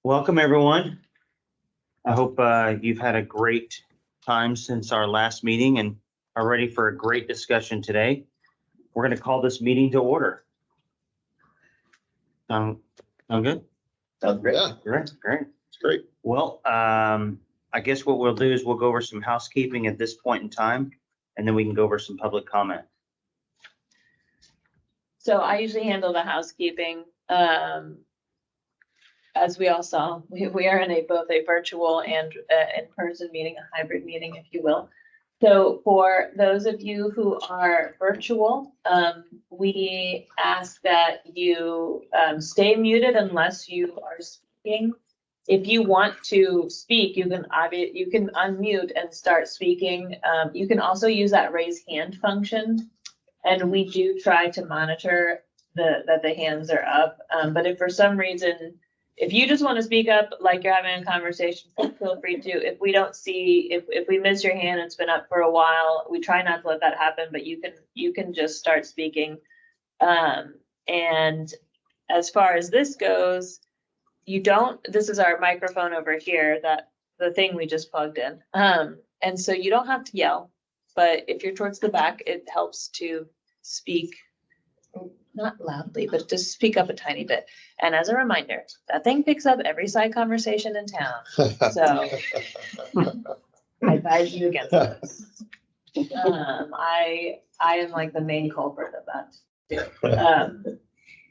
Welcome, everyone. I hope you've had a great time since our last meeting and are ready for a great discussion today. We're going to call this meeting to order. Sound good? Sounds great. Yeah, Great. it's great. Well, I guess what we'll do is we'll go over some housekeeping at this point in time, and then we can go over some public comment. So I usually handle the housekeeping. As we all saw, we are in both a virtual and in-person meeting, a hybrid meeting, if you will. So for those of you who are virtual, we ask that you stay muted unless you are speaking. If you want to speak, you can unmute and start speaking. You can also use that raise hand function. And we do try to monitor that the hands are up. But if for some reason, if you just want to speak up like you're having a conversation, feel free to. If we don't see, if we miss your hand, it's been up for a while, we try not to let that happen, but you can just start speaking. And as far as this goes, this is our microphone over here, the thing we just plugged in. And so you don't have to yell, but if you're towards the back, it helps to speak, not loudly, but just speak up a tiny bit. And as a reminder, that thing picks up every side conversation in town. So I advise you against this. I am like the main culprit of that.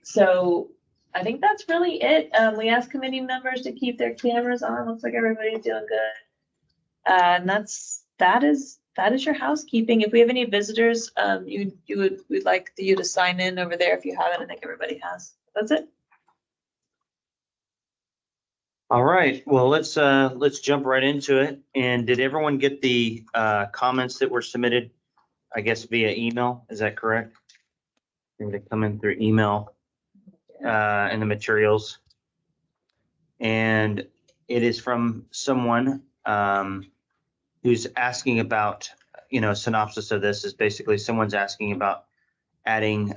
So I think that's really it. We asked committee members to keep their cameras on. Looks like everybody's doing good. And that is your housekeeping. If we have any visitors, we'd like you to sign in over there if you haven't. I think everybody has. That's it. All right, well, let's jump right into it. And did everyone get the comments that were submitted, I guess, via email? Is that correct? They come in through email in the materials. And it is from someone who's asking about, a synopsis of this is basically someone's asking about adding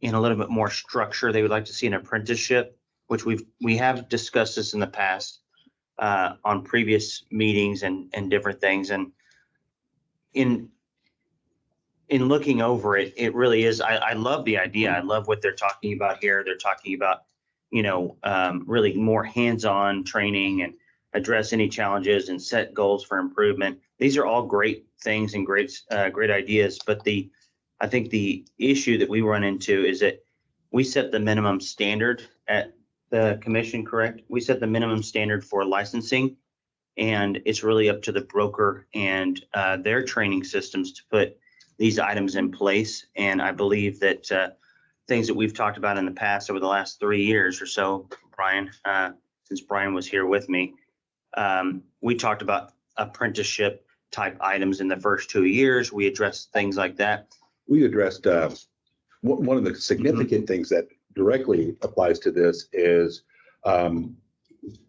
in a little bit more structure. They would like to see an apprenticeship, which we have discussed this in the past on previous meetings and different things. And in looking over it, it really is, I love the idea. I love what they're talking about here. They're talking about, really more hands-on training and address any challenges and set goals for improvement. These are all great things and great ideas. But I think the issue that we run into is that we set the minimum standard at the commission, correct? We set the minimum standard for licensing, and it's really up to the broker and their training systems to put these items in place. And I believe that things that we've talked about in the past over the last 3 years or so, Brian, since Brian was here with me, we talked about apprenticeship type items in the first 2 years. We addressed things like that. We addressed one of the significant things that directly applies to this is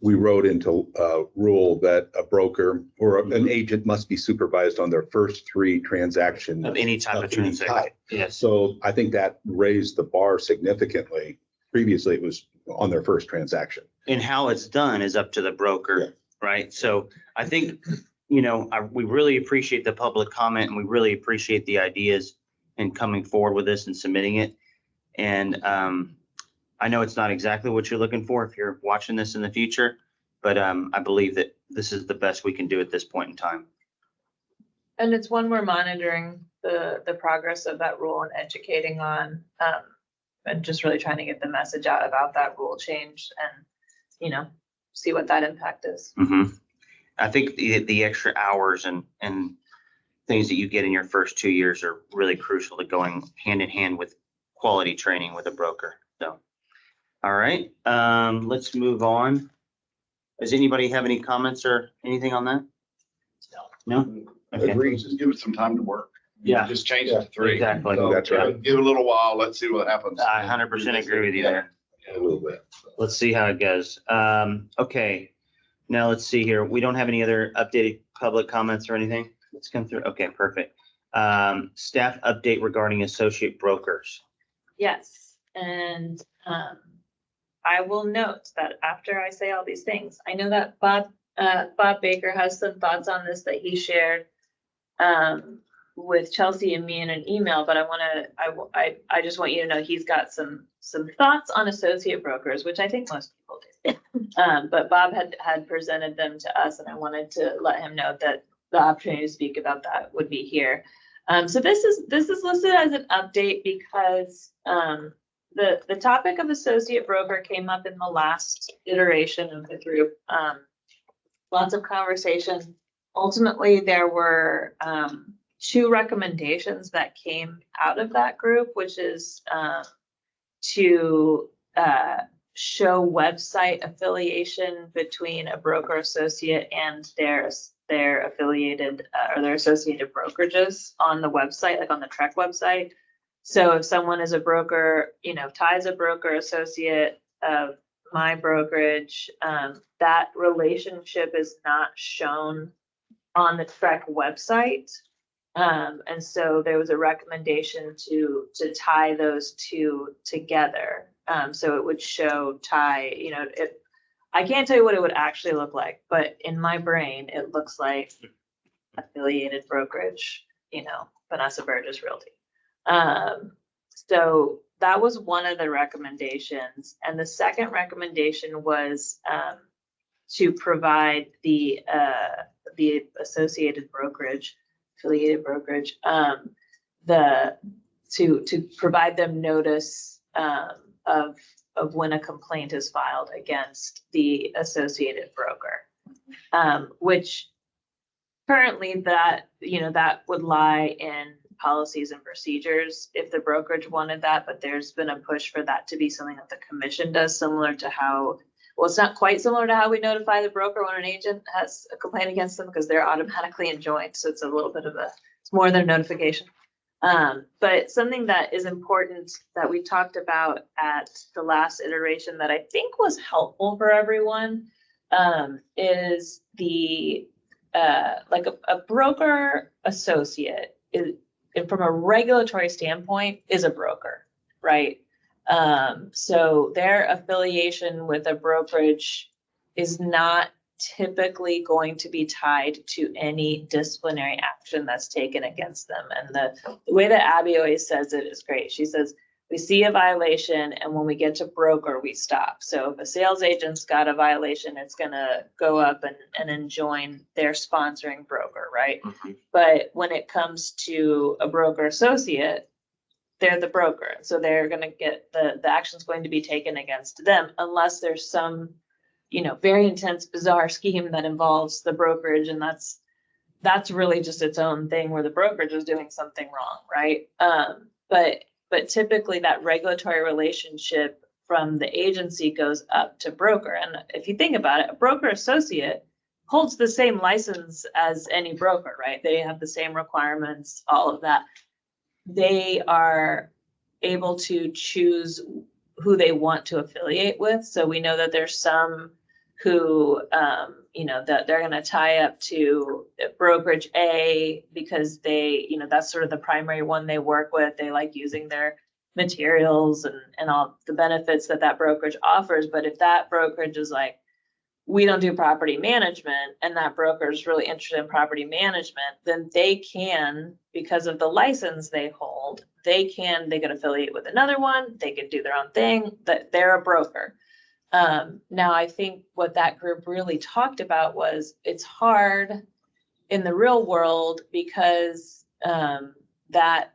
we wrote into a rule that a broker or an agent must be supervised on their first 3 transactions Of any type of any transaction. type. Yes. So I think that raised the bar significantly. Previously, it was on their first transaction. And how it's done is up to the broker, Yeah. right? So I think, we really appreciate the public comment, and we really appreciate the ideas and coming forward with this and submitting it. And I know it's not exactly what you're looking for if you're watching this in the future, but I believe that this is the best we can do at this point in time. And it's one we're monitoring the progress of that rule and educating on, and just really trying to get the message out about that rule change and, see what that impact is. Mm-hmm. I think the extra hours and things that you get in your first 2 years are really crucial to going hand in hand with quality training with a broker. So, all right, let's move on. Does anybody have any comments or anything on that? No? Okay. Agreed. Just give it some time to work. Yeah. Just change it to 3. Exactly. So, That's right. Give it a little while. Let's see what happens. I 100% agree with you there. Yeah, a little bit. Let's see how it goes. Okay, now let's see here. We don't have any other updated public comments or anything that's come through. Okay, perfect. Staff update regarding associate brokers. Yes, and I will note that after I say all these things, I know that Bob Baker has some thoughts on this that he shared with Chelsea and me in an email, but I just want you to know he's got some thoughts on associate brokers, which I think most people do. But Bob had presented them to us, and I wanted to let him know that the opportunity to speak about that would be here. So this is listed as an update because the topic of associate broker came up in the last iteration of the group. Lots of conversation. Ultimately, there were 2 recommendations that came out of that group, which is to show website affiliation between a broker associate and their affiliated or their associated brokerages on the website, like on the TREC website. So if someone is a broker, Ty's a broker associate of my brokerage, that relationship is not shown on the TREC website. And so there was a recommendation to tie those 2 together. So it would show Ty, I can't tell you what it would actually look like, but in my brain, it looks like affiliated brokerage, Vanessa Burgess Realty. So that was one of the recommendations. And the second recommendation was to provide the associated brokerage, affiliated brokerage, to provide them notice of when a complaint is filed against the associated broker, which currently that would lie in policies and procedures if the brokerage wanted that, but there's been a push for that to be something that the commission does, similar to how, well, it's not quite similar to how we notify the broker when an agent has a complaint against them because they're automatically enjoined. So it's a little bit of it's more than notification. But something that is important that we talked about at the last iteration that I think was helpful for everyone is the like a broker associate is, from a regulatory standpoint, is a broker, right? So their affiliation with a brokerage is not typically going to be tied to any disciplinary action that's taken against them. And the way that Abby always says it is great. She says, we see a violation, and when we get to broker, we stop. So if a sales agent's got a violation, it's going to go up and enjoin their sponsoring broker, right? Mm-hmm. But when it comes to a broker associate, they're the broker. So they're going to get the action's going to be taken against them unless there's some, very intense, bizarre scheme that involves the brokerage. And that's really just its own thing where the brokerage is doing something wrong, right? But typically that regulatory relationship from the agency goes up to broker. And if you think about it, a broker associate holds the same license as any broker, right? They have the same requirements, all of that. They are able to choose who they want to affiliate with. So we know that there's some who, that they're going to tie up to brokerage A because they, that's sort of the primary one they work with. They like using their materials and all the benefits that brokerage offers. But if that brokerage is like, we don't do property management, and that broker is really interested in property management, then they can, because of the license they hold, they could affiliate with another one, they could do their own thing, that they're a broker. Now, I think what that group really talked about was it's hard in the real world because that,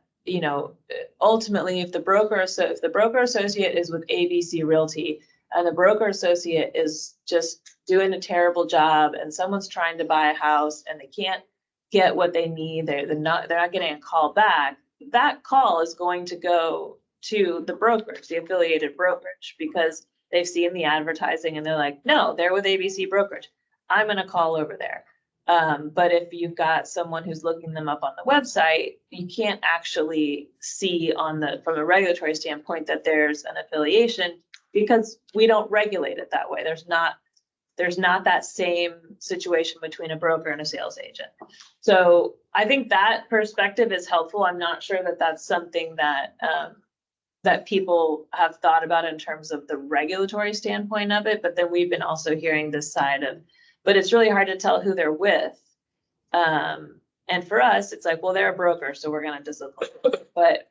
ultimately, if the broker associate is with ABC Realty and the broker associate is just doing a terrible job and someone's trying to buy a house and they can't get what they need, they're not getting a call back, that call is going to go to the brokerage, the affiliated brokerage, because they've seen the advertising and they're like, no, they're with ABC Brokerage, I'm going to call over there. But if you've got someone who's looking them up on the website, you can't actually see from a regulatory standpoint that there's an affiliation because we don't regulate it that way. There's not that same situation between a broker and a sales agent. So I think that perspective is helpful. I'm not sure that that's something that that people have thought about in terms of the regulatory standpoint of it, but then we've been also hearing this side of, but it's really hard to tell who they're with. And for us, it's like, well, they're a broker, so we're gonna discipline them. But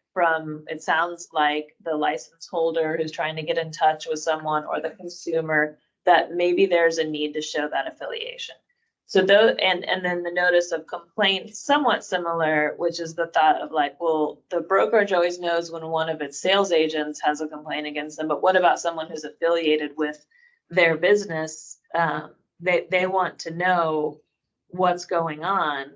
it sounds like the license holder who's trying to get in touch with someone, or the consumer, that maybe there's a need to show that affiliation. So those, and then the notice of complaint, somewhat similar, which is the thought of like, well, the brokerage always knows when one of its sales agents has a complaint against them, but what about someone who's affiliated with their business? They want to know what's going on.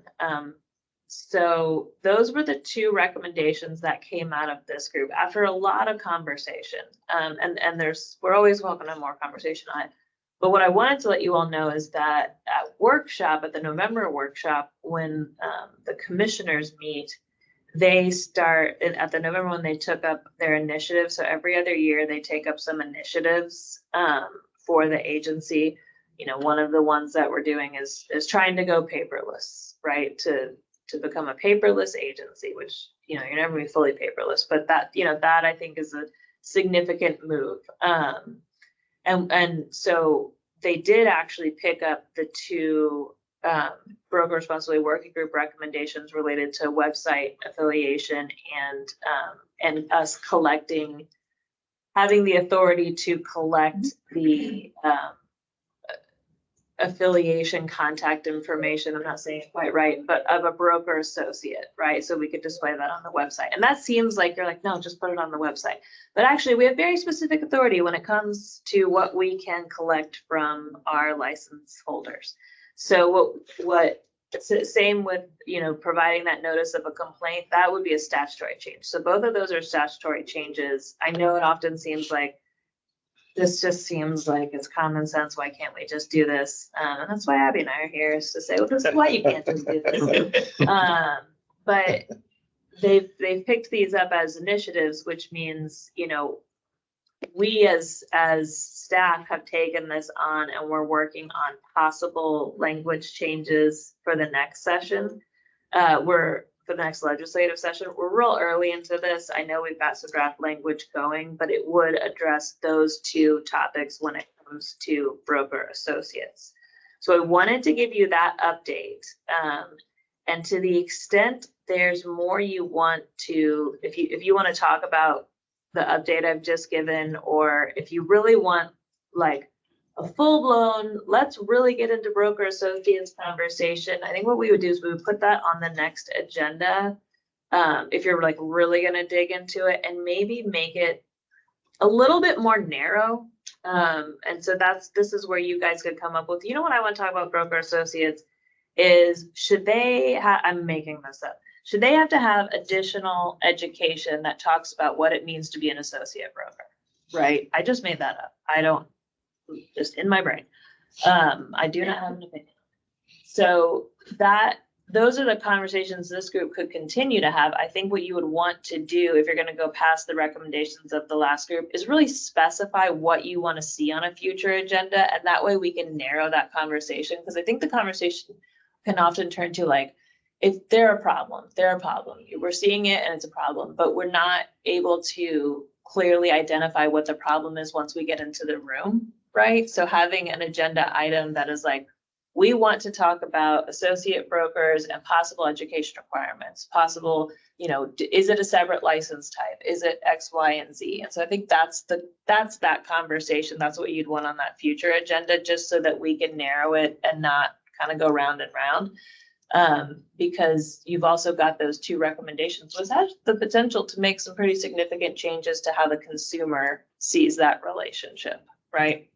So those were the two recommendations that came out of this group after a lot of conversation. And we're always welcome to more conversation on it. But what I wanted to let you all know is that at the November workshop, when the commissioners meet, they start at the November when they took up their initiative. So every other year they take up some initiatives for the agency. You know, one of the ones that we're doing is trying to go paperless, right? To become a paperless agency, which, you know, you're never gonna be fully paperless, but that, you know, that I think is a significant move. And so they did actually pick up the two broker responsibility working group recommendations related to website affiliation and us having the authority to collect the affiliation contact information. I'm not saying it quite right, but of a broker associate, right? So we could display that on the website. And that seems like you're like, no, just put it on the website. But actually we have very specific authority when it comes to what we can collect from our license holders. So same with, you know, providing that notice of a complaint, that would be a statutory change. So both of those are statutory changes. I know it often seems like, this just seems like it's common sense. Why can't we just do this? And that's why Abby and I are here, is to say, well, this is why you can't just do this. But they've picked these up as initiatives, which means, you know, we as staff have taken this on and we're working on possible language changes for the next session. For the next legislative session. We're real early into this. I know we've got some draft language going, but it would address those two topics when it comes to broker associates. So I wanted to give you that update. And to the extent there's more you want to, if you want to talk about the update I've just given, or if you really want like a full-blown, let's really get into broker associates conversation, I think what we would do is we would put that on the next agenda. If you're like really gonna dig into it, and maybe make it a little bit more narrow. And so this is where you guys could come up with, you know what I want to talk about broker associates is, should they I'm making this up. Should they have to have additional education that talks about what it means to be an associate broker, right? I just made that up. I don't, just in my brain. I do not have an opinion. So those are the conversations this group could continue to have. I think what you would want to do if you're going to go past the recommendations of the last group is really specify what you want to see on a future agenda. And that way we can narrow that conversation. Because I think the conversation can often turn to like, if they're a problem, we're seeing it and it's a problem, but we're not able to clearly identify what the problem is once we get into the room. Right? So having an agenda item that is like, we want to talk about associate brokers and possible education requirements, possible, you know, is it a separate license type? Is it X, Y, and Z? And so I think that's that conversation. That's what you'd want on that future agenda, just so that we can narrow it and not kind of go round and round. Because you've also got those two recommendations, which has the potential to make some pretty significant changes to how the consumer sees that relationship, right?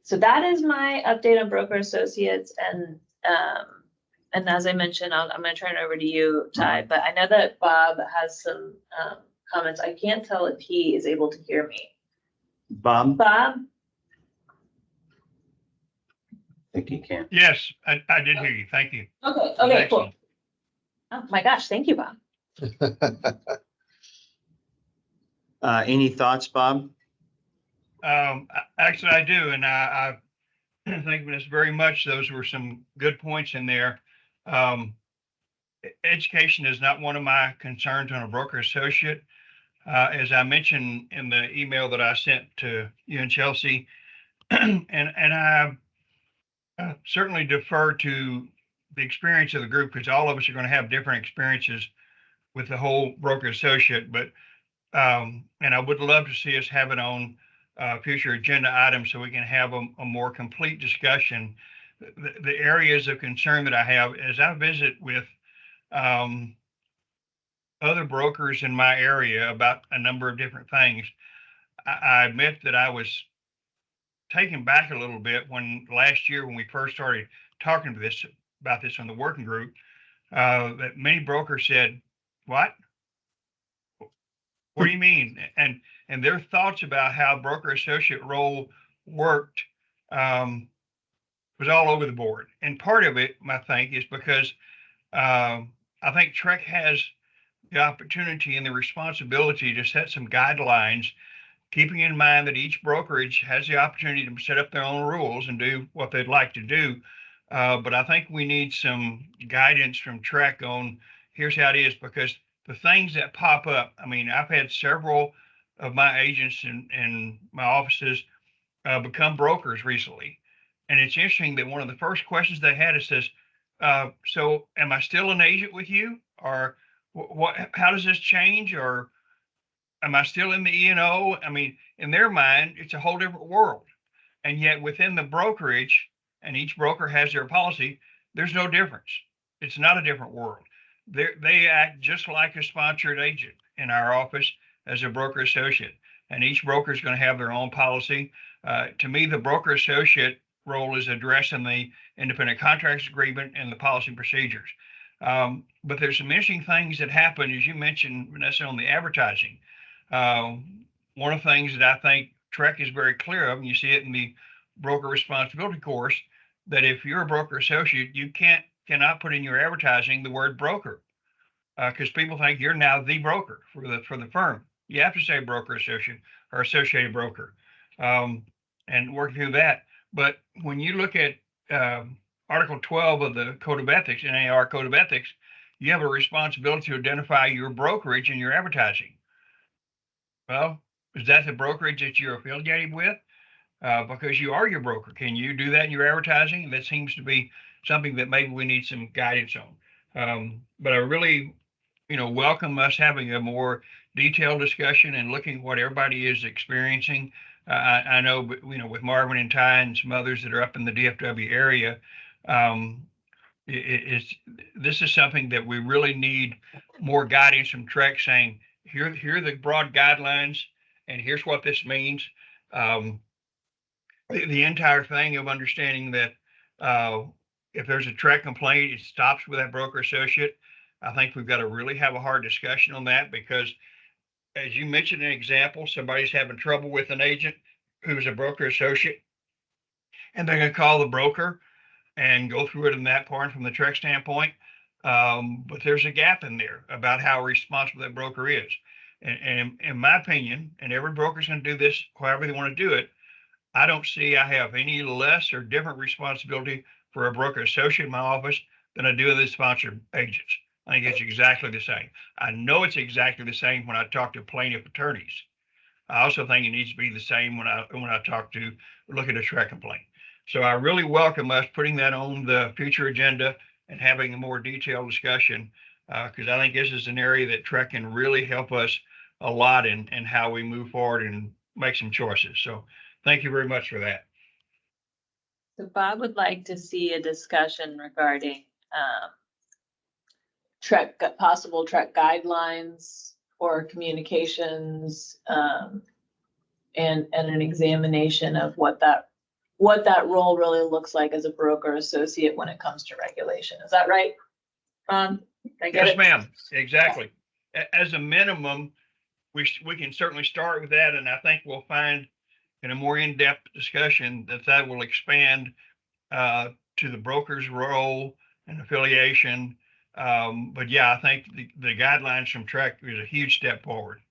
So that is my update on broker associates, and as I mentioned, I'm going to turn it over to you, Ty. But I know that Bob has some comments. I can't tell if he is able to hear me. Bob? I think he can. Yes, I did hear you. Thank you. Okay, cool. Excellent. Oh my gosh, thank you, Bob. Any thoughts, Bob? Actually, I do, and I think this very much. Those were some good points in there. Education is not one of my concerns on a broker associate. as I mentioned in the email that I sent to you and Chelsea, and I certainly defer to the experience of the group, because all of us are going to have different experiences with the whole broker associate. But and I would love to see us have it on future agenda items so we can have a more complete discussion. The areas of concern that I have as I visit with other brokers in my area about a number of different things, I admit that I was taken back a little bit when last year, when we first started talking about this on the working group, that many brokers said, "What? What do you mean?" And their thoughts about how broker associate role worked was all over the board. And part of it, I think, is because I think TREC has the opportunity and the responsibility to set some guidelines, keeping in mind that each brokerage has the opportunity to set up their own rules and do what they'd like to do. But I think we need some guidance from TREC on here's how it is, because the things that pop up, I mean, I've had several of my agents in my offices become brokers recently. And it's interesting that one of the first questions they had is says, so am I still an agent with you? Or how does this change? Or am I still in the E&O? I mean, in their mind, it's a whole different world. And yet within the brokerage, and each broker has their policy, there's no difference. It's not a different world. They act just like a sponsored agent in our office as a broker associate. And each broker is going to have their own policy. To me, the broker associate role is addressed in the independent contracts agreement and the policy procedures. But there's some interesting things that happen, as you mentioned, Vanessa, on the advertising. One of the things that I think TREC is very clear of, and you see it in the broker responsibility course, that if you're a broker associate, you cannot put in your advertising the word broker, because people think you're now the broker for the firm. You have to say broker associate or associated broker, and work through that. But when you look at Article 12 of the Code of Ethics, NAR Code of Ethics, you have a responsibility to identify your brokerage in your advertising. Well, is that the brokerage that you're affiliated with? Because you are your broker. Can you do that in your advertising? That seems to be something that maybe we need some guidance on. But I really, welcome us having a more detailed discussion and looking at what everybody is experiencing. I know, with Marvin and Ty and some others that are up in the DFW area, this is something that we really need more guidance from TREC saying, here are the broad guidelines, and here's what this means. The entire thing of understanding that if there's a TREC complaint, it stops with that broker associate. I think we've got to really have a hard discussion on that, because as you mentioned an example, somebody's having trouble with an agent who's a broker associate, and they're going to call the broker and go through it in that part from the TREC standpoint. But there's a gap in there about how responsible that broker is. And in my opinion, and every broker's going to do this however they want to do it, I don't see I have any less or different responsibility for a broker associate in my office than I do with the sponsored agents. I think it's exactly the same. I know it's exactly the same when I talk to plaintiff attorneys. I also think it needs to be the same when I look at a TREC complaint. So I really welcome us putting that on the future agenda and having a more detailed discussion, because I think this is an area that TREC can really help us a lot in how we move forward and make some choices. So thank you very much for that. So Bob would like to see a discussion regarding possible TREC guidelines or communications, and an examination of what that role really looks like as a broker associate when it comes to regulation. Is that right, Ron? Yes, ma'am. Exactly. As a minimum, we can certainly start with that, and I think we'll find in a more in-depth discussion that will expand to the broker's role and affiliation. But yeah, I think the guidelines from TREC is a huge step forward.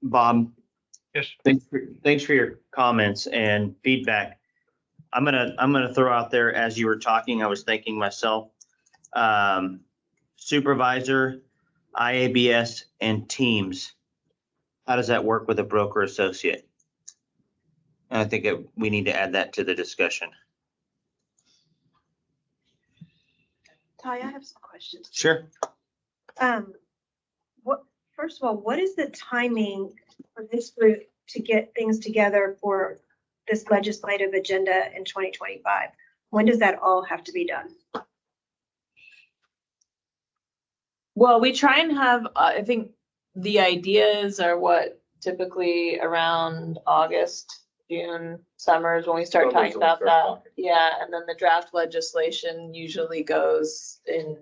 Bob, Yes. thanks for your comments and feedback. I'm gonna throw out there, as you were talking, I was thinking myself, supervisor IABS and teams. How does that work with a broker associate? And I think we need to add that to the discussion. Ty, I have some questions. Sure. First of all, what is the timing for this group to get things together for this legislative agenda in 2025? When does that all have to be done? Well, we try and have, I think the ideas are what, typically around August, June, summers when we start Summer's talking when we about start that. talking. Yeah, and then the draft legislation usually goes in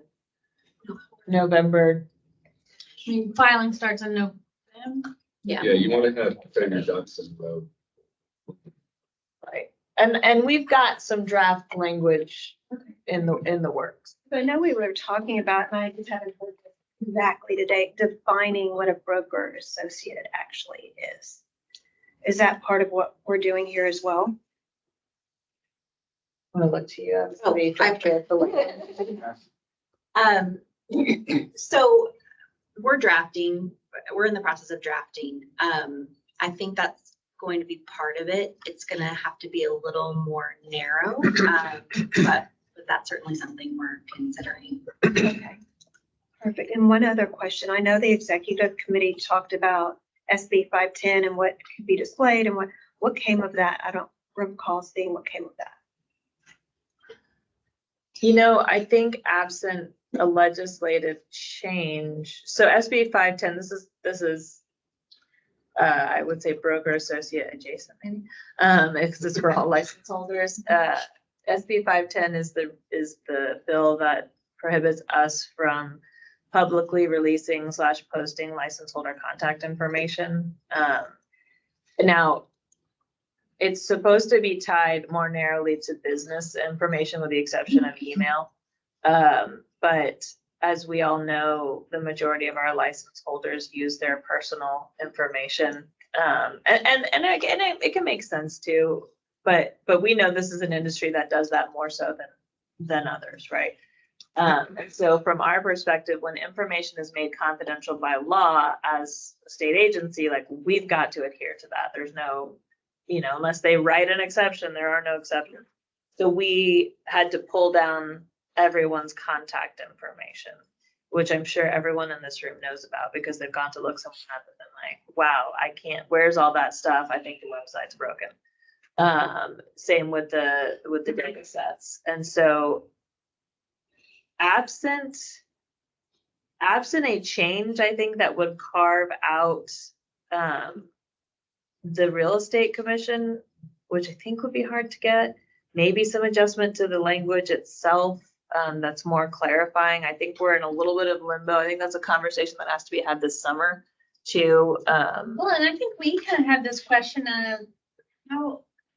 November. I mean, filing starts in November. Yeah. Yeah, you want to have your ducks in a row. Right. And we've got some draft language in the works. So I know we were talking about, and I just haven't heard this exactly today, defining what a broker associate actually is. Is that part of what we're doing here as well? I'm gonna look to you. I'm Oh, sorry, I- Director of the- So we're drafting, we're in the process of drafting. I think that's going to be part of it. It's gonna have to be a little more narrow, but that's certainly something we're considering. Okay, perfect. And one other question. I know the executive committee talked about SB 510 and what could be displayed and what came of that. I don't recall seeing what came of that. You know, I think absent a legislative change, so SB 510, this is I would say broker associate adjacent maybe, because it's for all license holders. SB 510 is the bill that prohibits us from publicly releasing / posting license holder contact information. Now, it's supposed to be tied more narrowly to business information with the exception of email. But as we all know, the majority of our license holders use their personal information. And it can make sense too, but we know this is an industry that does that more so than others, right? And so from our perspective, when information is made confidential by law as a state agency, like we've got to adhere to that. There's no, unless they write an exception, there are no exceptions. So we had to pull down everyone's contact information, which I'm sure everyone in this room knows about because they've gone to look someone up and been like, wow, I can't, where's all that stuff? I think the website's broken. Same with the data sets. And so absent a change, I think that would carve out the real estate commission, which I think would be hard to get, maybe some adjustment to the language itself. That's more clarifying. I think we're in a little bit of limbo. I think that's a conversation that has to be had this summer too. Well, and I think we kind of have this question of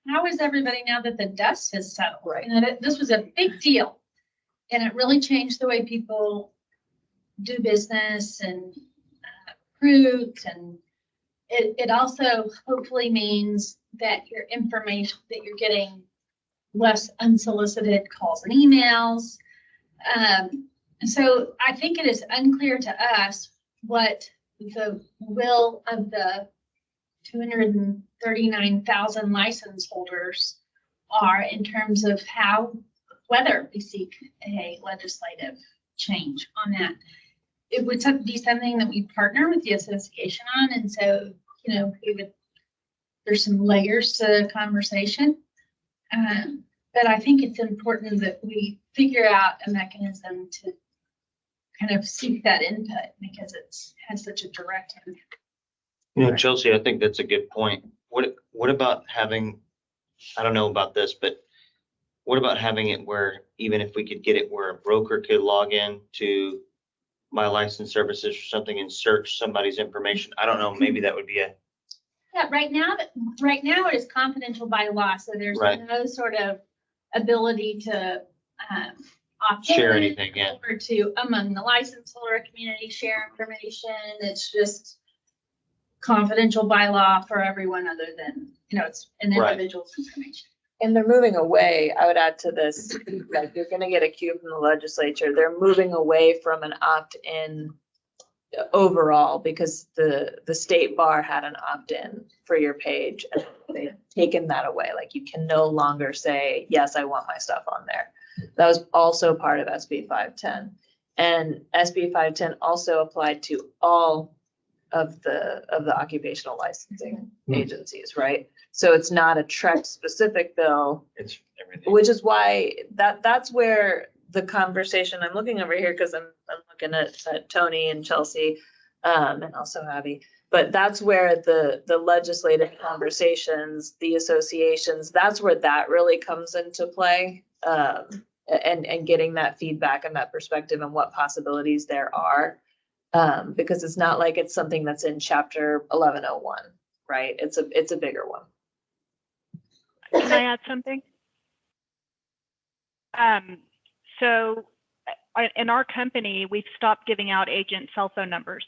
how is everybody now that the dust has settled? Right. And this was a big deal. And it really changed the way people do business and recruit. And it also hopefully means that your information, that you're getting less unsolicited calls and emails. So I think it is unclear to us what the will of the 239,000 license holders are in terms of whether we seek a legislative change on that. It would be something that we partner with the association on. And so, there's some layers to the conversation. But I think it's important that we figure out a mechanism to kind of seek that input because it has such a direct impact. Chelsea, I think that's a good point. What about having, I don't know about this, but what about having it where even if we could get it where a broker could log in to My License Services or something and search somebody's information? I don't know, maybe that would be Yeah, right now it is confidential by law, so there's Right. no sort of ability to opt Share in anything, yeah. or to among the license holder community share information. It's just confidential by law for everyone other than, it's an Right. individual's information. And they're moving away, I would add to this, like you're gonna get a cue from the legislature. They're moving away from an opt-in overall, because the state bar had an opt-in for your page, and they've taken that away. Like, you can no longer say, yes, I want my stuff on there. That was also part of SB 510. And SB 510 also applied to all of the occupational licensing agencies, right? So it's not a Trek specific bill, It's everything. which is why that's where the conversation, I'm looking over here because I'm looking at Tony and Chelsea, and also Abby. But that's where the legislative conversations, the associations, that's where that really comes into play. And getting that feedback and that perspective and what possibilities there are. Because it's not like it's something that's in chapter 1101, right? It's a bigger one. Can I add something? So in our company, we've stopped giving out agent cell phone numbers.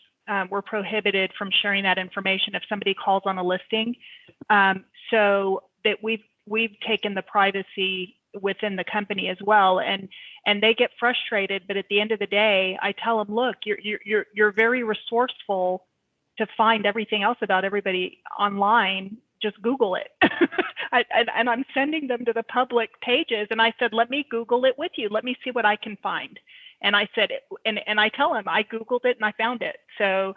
We're prohibited from sharing that information if somebody calls on a listing. So that we've taken the privacy within the company as well, and they get frustrated. But at the end of the day, I tell them, look, you're very resourceful to find everything else about everybody online. Just Google it. And I'm sending them to the public pages, and I said, let me Google it with you. Let me see what I can find. And I said, and I tell them, I Googled it and I found it. So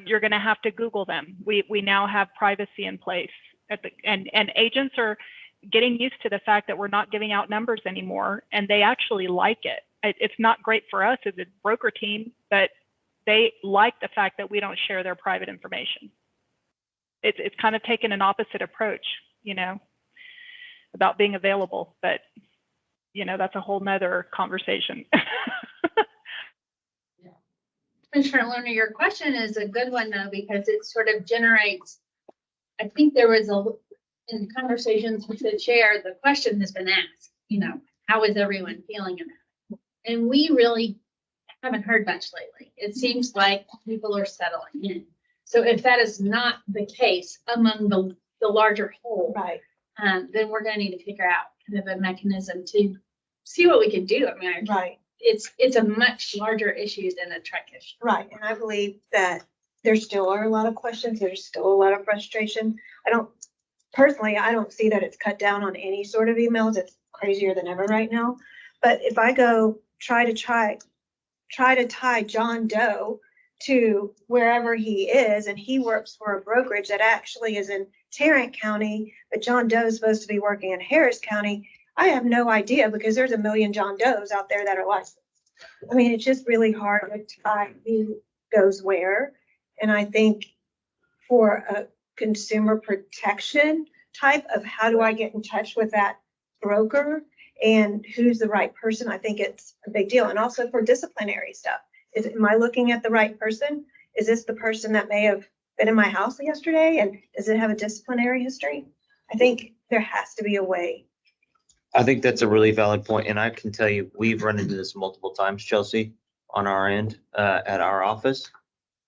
you're going to have to Google them. We now have privacy in place and agents are getting used to the fact that we're not giving out numbers anymore, and they actually like it. It's not great for us as a broker team, but they like the fact that we don't share their private information. It's kind of taken an opposite approach, about being available, but that's a whole nother conversation. Commissioner Lerner, your question is a good one though, because it sort of generates, I think there was in conversations with the chair, the question has been asked, how is everyone feeling about it? And we really haven't heard much lately. It seems like people are settling in. So if that is not the case among the larger whole, Right. Then we're going to need to figure out kind of a mechanism to see what we can do. I mean, Right. It's a much larger issue than a Trek issue. Right. And I believe that there still are a lot of questions. There's still a lot of frustration. Personally, I don't see that it's cut down on any sort of emails. It's crazier than ever right now. But if I go try to tie John Doe to wherever he is, and he works for a brokerage that actually is in Tarrant County, but John Doe is supposed to be working in Harris County, I have no idea, because there's a million John Does out there that are licensed. I mean, it's just really hard to tie who goes where. And I think for a consumer protection type of how do I get in touch with that broker and who's the right person, I think it's a big deal. And also for disciplinary stuff. Am I looking at the right person? Is this the person that may have been in my house yesterday? And does it have a disciplinary history? I think there has to be a way. I think that's a really valid point, and I can tell you, we've run into this multiple times, Chelsea, on our end, at our office.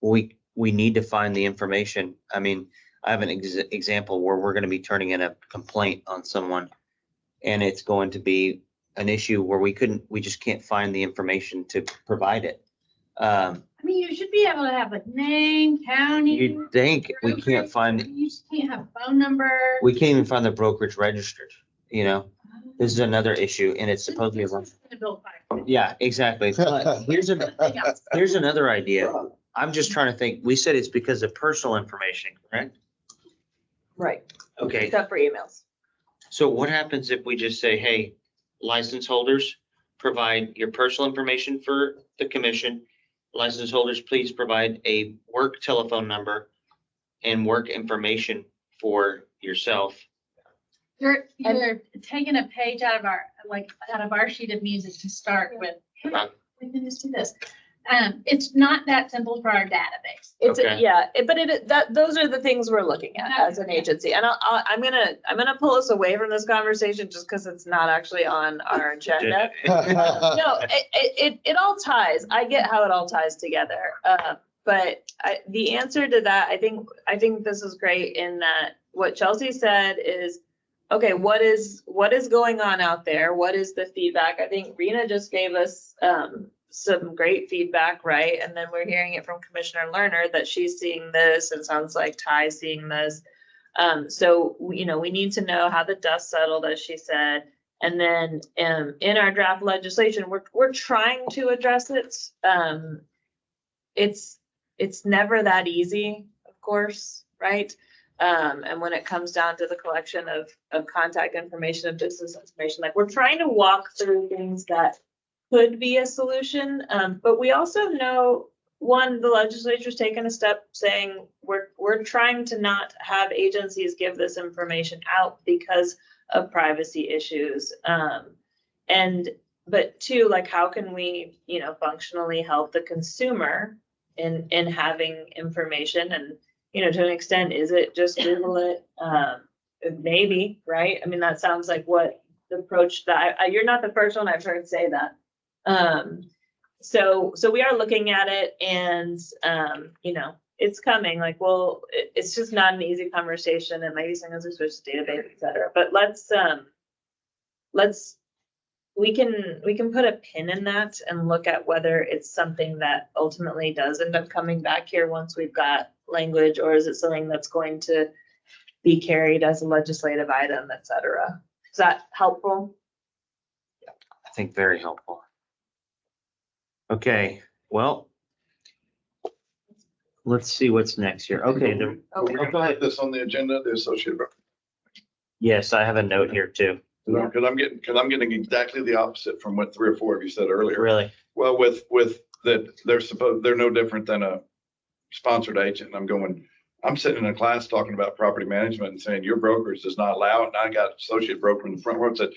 We need to find the information. I mean, I have an example where we're going to be turning in a complaint on someone, and it's going to be an issue where we just can't find the information to provide it. I mean, you should be able to have a name, county. You'd think we can't find, You just can't have a phone number. we can't even find the brokerage registered, This is another issue, and it's supposedly. Yeah, exactly. But here's another idea. I'm just trying to think. We said it's because of personal information, correct? Right. Okay. Except for emails. So what happens if we just say, hey, license holders, provide your personal information for the commission. License holders, please provide a work telephone number and work information for yourself. You're taking a page out of our sheet of music to start with. We can just do this. It's not that simple for our database. Those are the things we're looking at as an agency. And I'm gonna pull us away from this conversation just because it's not actually on our agenda. No, it all ties. I get how it all ties together. But the answer to that, I think this is great in that what Chelsea said is, okay, what is going on out there? What is the feedback? I think Rena just gave us some great feedback, right? And then we're hearing it from Commissioner Lerner that she's seeing this. It sounds like Ty's seeing this. So, you know, we need to know how the dust settled, as she said. And then in our draft legislation, we're trying to address it. It's never that easy, of course, right? And when it comes down to the collection of contact information and business information, like we're trying to walk through things that could be a solution. But we also know, one, the legislature's taken a step saying we're trying to not have agencies give this information out because of privacy issues. But two, like how can we, you know, functionally help the consumer in having information? And, you know, to an extent, is it just Google it? Maybe, right? I mean, that sounds like what the approach that you're not the first one I've heard say that. So we are looking at it, and you know, it's coming. Like, well, it's just not an easy conversation, and maybe sometimes there's switch to database, et cetera. But we can put a pin in that and look at whether it's something that ultimately does end up coming back here once we've got language, or is it something that's going to be carried as a legislative item, et cetera. Is that helpful? I think very helpful. Okay, well, let's see what's next here. Okay, Okay. We're gonna put this on the agenda, the associate broker. yes, I have a note here too. Because I'm getting exactly the opposite from what 3 or 4 of you said earlier. Really? Well, with that, they're no different than a sponsored agent. I'm sitting in a class talking about property management and saying your brokers does not allow it. And I got associate broker in the front row and said,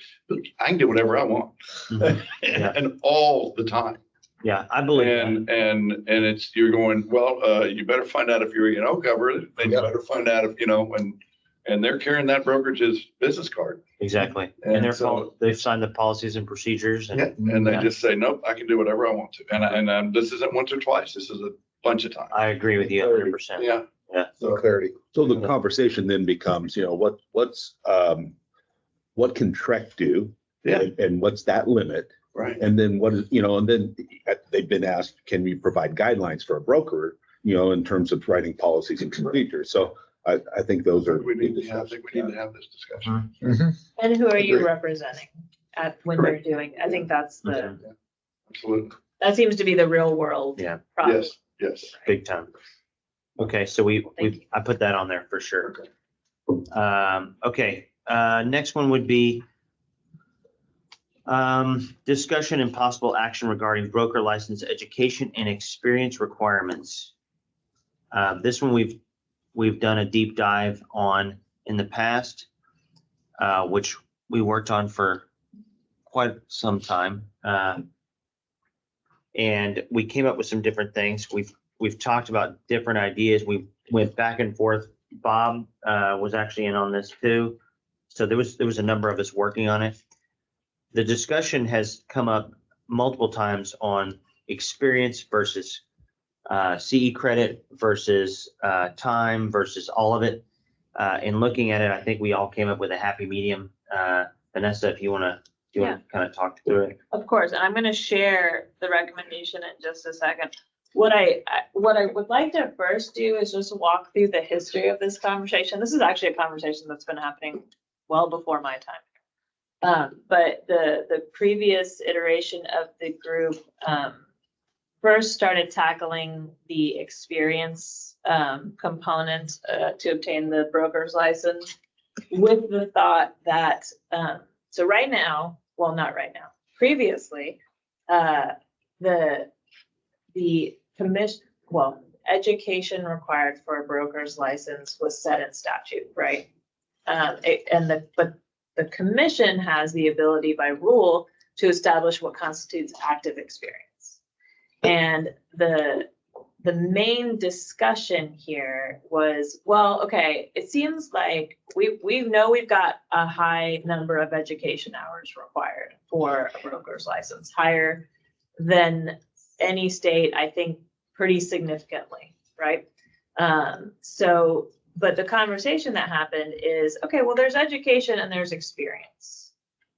I can do whatever I want. Mhm. Yeah. And all the time. Yeah, I believe that. And it's, you're going, well, you better find out if you're E&O covered, and you better find out if, you know, and they're carrying that brokerage's business card. Exactly. And And so- they've signed the policies and procedures and And they Yeah. just say, nope, I can do whatever I want to. And this isn't once or twice. This is a bunch of times. I agree with you 100%. Yeah. Yeah. So Clarity. So the conversation then becomes, you know, what can Trek do? Yeah. And what's that limit? right. And then what, you know, and then they've been asked, can we provide guidelines for a broker, you know, in terms of writing policies and procedures? So I think those are. We need to have this discussion. And who are you Agreed. representing when you're doing? I think that's Absolutely. that seems to be the real world. Yeah. Problem. Yes. Big time. Okay, so I put that on there for sure. Okay, next one would be discussion and possible action regarding broker license education and experience requirements. This one we've done a deep dive on in the past, which we worked on for quite some time. And we came up with some different things. We've talked about different ideas. We went back and forth. Bob was actually in on this too. So there was a number of us working on it. The discussion has come up multiple times on experience versus CE credit versus time versus all of it. In looking at it, I think we all came up with a happy medium. Vanessa, if you want to kind of talk through it. Of course, and I'm going to share the recommendation in just a second. What I would like to first do is just walk through the history of this conversation. This is actually a conversation that's been happening well before my time. But the previous iteration of the group first started tackling the experience component to obtain the broker's license, with the thought that, so right now, well, not right now, previously, the commission, well, education required for a broker's license was set in statute, right? But the commission has the ability by rule to establish what constitutes active experience. And the main discussion here was, well, okay, it seems like we know we've got a high number of education hours required for a broker's license, higher than any state, I think, pretty significantly, right? But the conversation that happened is, okay, well, there's education and there's experience.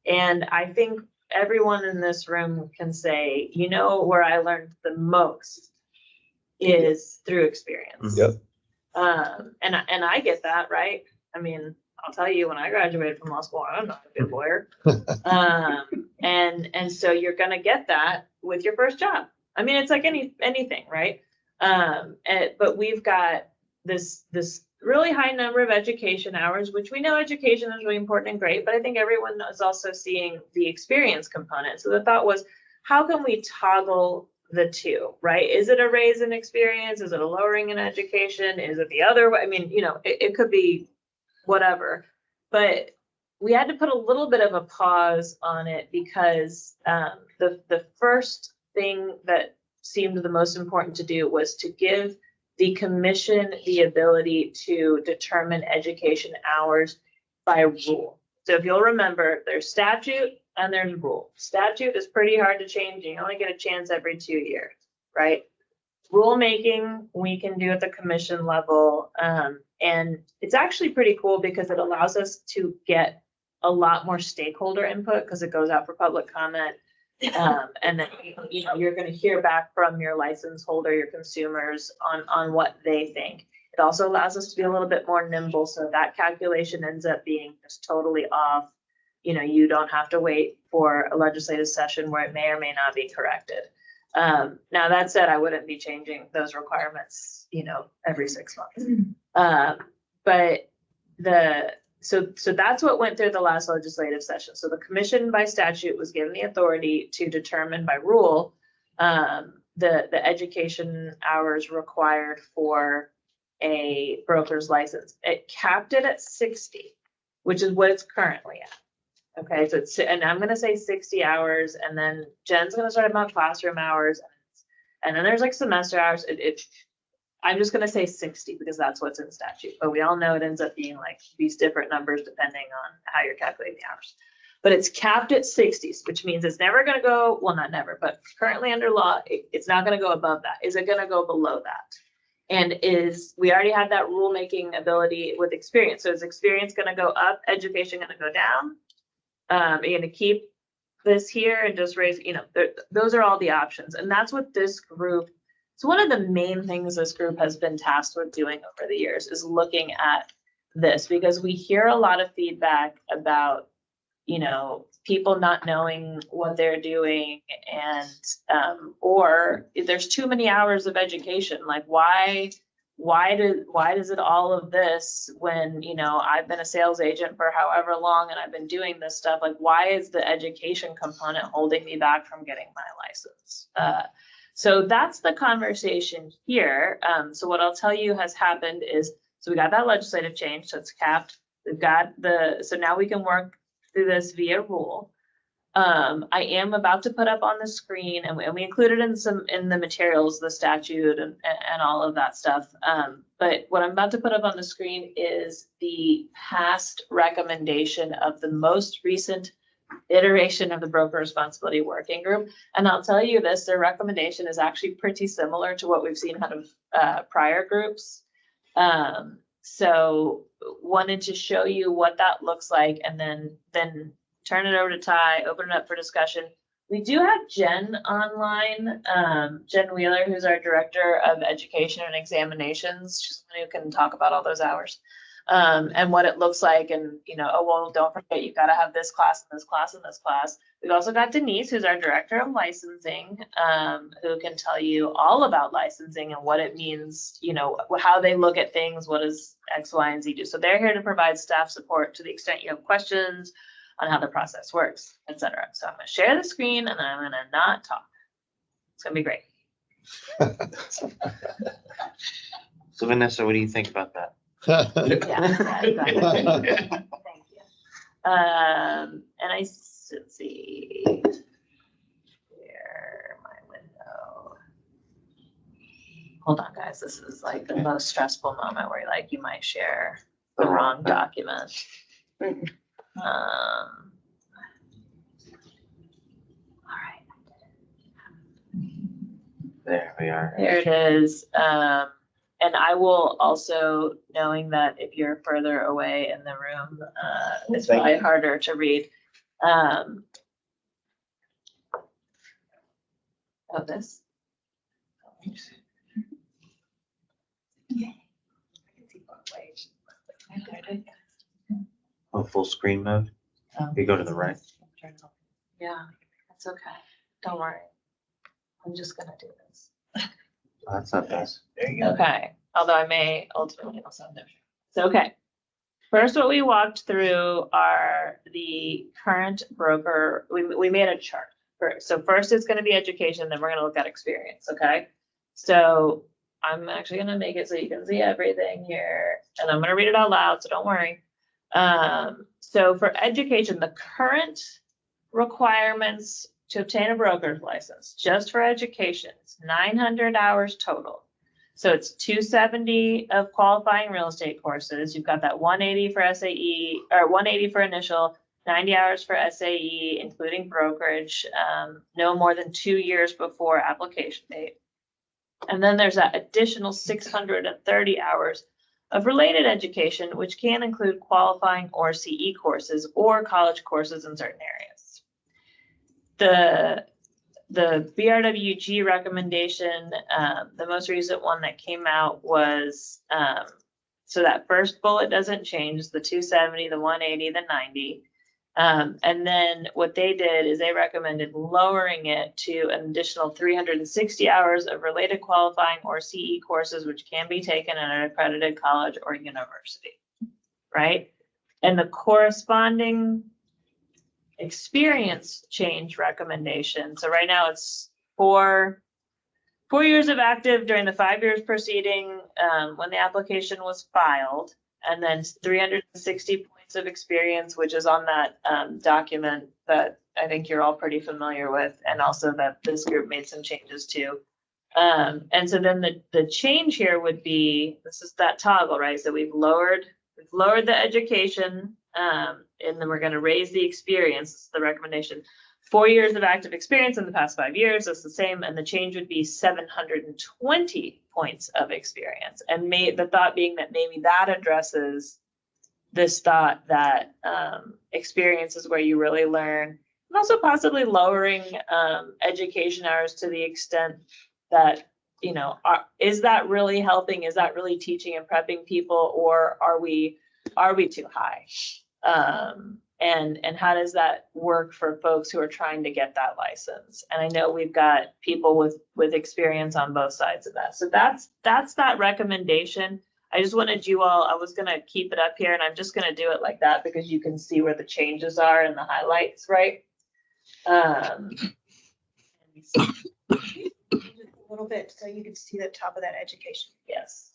And I think everyone in this room can say, you know, where I learned the most is through experience. Yep. And I get that, right? I mean, I'll tell you, when I graduated from law school, I'm not a good lawyer. And so you're gonna get that with your first job. I mean, it's like anything, right? But we've got this really high number of education hours, which we know education is really important and great, but I think everyone is also seeing the experience component. So the thought was, how can we toggle the two, right? Is it a raise in experience? Is it a lowering in education? Is it the other way? I mean, you know, it could be whatever, but we had to put a little bit of a pause on it because the first thing that seemed the most important to do was to give the commission the ability to determine education hours by rule. So if you'll remember, there's statute and there's rule. Statute is pretty hard to change. You only get a chance every 2 years, right? Rulemaking we can do at the commission level. And it's actually pretty cool because it allows us to get a lot more stakeholder input because it goes out for public comment. And then, you know, you're going to hear back from your license holder, your consumers on what they think. It also allows us to be a little bit more nimble. So that calculation ends up being just totally off. You know, you don't have to wait for a legislative session where it may or may not be corrected. Now that said, I wouldn't be changing those requirements, you know, every 6 months. But so that's what went through the last legislative session. So the commission by statute was given the authority to determine by rule the education hours required for a broker's license. It capped it at 60, which is what it's currently at. Okay, so and I'm gonna say 60 hours, and then Jen's gonna start about classroom hours, and then there's like semester hours. I'm just gonna say 60 because that's what's in statute, but we all know it ends up being like these different numbers depending on how you're calculating the hours. But it's capped at 60, which means it's never gonna go, well, not never, but currently under law, it's not gonna go above that. Is it gonna go below that? And we already had that rulemaking ability with experience. So is experience gonna go up, education gonna go down? Are you gonna keep this here and just raise, you know, those are all the options. And that's what this group, it's one of the main things this group has been tasked with doing over the years is looking at this, because we hear a lot of feedback about, you know, people not knowing what they're doing and, or if there's too many hours of education, like why does it all of this when, you know, I've been a sales agent for however long and I've been doing this stuff, like why is the education component holding me back from getting my license? So that's the conversation here. So what I'll tell you has happened is, so we got that legislative change, so it's capped. We've got so now we can work through this via rule. I am about to put up on the screen, and we included in the materials, the statute and all of that stuff. But what I'm about to put up on the screen is the past recommendation of the most recent iteration of the broker responsibility working group. And I'll tell you this, their recommendation is actually pretty similar to what we've seen out of prior groups. So wanted to show you what that looks like, and then turn it over to Ty, open it up for discussion. We do have Jen online, Jen Wheeler, who's our Director of Education and Examinations. She's someone who can talk about all those hours and what it looks like. And, you know, oh, well, don't forget, you've got to have this class and this class and this class. We've also got Denise, who's our Director of Licensing, who can tell you all about licensing and what it means, you know, how they look at things, what does X, Y, and Z do. So they're here to provide staff support to the extent you have questions on how the process works, etc. So I'm gonna share the screen and then I'm gonna not talk. It's gonna be great. So Vanessa, what do you think about that? Yeah, exactly. Thank you. And let's see, share my window. Hold on, guys. This is like the most stressful moment where like you might share the wrong document. All right. There we are. There it is. And I will also, knowing that if you're further away in the room, it's probably harder to read. Oh, this? Oh, full screen mode. You go to the right. Yeah, that's okay. Don't worry. I'm just gonna do this. Oh, that's not bad. Okay, although I may ultimately also have no. So, okay. First, what we walked through are the current broker, we made a chart. So first it's gonna be education, then we're gonna look at experience, okay? So I'm actually gonna make it so you can see everything here, and I'm gonna read it out loud, so don't worry. So for education, the current requirements to obtain a broker's license, just for education, it's 900 hours total. So it's 270 of qualifying real estate courses. You've got that 180 for SAE, or 180 for initial, 90 hours for SAE, including brokerage, no more than 2 years before application date. And then there's that additional 630 hours of related education, which can include qualifying or CE courses or college courses in certain areas. The BRWG recommendation, the most recent one that came out was, so that first bullet doesn't change, the 270, the 180, the 90. And then what they did is they recommended lowering it to an additional 360 hours of related qualifying or CE courses, which can be taken at an accredited college or university, right? And the corresponding experience change recommendation. So right now it's 4 years of active during the 5 years preceding when the application was filed, and then 360 points of experience, which is on that document that I think you're all pretty familiar with, and also that this group made some changes to. And so then the change here would be, this is that toggle, right? So we've lowered the education, and then we're going to raise the experience. This is the recommendation. 4 years of active experience in the past 5 years, that's the same, and the change would be 720 points of experience. And the thought being that maybe that addresses this thought that experience is where you really learn, and also possibly lowering education hours to the extent that, you know, is that really helping? Is that really teaching and prepping people, or are we too high? And how does that work for folks who are trying to get that license? And I know we've got people with experience on both sides of that. So that's that recommendation. I just wanted you all, I was gonna keep it up here, and I'm just gonna do it like that because you can see where the changes are in the highlights, right? A little bit, so you can see the top of that education. Yes.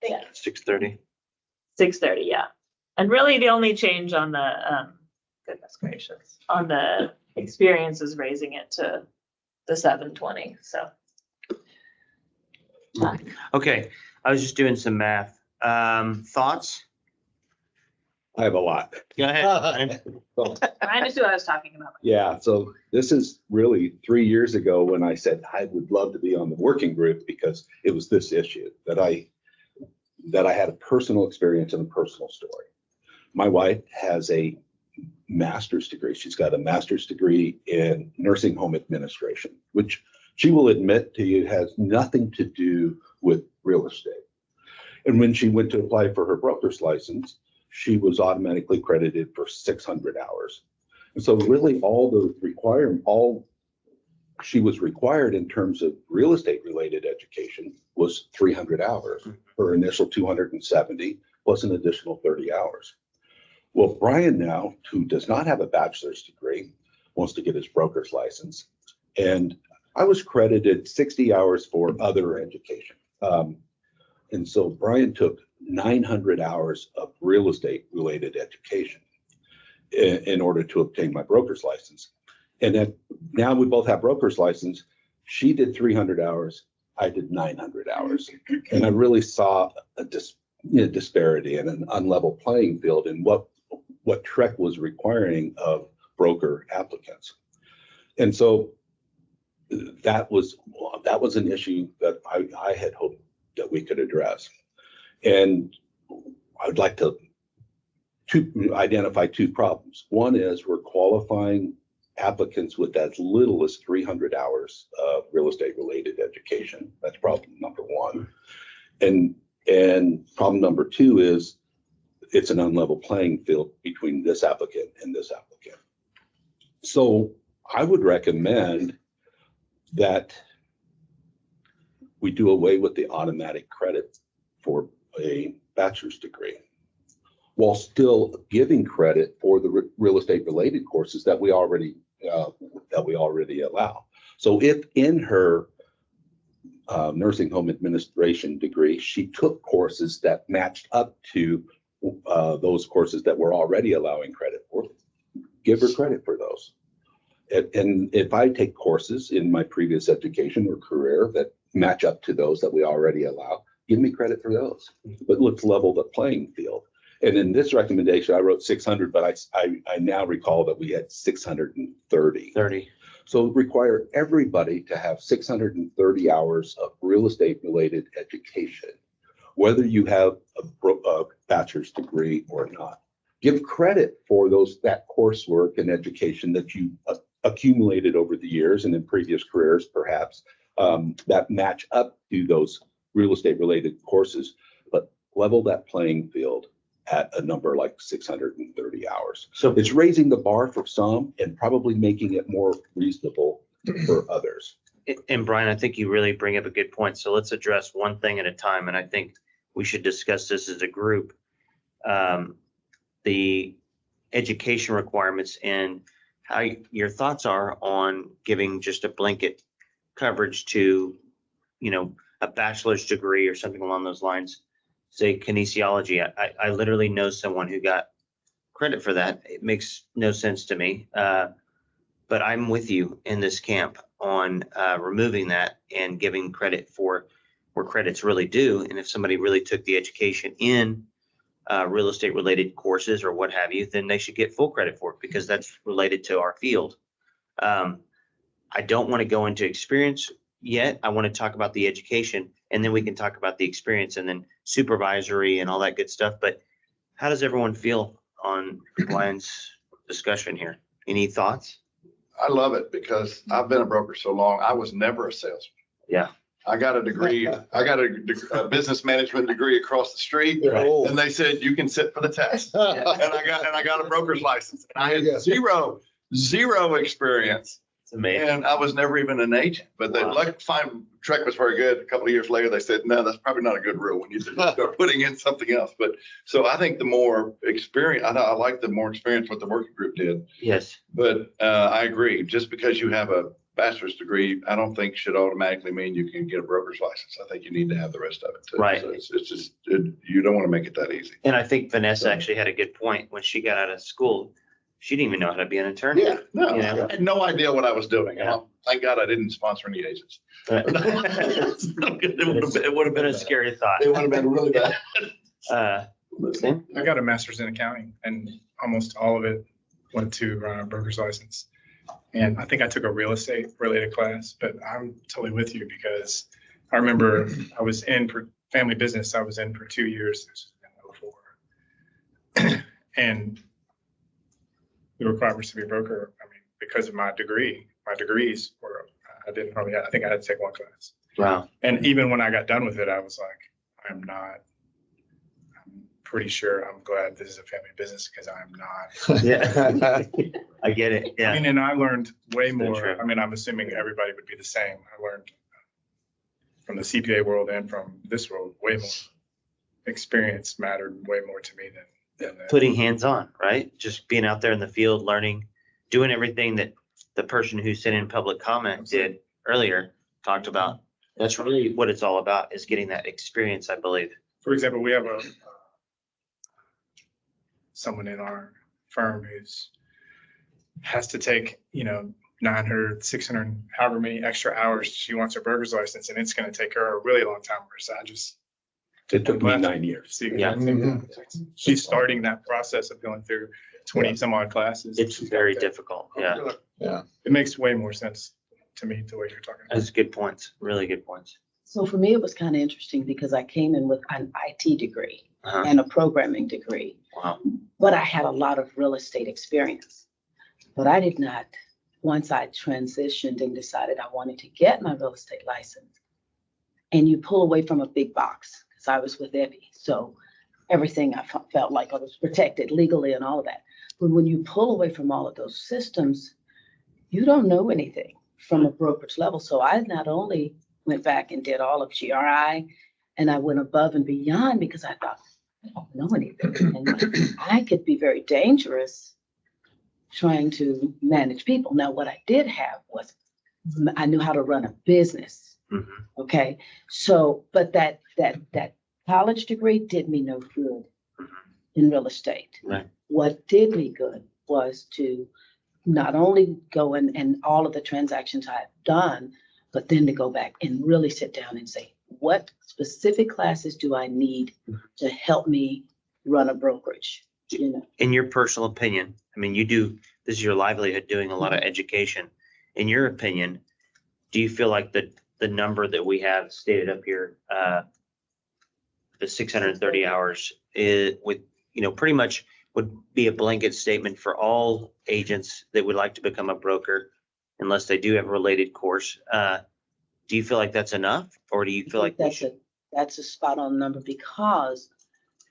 Thank Yeah. you. 6:30. 630, yeah. And really the only change on the, goodness gracious, on the experience is raising it to the 720, so. Okay, I was just doing some math. Thoughts? I have a lot. Go ahead. Ryan is who I was talking about. Yeah, so this is really 3 years ago when I said I would love to be on the working group because it was this issue that I had a personal experience and a personal story. My wife has a master's degree. She's got a master's degree in nursing home administration, which she will admit to you has nothing to do with real estate. And when she went to apply for her broker's license, she was automatically credited for 600 hours. And so really all she was required in terms of real estate related education was 300 hours, her initial 270 plus an additional 30 hours. Well, Brian now, who does not have a bachelor's degree, wants to get his broker's license. And I was credited 60 hours for other education. And so Brian took 900 hours of real estate related education in order to obtain my broker's license. And then now we both have broker's license. She did 300 hours. I did 900 hours. And I really saw a disparity and an unlevel playing field in what TREC was requiring of broker applicants. And so that was an issue that I had hoped that we could address. And I would like to identify two problems. One is we're qualifying applicants with as little as 300 hours of real estate related education. That's problem number one. And problem number two is it's an unlevel playing field between this applicant and this applicant. So I would recommend that we do away with the automatic credit for a bachelor's degree, while still giving credit for the real estate related courses that we already allow. So if in her nursing home administration degree, she took courses that matched up to those courses that we're already allowing credit for, give her credit for those. And if I take courses in my previous education or career that match up to those that we already allow, give me credit for those. But let's level the playing field. And in this recommendation, I wrote 600, but I now recall that we had 630. So require everybody to have 630 hours of real estate related education, whether you have a bachelor's degree or not. Give credit for that coursework and education that you accumulated over the years and in previous careers, perhaps, that match up to those real estate related courses, but level that playing field at a number like 630 hours. So it's raising the bar for some and probably making it more reasonable for others. And Brian, I think you really bring up a good point. So let's address one thing at a time. And I think we should discuss this as a group. The education requirements and how your thoughts are on giving just a blanket coverage to, a bachelor's degree or something along those lines. Say kinesiology. I literally know someone who got credit for that. It makes no sense to me. But I'm with you in this camp on removing that and giving credit for where credit's really due. And if somebody really took the education in real estate related courses or what have you, then they should get full credit for it because that's related to our field. I don't want to go into experience yet. I want to talk about the education and then we can talk about the experience and then supervisory and all that good stuff. But how does everyone feel on Brian's discussion here? Any thoughts? I love it because I've been a broker so long. I was never a salesman. Yeah. I got a degree. I got a business management degree across the street, and they said you can sit for the test. And I got a broker's license. And I had zero experience. It's amazing. And I was never even an agent. But the luck find Trek was very good. A couple of years later, they said, no, that's probably not a good rule when you start putting in something else. But so I think the more experience, I like the more experience what the working group did. Yes. But I agree. Just because you have a bachelor's degree, I don't think should automatically mean you can get a broker's license. I think you need to have the rest of it too. Right. So it's just, you don't want to make it that easy. And I think Vanessa actually had a good point when she got out of school. She didn't even know how to be an attorney. Yeah, no, You know? I had no idea what I was doing. Yeah. Thank God I didn't sponsor any agents. It would have been a scary thought. It would have been really bad. Sam? I got a master's in accounting and almost all of it went to broker's license. And I think I took a real estate related class, but I'm totally with you because I remember I was in for family business. I was in for 2 years. This was in 2004. And the requirements to be a broker, I mean, because of my degrees were, I think I had to take one class. Wow. And even when I got done with it, I was like, I'm pretty sure I'm glad this is a family business because I'm not. Yeah. I get it. Yeah. I mean, and I learned way So more. true. I mean, I'm assuming everybody would be the same. I learned from the CPA world and from this world, way more experience mattered way more to me than that. Putting hands on, right? Just being out there in the field, learning, doing everything that the person who sent in public comment did earlier, talked about. That's really what it's all about, is getting that experience, I believe. For example, we have someone in our firm who's has to take, 900, 600, however many extra hours she wants her broker's license, and it's going to take her a really long time. Whereas It took me 9 years. Yeah. She's starting that process of going through 20 some odd classes. It's very difficult. Yeah. It makes way more sense to me the way you're talking about. That's good points. Really good points. So for me, it was kind of interesting because I came in with an IT degree Uh-huh. and a programming degree, Wow. but I had a lot of real estate experience. But I did not once I transitioned and decided I wanted to get my real estate license, and you pull away from a big box, because I was with Evie, so everything I felt like I was protected legally and all of that. But when you pull away from all of those systems, you don't know anything from a brokerage level. So I not only went back and did all of GRI, and I went above and beyond because I thought, I don't know anything. And I could be very dangerous trying to manage people. Now, what I did have was I knew how to run a business. Mm-hmm. Okay. So, but that college degree did me no good in real estate. Right. What did me good was to not only go in and all of the transactions I've done, but then to go back and really sit down and say, what specific classes do I need to help me run a brokerage? You know, In your personal opinion, I mean, this is your livelihood, doing a lot of education. In your opinion, do you feel like the number that we have stated up here, the 630 hours is with, pretty much would be a blanket statement for all agents that would like to become a broker, unless they do have a related course. Do you feel like that's enough, or do you feel like that's a spot on number? Because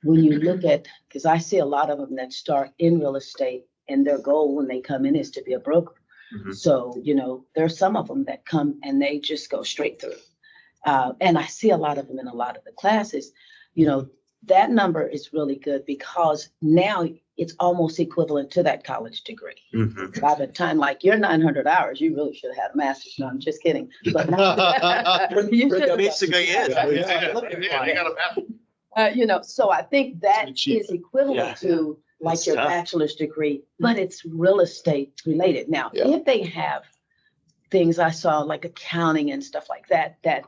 when you look at, because I see a lot of them that start in real estate and their goal when they come in is to be a broker. Mm-hmm. So, there's some of them that come and they just go straight through. And I see a lot of them in a lot of the classes. That number is really good because now it's almost equivalent to that college degree. Mm-hmm. By the time, like your 900 hours, you really should have had a master's. No, I'm just kidding. But you should have. Basically, So I think that is equivalent to like It's your tough. bachelor's degree, but it's real estate related. Now, Yeah. if they have things I saw like accounting and stuff like that, that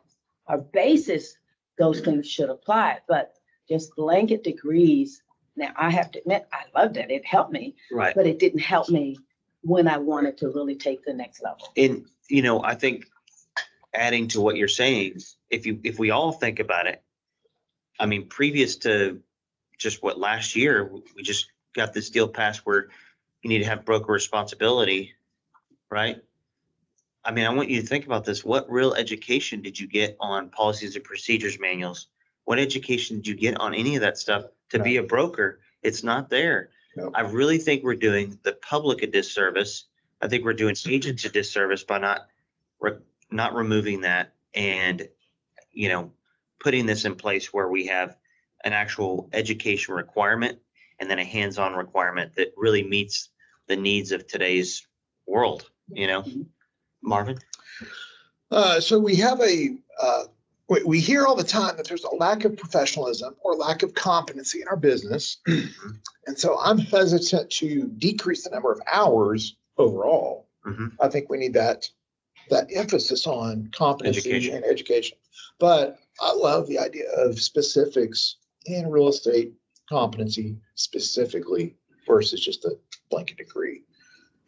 are basis, those things should apply, but just blanket degrees. Now, I have to admit, I loved it. It helped me, right. but it didn't help me when I wanted to really take the next level. And, I think adding to what you're saying, if we all think about it, I mean, previous to just last year, we just got this deal passed where you need to have broker responsibility, right? I mean, I want you to think about this. What real education did you get on policies and procedures manuals? What education did you get on any of that stuff to be a broker? It's not there. No. I really think we're doing the public a disservice. I think we're doing agents a disservice by not removing that and, putting this in place where we have an actual education requirement and then a hands-on requirement that really meets the needs of today's world, Marvin? So we have we hear all the time that there's a lack of professionalism or lack of competency in our business. And so I'm hesitant to decrease the number of hours overall. Mm-hmm. I think we need that emphasis on competency and education. But I love the idea of specifics in real estate competency specifically versus just a blanket degree.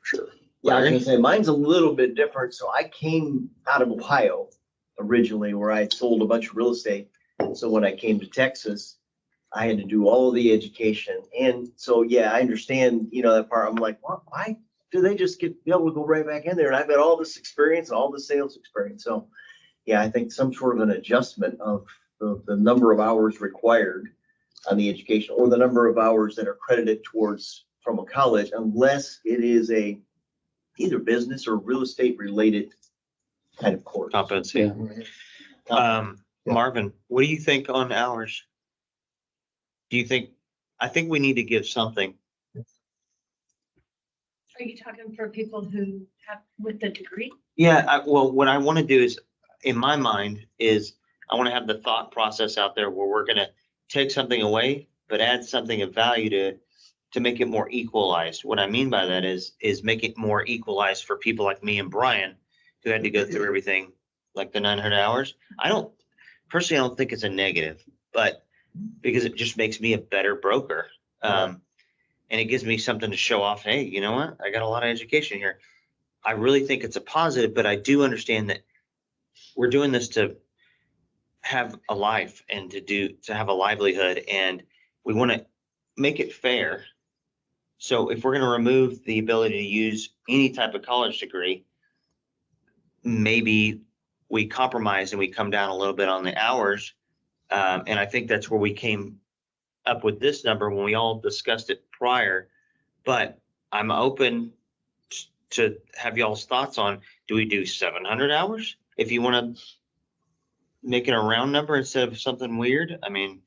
Sure. Yeah, I was gonna say mine's a little bit different. So I came out of Ohio originally, where I sold a bunch of real estate. So when I came to Texas, I had to do all of the education. And so, yeah, I understand, that part. I'm like, why do they just be able to go right back in there? And I've got all this experience, all the sales experience. So, yeah, I think some sort of an adjustment of the number of hours required on the education, or the number of hours that are credited towards from a college, unless it is either business or real estate related kind of course. Competency. Marvin, what do you think on hours? I think we need to give something. Are you talking for people who have with the degree? Yeah, what I want to do is, in my mind, is I want to have the thought process out there where we're going to take something away, but add something of value to make it more equalized. What I mean by that is make it more equalized for people like me and Brian, who had to go through everything like the 900 hours. I don't think it's a negative, but because it just makes me a better broker. And it gives me something to show off. Hey, you know what? I got a lot of education here. I really think it's a positive, but I do understand that we're doing this to have a life and to have a livelihood, and we want to make it fair So if we're going to remove the ability to use any type of college degree, maybe we compromise and we come down a little bit on the hours. And I think that's where we came up with this number when we all discussed it prior. But I'm open to have y'all's thoughts on, do we do 700 hours? If you want to make it a round number instead of something weird, I mean.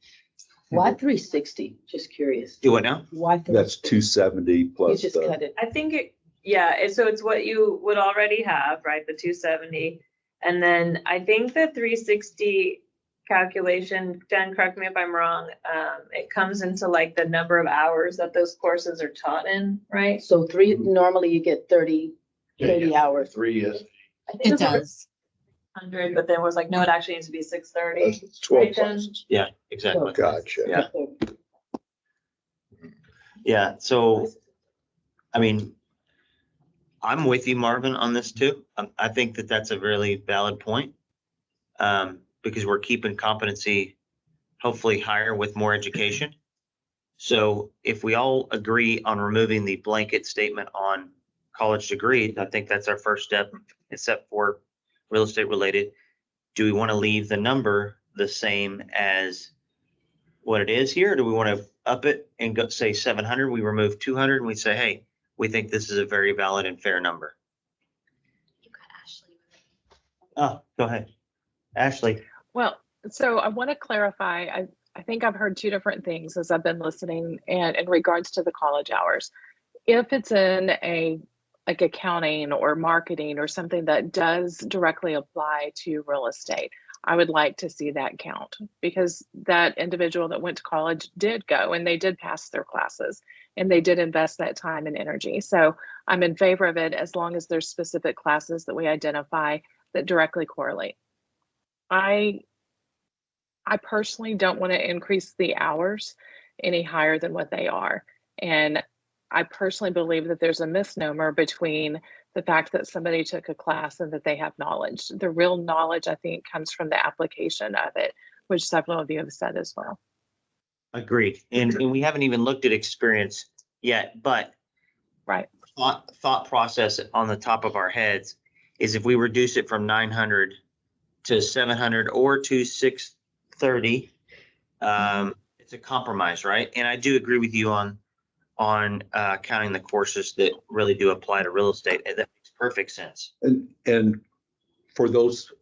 Why 360? Just curious. Do what now? Why? That's 270 You plus just the, cut it. I think so it's what you would already have, right? The 270. And then I think the 360 calculation, Dan, correct me if I'm wrong, it comes into like the number of hours that those courses are taught in, right? So normally you get 30 hours. 3 is. I think it's over 100, but then it was like, no, it actually needs to be 630. That's 12 Right, Jen? classes. Yeah, exactly. Gotcha. Yeah. Yeah, so, I mean, I'm with you, Marvin, on this too. I think that that's a really valid point. Because we're keeping competency hopefully higher with more education. So if we all agree on removing the blanket statement on college degrees, I think that's our first step, except for real estate related. Do we want to leave the number the same as what it is here? Or do we want to up it and go say 700? We remove 200 and we say, hey, we think this is a very valid and fair number. You got Ashley. Oh, go ahead. Ashley. Well, so I want to clarify, I think I've heard two different things as I've been listening and in regards to the college hours. If it's in like accounting or marketing or something that does directly apply to real estate, I would like to see that count, because that individual that went to college did go and they did pass their classes and they did invest that time and energy. So I'm in favor of it as long as there's specific classes that we identify that directly correlate. I personally don't want to increase the hours any higher than what they are. And I personally believe that there's a misnomer between the fact that somebody took a class and that they have knowledge. The real knowledge, I think, comes from the application of it, which several of you have said as well. Agreed. And we haven't even looked at experience yet, but right. Thought process on the top of our heads is if we reduce it from 900 to 700 or to 630, it's a compromise, right? And I do agree with you on counting the courses that really do apply to real estate. That makes perfect sense. and for those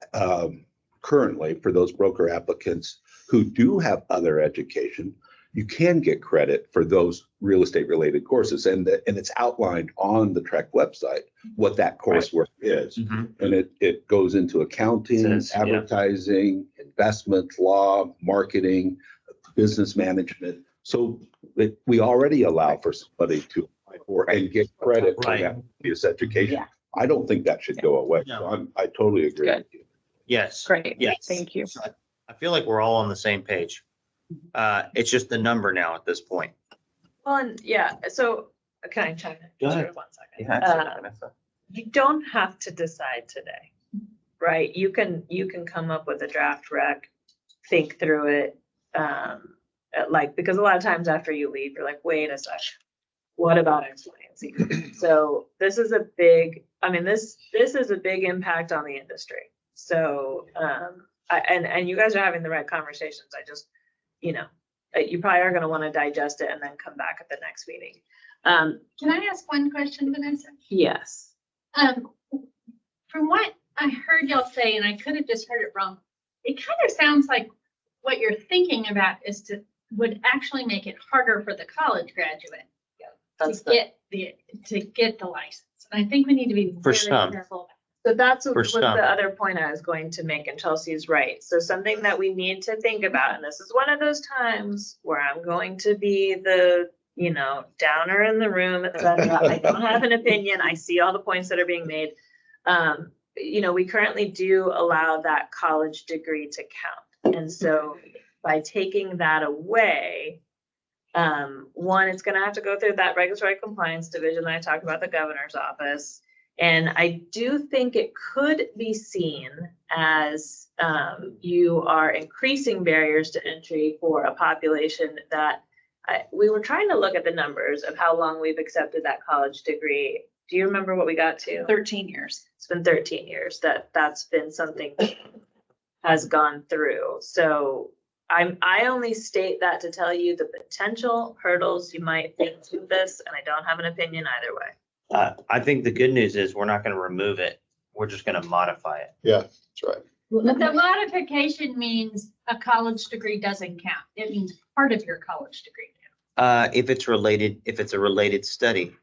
currently, for those broker applicants who do have other education, you can get credit for those real estate related courses, and it's outlined on the TREC website what that coursework is. Mm-hmm. And it goes into accounting, advertising, investment law, marketing, business management. So we already allow for somebody to apply for and get credit for that previous education. Yeah. I don't think that should go away. No. So I totally agree Good. with you. Yes. Great. Yes. Thank you. So I feel like we're all on the same page. It's just the number now at this point. Well, and so can I chime in? Go Just ahead. for 1 second? You don't have to decide today, right? You can come up with a draft rec, think through it, because a lot of times after you leave, you're like, wait a second, what about X, Y, and Z? So this is a big, this is a big impact on the industry. So, and you guys are having the right conversations. I just, you probably are going to want to digest it and then come back at the next meeting. Can I ask one question, Vanessa? Yes. From what I heard y'all say, and I could have just heard it wrong, it kind of sounds like what you're thinking about would actually make it harder for the college graduate to get the license. And I think we need to be For very some. careful about. So that's what For the some. other point I was going to make, and Chelsea's right. So something that we need to think about, and this is one of those times where I'm going to be the, downer in the room, et cetera. I don't have an opinion. I see all the points that are being made. We currently do allow that college degree to count. And so by taking that away, one, it's going to have to go through that regulatory compliance division that I talked about, the governor's office. And I do think it could be seen as you are increasing barriers to entry for a population that we were trying to look at the numbers of how long we've accepted that college degree. Do you remember what we got to? 13 years. It's been 13 years that's been something that has gone through. So I only state that to tell you the potential hurdles you might face with this, and I don't have an opinion either way. I think the good news is we're not going to remove it. We're just going to modify it. Yeah, that's right. But the modification means a college degree doesn't count. It means part of your college degree. If it's a related study.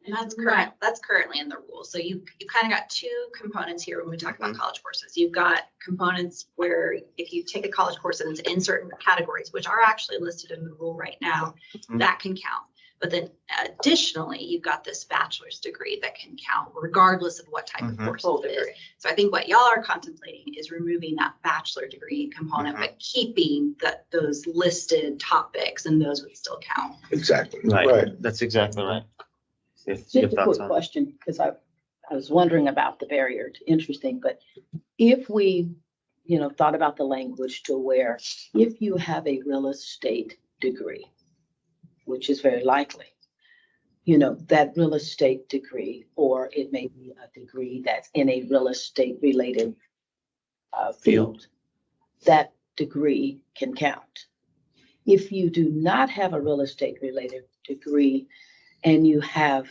And that's correct. That's currently in the rules. So you kind of got two components here when we talk about college courses. You've got components where if you take a college course and it's in certain categories, which are actually listed in the rule right now, that can count. But then additionally, you've got this bachelor's degree that can count regardless of what type of course it is. So I think what y'all are contemplating is removing that bachelor degree component, but keeping those listed topics, and those would still count. Exactly. Right. That's exactly right. Just a quick question, because I was wondering about the barrier. Interesting, but if we, thought about the language to where if you have a real estate degree, which is very likely, that real estate degree, or it may be a degree that's in a real estate related field, that degree can count. If you do not have a real estate related degree and you have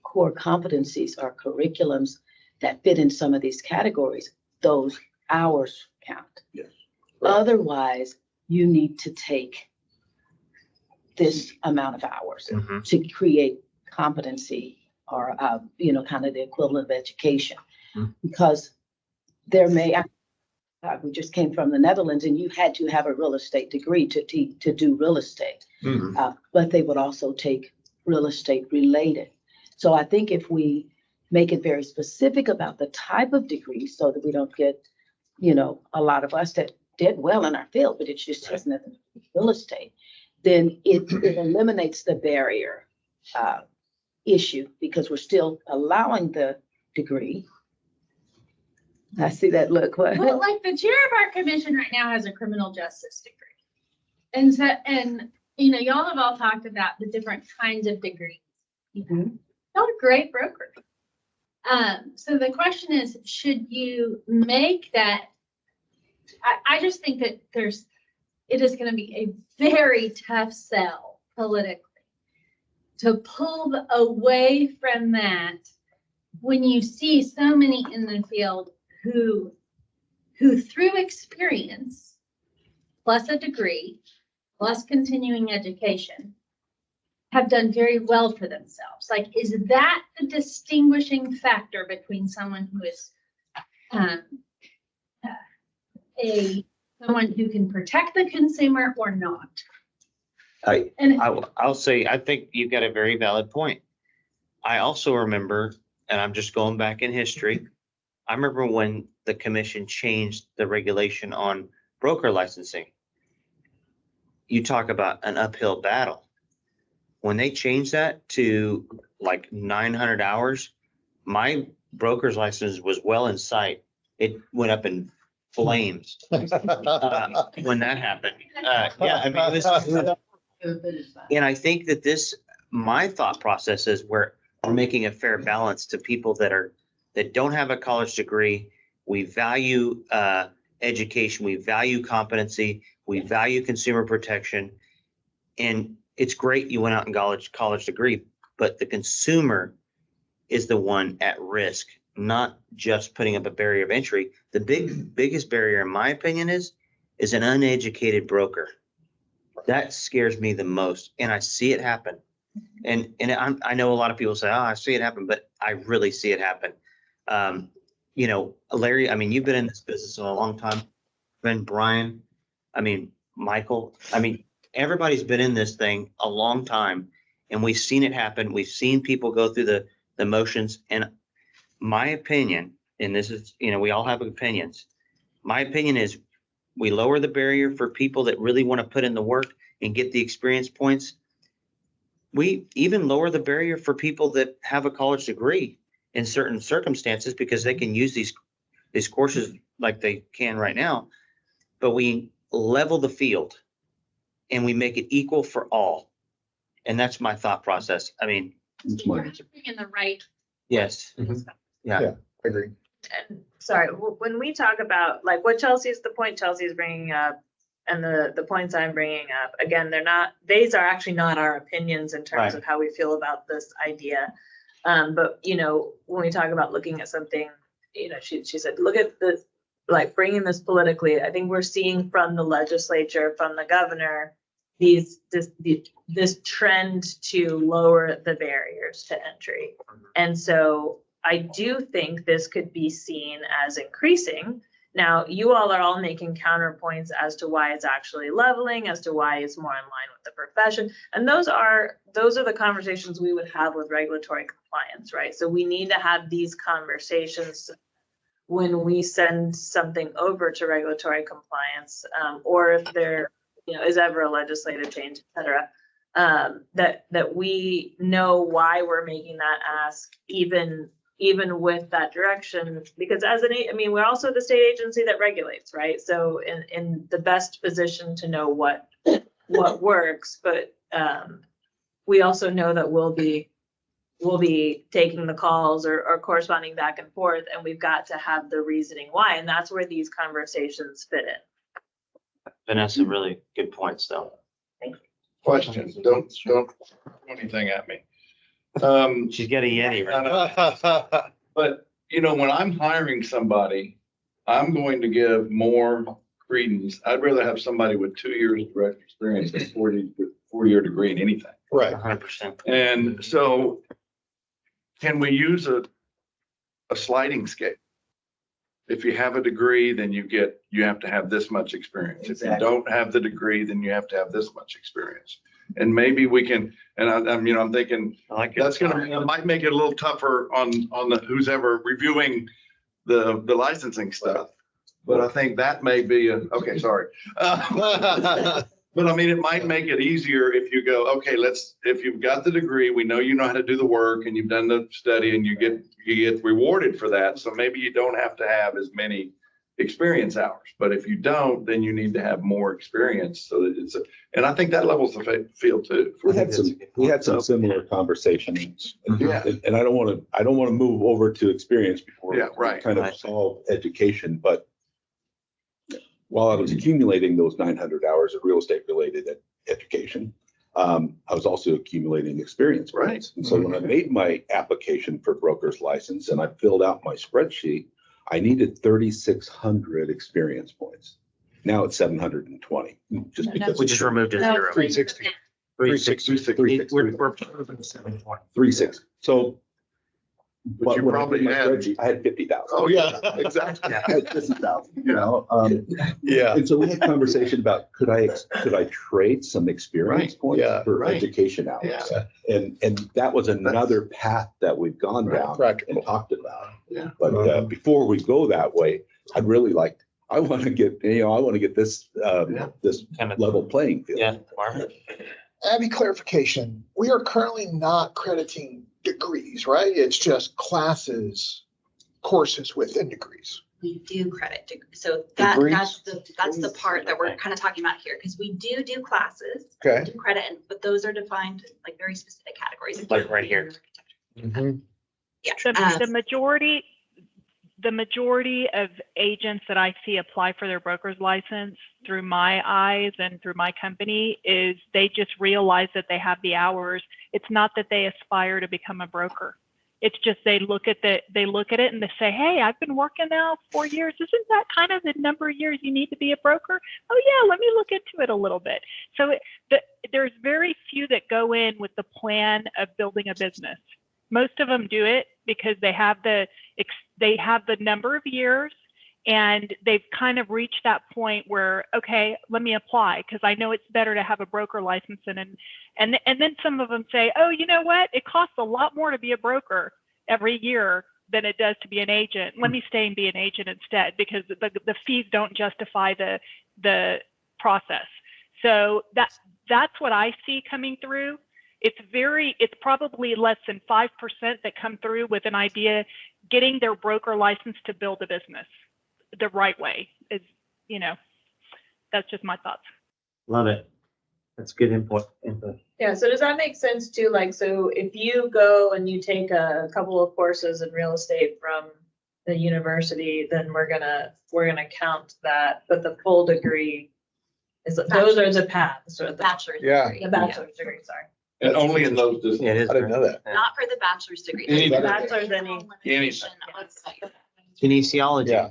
core competencies or curriculums that fit in some of these categories, those hours count. Yes. Otherwise, you need to take this amount of hours to create competency or, kind of the equivalent of education. Because there we just came from the Netherlands and you had to have a real estate degree to do real estate. But they would also take real estate related. So I think if we make it very specific about the type of degree so that we don't get, a lot of us that did well in our field, but it just has nothing to do with real estate, then it eliminates the barrier issue because we're still allowing the degree. I see that look. What? Well, like the chair of our commission right now has a criminal justice degree. And so, y'all have all talked about the different kinds of degrees. Y'all are great brokers. So the question is, should you make that? I just think that it is going to be a very tough sell politically to pull away from that when you see so many in the field who through experience plus a degree plus continuing education have done very well for themselves. Like, is that the distinguishing factor between someone who is someone who can protect the consumer or not? I'll say, I think you've got a very valid point. I also remember, and I'm just going back in history, I remember when the commission changed the regulation on broker licensing. You talk about an uphill battle. When they changed that to like 900 hours, my broker's license was well in sight. It went up in flames when that happened. And I think that my thought process is we're making a fair balance to people that don't have a college degree. We value education, we value competency, we value consumer protection. And it's great you went out and got a college degree, but the consumer is the one at risk, not just putting up a barrier of entry. The biggest barrier, in my opinion, is an uneducated broker. That scares me the most, and I see it happen. And I know a lot of people say, "Oh, I see it happen," but I really see it happen. Larry, I mean, you've been in this business a long time. Ben, Brian, Michael, everybody's been in this thing a long time, and we've seen it happen. We've seen people go through the motions. And my opinion, and this is, we all have opinions. My opinion is we lower the barrier for people that really want to put in the work and get the experience points. We even lower the barrier for people that have a college degree in certain circumstances because they can use these courses like they can right now. But we level the field and we make it equal for all. And that's my thought process. I mean, It's We're mine. in the right. yes, Mhm. yeah. Yeah. I agree. And sorry, when we talk about like what Chelsea's, the point Chelsea's bringing up and the points I'm bringing up, again, these are actually not our opinions in terms Right. of how we feel about this idea. But you know, when we talk about looking at something, you know, she said, look at this, like bringing this politically. I think we're seeing from the legislature, from the governor, this trend to lower the barriers to entry. And so I do think this could be seen as increasing. Now, you all are all making counterpoints as to why it's actually leveling, as to why it's more in line with the profession. And those are the conversations we would have with regulatory compliance, right? So we need to have these conversations when we send something over to regulatory compliance, or if there, you know, is ever a legislative change, et cetera, that we know why we're making that ask, even with that direction, because I mean, we're also the state agency that regulates, right? So in the best position to know what works, but we also know that we'll be taking the calls or corresponding back and forth, and we've got to have the reasoning why, and that's where these conversations fit in. Vanessa, really good points though. Question, don't throw anything at me. She's got a Yeti right. But, you know, when I'm hiring somebody, I'm going to give more credence. I'd rather have somebody with 2 years of direct experience than 4-year degree in anything. Right. 100%. And so can we use a sliding scale? If you have a degree, then you have to have this much experience. If you Exactly. don't have the degree, then you have to have this much experience. And maybe we can, and I'm thinking, I like that's it might make it a little tougher on the who's ever reviewing the licensing stuff. But I think that may be okay, sorry. But I mean, it might make it easier if you go, okay, if you've got the degree, we know you know how to do the work and you've done the study and you get rewarded for that. So maybe you don't have to have as many experience hours, but if you don't, then you need to have more experience so that and I think that levels the field too. We had some similar conversations. Yeah. And I don't want to move over to experience before. Yeah, right. we kind of solve education, but while I was accumulating those 900 hours of real estate related education, I was also accumulating experience points. Right. And so when I made my application for broker's license and I filled out my spreadsheet, I needed 3,600 experience points. Now it's 720, just because. We just removed a zero. 360. 360. We're approving 720. 3,600. So. But you when I probably did my had- spreadsheet, I had 50,000. Oh, yeah, exactly. I had 50,000, you know? Yeah. And so we had conversation about, could I trade some experience Right. points Yeah, for right. education hours? Yeah. And that was another path that we've gone Right. down Practical. and talked about. Yeah. But before we go that way, I'd really like, I want to get this, this Kind of- level playing field. Yeah, Marvin? Abby, clarification. We are currently not crediting degrees, right? It's just courses within degrees. We do credit, so Degrees? that's the part that we're kind of talking about here, because we do classes. Okay. Do credit, but those are defined like very specific categories. Like right here. Yeah. The majority of agents that I see apply for their broker's license through my eyes and through my company is they just realize that they have the hours. It's not that they aspire to become a broker. It's just they look at it and they say, hey, I've been working now 4 years. Isn't that kind of the number of years you need to be a broker? Oh yeah, let me look into it a little bit. So there's very few that go in with the plan of building a business. Most of them do it because they have the number of years and they've kind of reached that point where, okay, let me apply because I know it's better to have a broker license. And then some of them say, oh, you know what? It costs a lot more to be a broker every year than it does to be an agent. Let me stay and be an agent instead because the fees don't justify the process. So that's what I see coming through. It's probably less than 5% that come through with an idea, getting their broker license to build a business the right way is, that's just my thoughts. Love it. That's good input. Yeah, so does that make sense too? Like, so if you go and you take a couple of courses in real estate from the university, then we're gonna count that, but the full degree is, those are the paths or the Bachelor's Yeah. degree. the bachelor's degree, sorry. And only in those, Yeah, it is. I didn't know that. Not for the bachelor's degree. Any There's bachelor's, no any- limitation on site. Kinesiology. Yeah.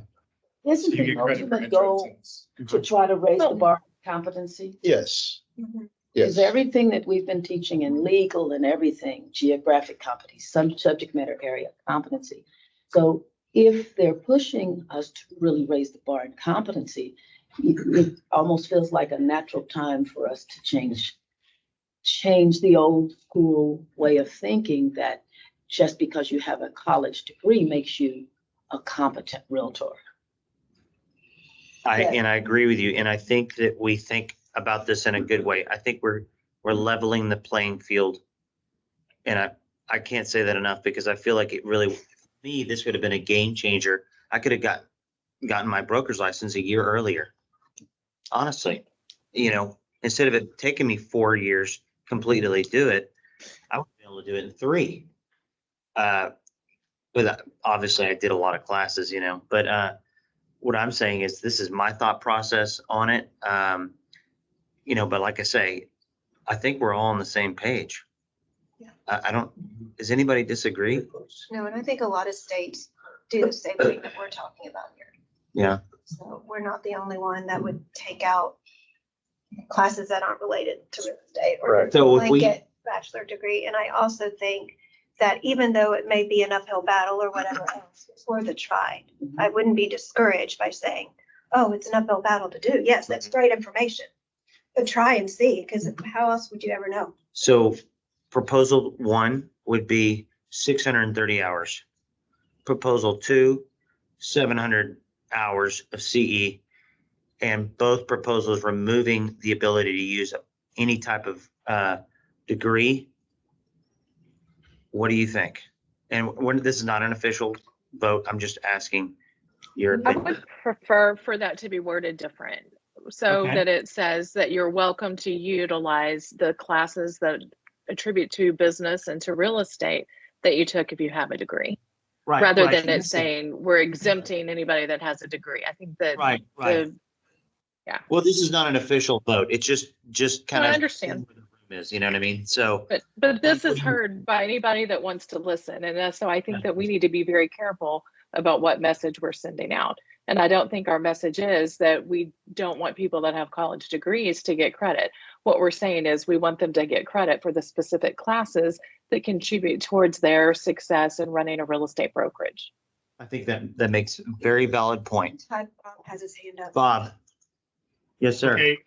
So Isn't you the get credit for ultimate entrance. goal to try to raise the bar of competency? Yes. Mhm. Yes. Is everything that we've been teaching in legal and everything, geographic competency, some subject matter area competency. So if they're pushing us to really raise the bar in competency, it almost feels like a natural time for us to change the old school way of thinking that just because you have a college degree makes you a competent realtor. And I agree with you. And I think that we think about this in a good way. I think we're leveling the playing field. And I can't say that enough because I feel like it really, for me, this would have been a game changer. I could have gotten my broker's license a year earlier. Honestly, instead of it taking me 4 years completely to do it, I would be able to do it in 3. But obviously I did a lot of classes, but what I'm saying is this is my thought process on it. But like I say, I think we're all on the same page. Yeah. I don't, does anybody disagree? No, and I think a lot of states do the same thing that we're talking about here. Yeah. So we're not the only one that would take out classes that aren't related to real estate or Right. So if we, blanket bachelor degree. And I also think that even though it may be an uphill battle or whatever else, it's worth a try. I wouldn't be discouraged by saying, oh, it's an uphill battle to do. Yes, that's great information. But try and see, because how else would you ever know? so proposal 1 would be 630 hours. Proposal 2, 700 hours of CE. And both proposals removing the ability to use any type of degree. What do you think? And this is not an official vote, I'm just asking your I opinion. would prefer for that to be worded different. So Okay. that it says that you're welcome to utilize the classes that attribute to business and to real estate that you took if you have a degree. Right, Rather right. than it saying we're exempting anybody that has a degree. I think that Right. yeah. Well, this is not an official vote. It's just kind I of understand. where the room is, you know what I mean? So But this is heard by anybody that wants to listen. And so I think that we need to be very careful about what message we're sending out. And I don't think our message is that we don't want people that have college degrees to get credit. What we're saying is we want them to get credit for the specific classes that contribute towards their success in running a real estate brokerage. I think that makes a very valid point. Bob has his hand up. Bob. Yes, sir. Okay,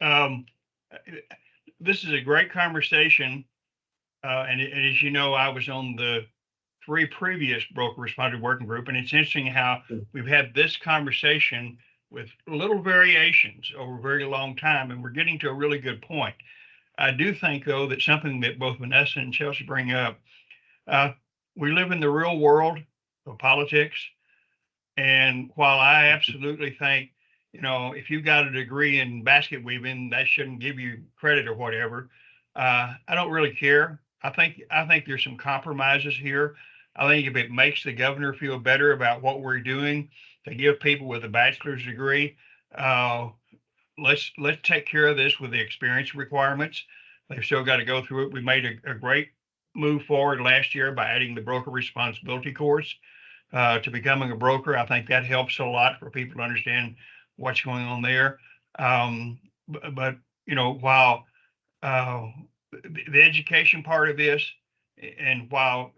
this is a great conversation. And as you know, I was on the 3 previous broker responsibility working group, and it's interesting how we've had this conversation with little variations over a very long time, and we're getting to a really good point. I do think, though, that something that both Vanessa and Chelsea bring up, we live in the real world of politics. And while I absolutely think, if you got a degree in basket weaving, that shouldn't give you credit or whatever, I don't really care. I think there's some compromises here. I think if it makes the governor feel better about what we're doing to give people with a bachelor's degree, let's take care of this with the experience requirements. They've still got to go through it. We made a great move forward last year by adding the broker responsibility course to becoming a broker. I think that helps a lot for people to understand what's going on there. But while the education part of this, and while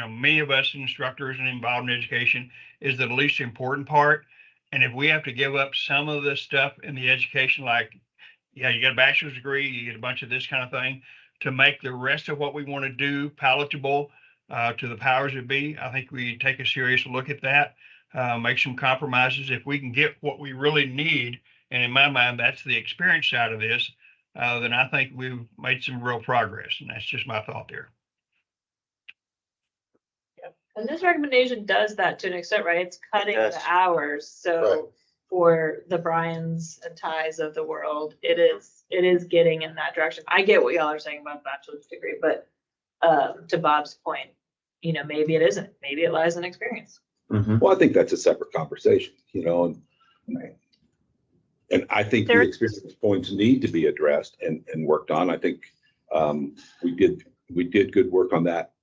many of us instructors and involved in education is the least important part, and if we have to give up some of the stuff in the education, like you got a bachelor's degree, you get a bunch of this kind of thing, to make the rest of what we want to do palatable to the powers that be, I think we take a serious look at that, make some compromises. If we can get what we really need, and in my mind, that's the experience side of this, then I think we've made some real progress. And that's just my thought there. And this recommendation does that to an extent, right? It's cutting the hours. So for the Bryans and Ties of the world, it is getting in that direction. I get what y'all are saying about bachelor's degree, but to Bob's point, you know, maybe it isn't. Maybe it lies in experience. Mhm. Well, I think that's a separate conversation, you know, and I think the There- experience points need to be addressed and worked on. I think we did good work on that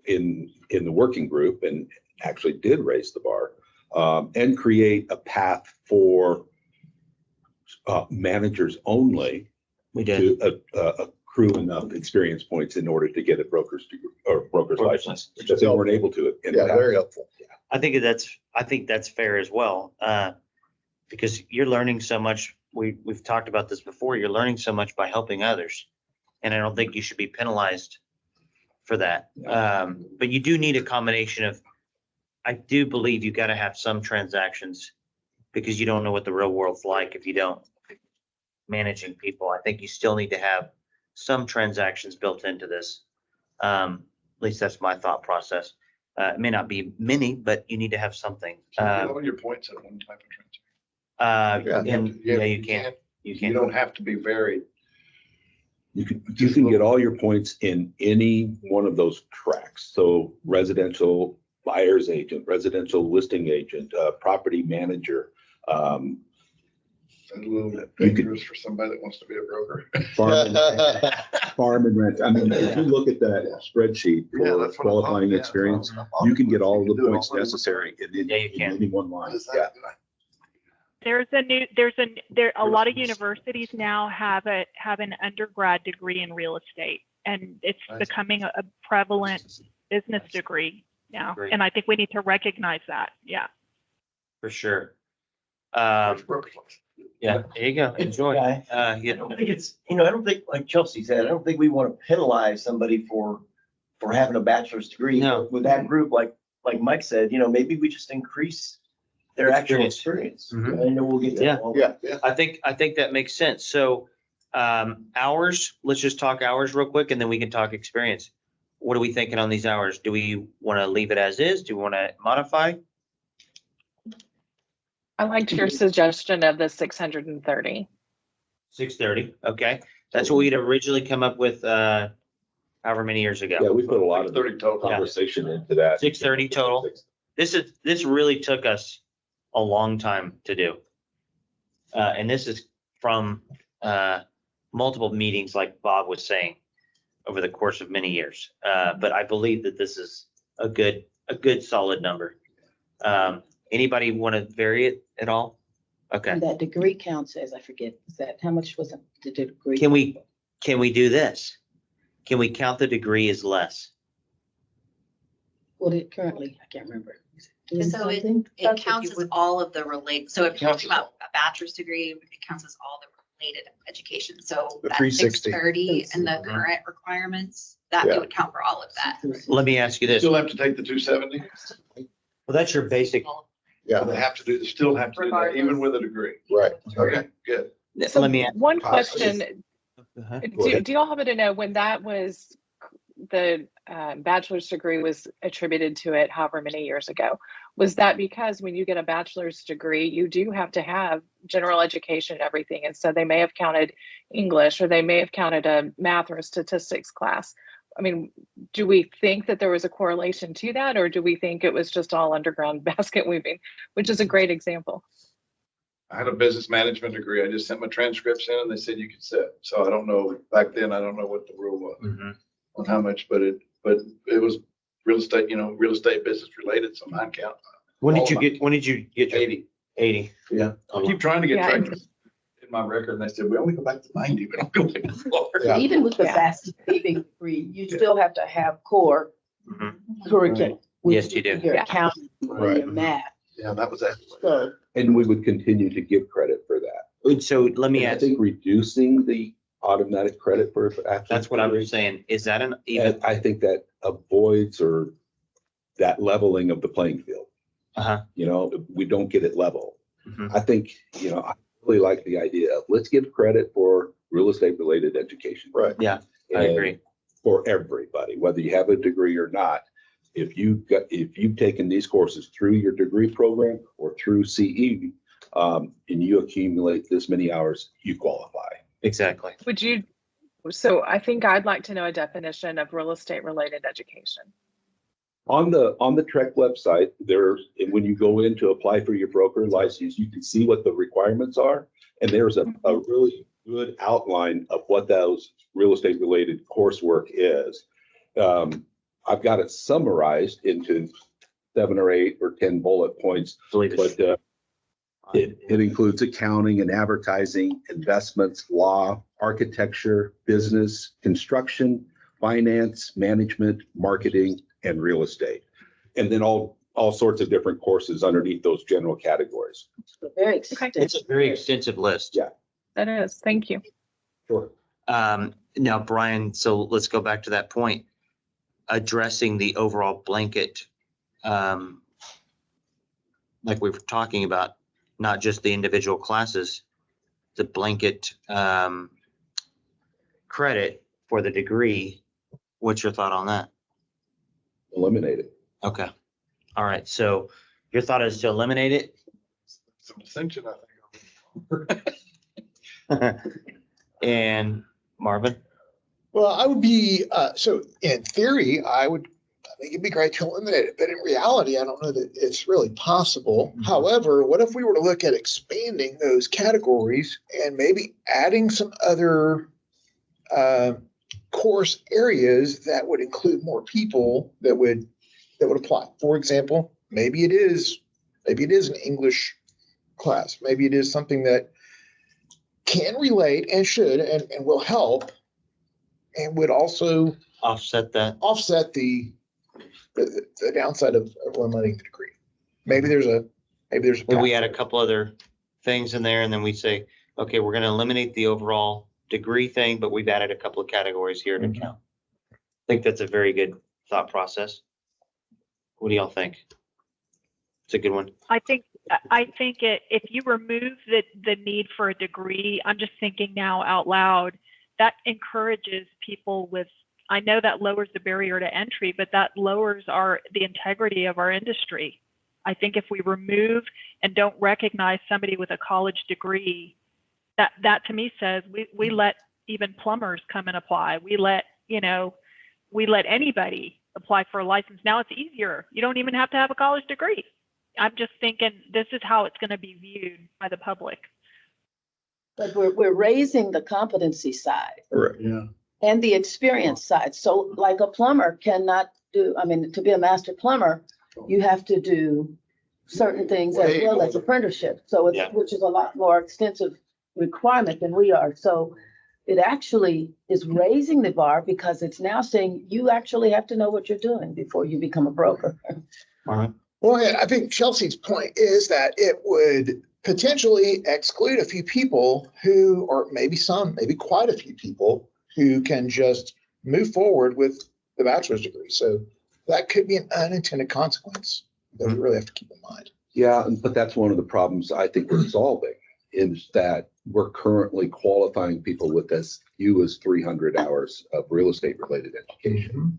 in the working group and actually did raise the bar and create a path for managers only We did. to accrue enough experience points in order to get a broker's degree or broker's Broker's license, because they weren't able to. in the Yeah, past. very helpful. I think that's fair as well, because you're learning so much. We've talked about this before. You're learning so much by helping others, and I don't think you should be penalized for that. But you do need a combination of. I do believe you got to have some transactions, because you don't know what the real world's like if you don't managing people. I think you still need to have some transactions built into this. At least that's my thought process. It may not be many, but you need to have something. All your points at one type of transaction. And yeah, you can. You don't have to be very. You can get all your points in any one of those tracks. So residential buyer's agent, residential listing agent, property manager. A little dangerous for somebody that wants to be a broker. Farm and rent. I mean, if you look at that spreadsheet Yeah, for that's what I thought. qualifying Yeah, experience, that's what I thought. you can get all You the do it points all over. necessary in Yeah, you can. any one line. Yeah. A lot of universities now have an undergrad degree in real estate, and it's Nice. becoming a prevalent business degree now. Great. And I think we need to recognize that. Yeah. For sure. There's broker's license. Yeah, there you go. Enjoy. I Yeah. don't think it's, I don't think, like Chelsea said, I don't think we want to penalize somebody for having a bachelor's degree. No. With that group, like Mike said, maybe we just increase their actual experience. Mhm. I know we'll get Yeah. that. Yeah. I think that makes sense. So, hours, let's just talk hours real quick and then we can talk experience. What are we thinking on these hours? Do we want to leave it as is? Do we want to modify? I liked your suggestion of the 630. 6:30, okay. That's what we'd originally come up with, however many years ago. Yeah, we put a lot of 30 total. conversation into that. 6:30 total. This really took us a long time to do. And this is from, multiple meetings, like Bob was saying, over the course of many years. But I believe that this is a good solid number. Anybody want to vary it at all? Okay. And that degree count says, I forget, is that, how much was the degree? Can we do this? Can we count the degree as less? What it currently, I can't remember. Is it doing So it, something? it counts as all of the related, so if you're talking about a bachelor's degree, it counts as all the related education. So The that 360. 630 and the current requirements, that it would count for all of that. Let me ask you You this. still have to take the 270. Well, that's your basic. Yeah, They still have to do that, even with a degree. right. Okay, good. So Let me ask. one question, Uh-huh. Go ahead. do y'all happen to know when that was, the bachelor's degree was attributed to it however many years ago? Was that because when you get a bachelor's degree, you do have to have general education and everything? And so they may have counted English, or they may have counted a math or a statistics class. I mean, do we think that there was a correlation to that, or do we think it was just all underground basket weaving, which is a great example? I had a business management degree. I just sent my transcripts in and they said you could sit. So I don't know, back then, I don't know what the rule was Mhm. on how much, but it was real estate, real estate business related, so mine count. When did you get your 80. 80? Yeah. I keep trying to get Yeah. trainers in my record and they said, we only go back to 90, we don't go back to floor. Yeah. Even with the Yeah. basket weaving degree, you still have to have core Mhm. curriculum. Yes, you do. Your Yeah. accounting, and Right. your math. Yeah, that was that. So And we would continue to give credit for that. And so let me And I ask, think reducing the automatic credit for. that's what I was saying. Is that an even? And I think that avoids or that leveling of the playing field. Uh-huh. We don't get it level. Mhm. I think, I really like the idea of let's give credit for real estate related education. Right. Yeah, I And agree. For everybody, whether you have a degree or not. If you've taken these courses through your degree program or through CE, and you accumulate this many hours, you qualify. Exactly. Would you, so I think I'd like to know a definition of real estate related education. On the TREC website, and when you go in to apply for your broker license, you can see what the requirements are. And there's a really good outline of what those real estate related coursework is. I've got it summarized into 7 or 8 or 10 bullet points, but it includes accounting and advertising, investments, law, architecture, business, construction, finance, management, marketing, and real estate. And then all sorts of different courses underneath those general categories. Very extensive. It's a very extensive list. Yeah. That is, thank you. Sure. Now, Brian, so let's go back to that point. Addressing the overall blanket, like we were talking about, not just the individual classes, the blanket credit for the degree. What's your thought on that? Eliminate it. Okay. All right. So your thought is to eliminate it? Some dissension, I think. And Marvin? Well, I would be, so in theory, I think it'd be great to eliminate it, but in reality, I don't know that it's really possible. Mm-hmm. However, what if we were to look at expanding those categories and maybe adding some other course areas that would include more people that would apply? For example, maybe it is an English class. Maybe it is something that can relate and should and will help and would also offset the downside of eliminating the degree. Maybe there's a we add a couple other things in there and then we say, okay, we're going to eliminate the overall degree thing, but we've added a couple of categories here to count. I think that's a very good thought process. What do y'all think? It's a good one. I think if you remove the need for a degree, I'm just thinking now out loud, that encourages people with, I know that lowers the barrier to entry, but that lowers the integrity of our industry. I think if we remove and don't recognize somebody with a college degree, that to me says we let even plumbers come and apply. We let anybody apply for a license. Now it's easier. You don't even have to have a college degree. I'm just thinking this is how it's going to be viewed by the public. But we're raising the competency side. Right. Yeah. And the experience side. So like a plumber cannot do, to be a master plumber, you have to do certain things as well as apprenticeship. So which is a lot more extensive requirement than we are. So it actually is raising the bar because it's now saying you actually have to know what you're doing before you become a broker. All right. Well, I think Chelsea's point is that it would potentially exclude a few people or maybe quite a few people who can just move forward with the bachelor's degree. So that could be an unintended consequence that we really have to keep in mind. Yeah, but that's one of the problems I think we're solving is that we're currently qualifying people with as few as 300 hours of real estate related education.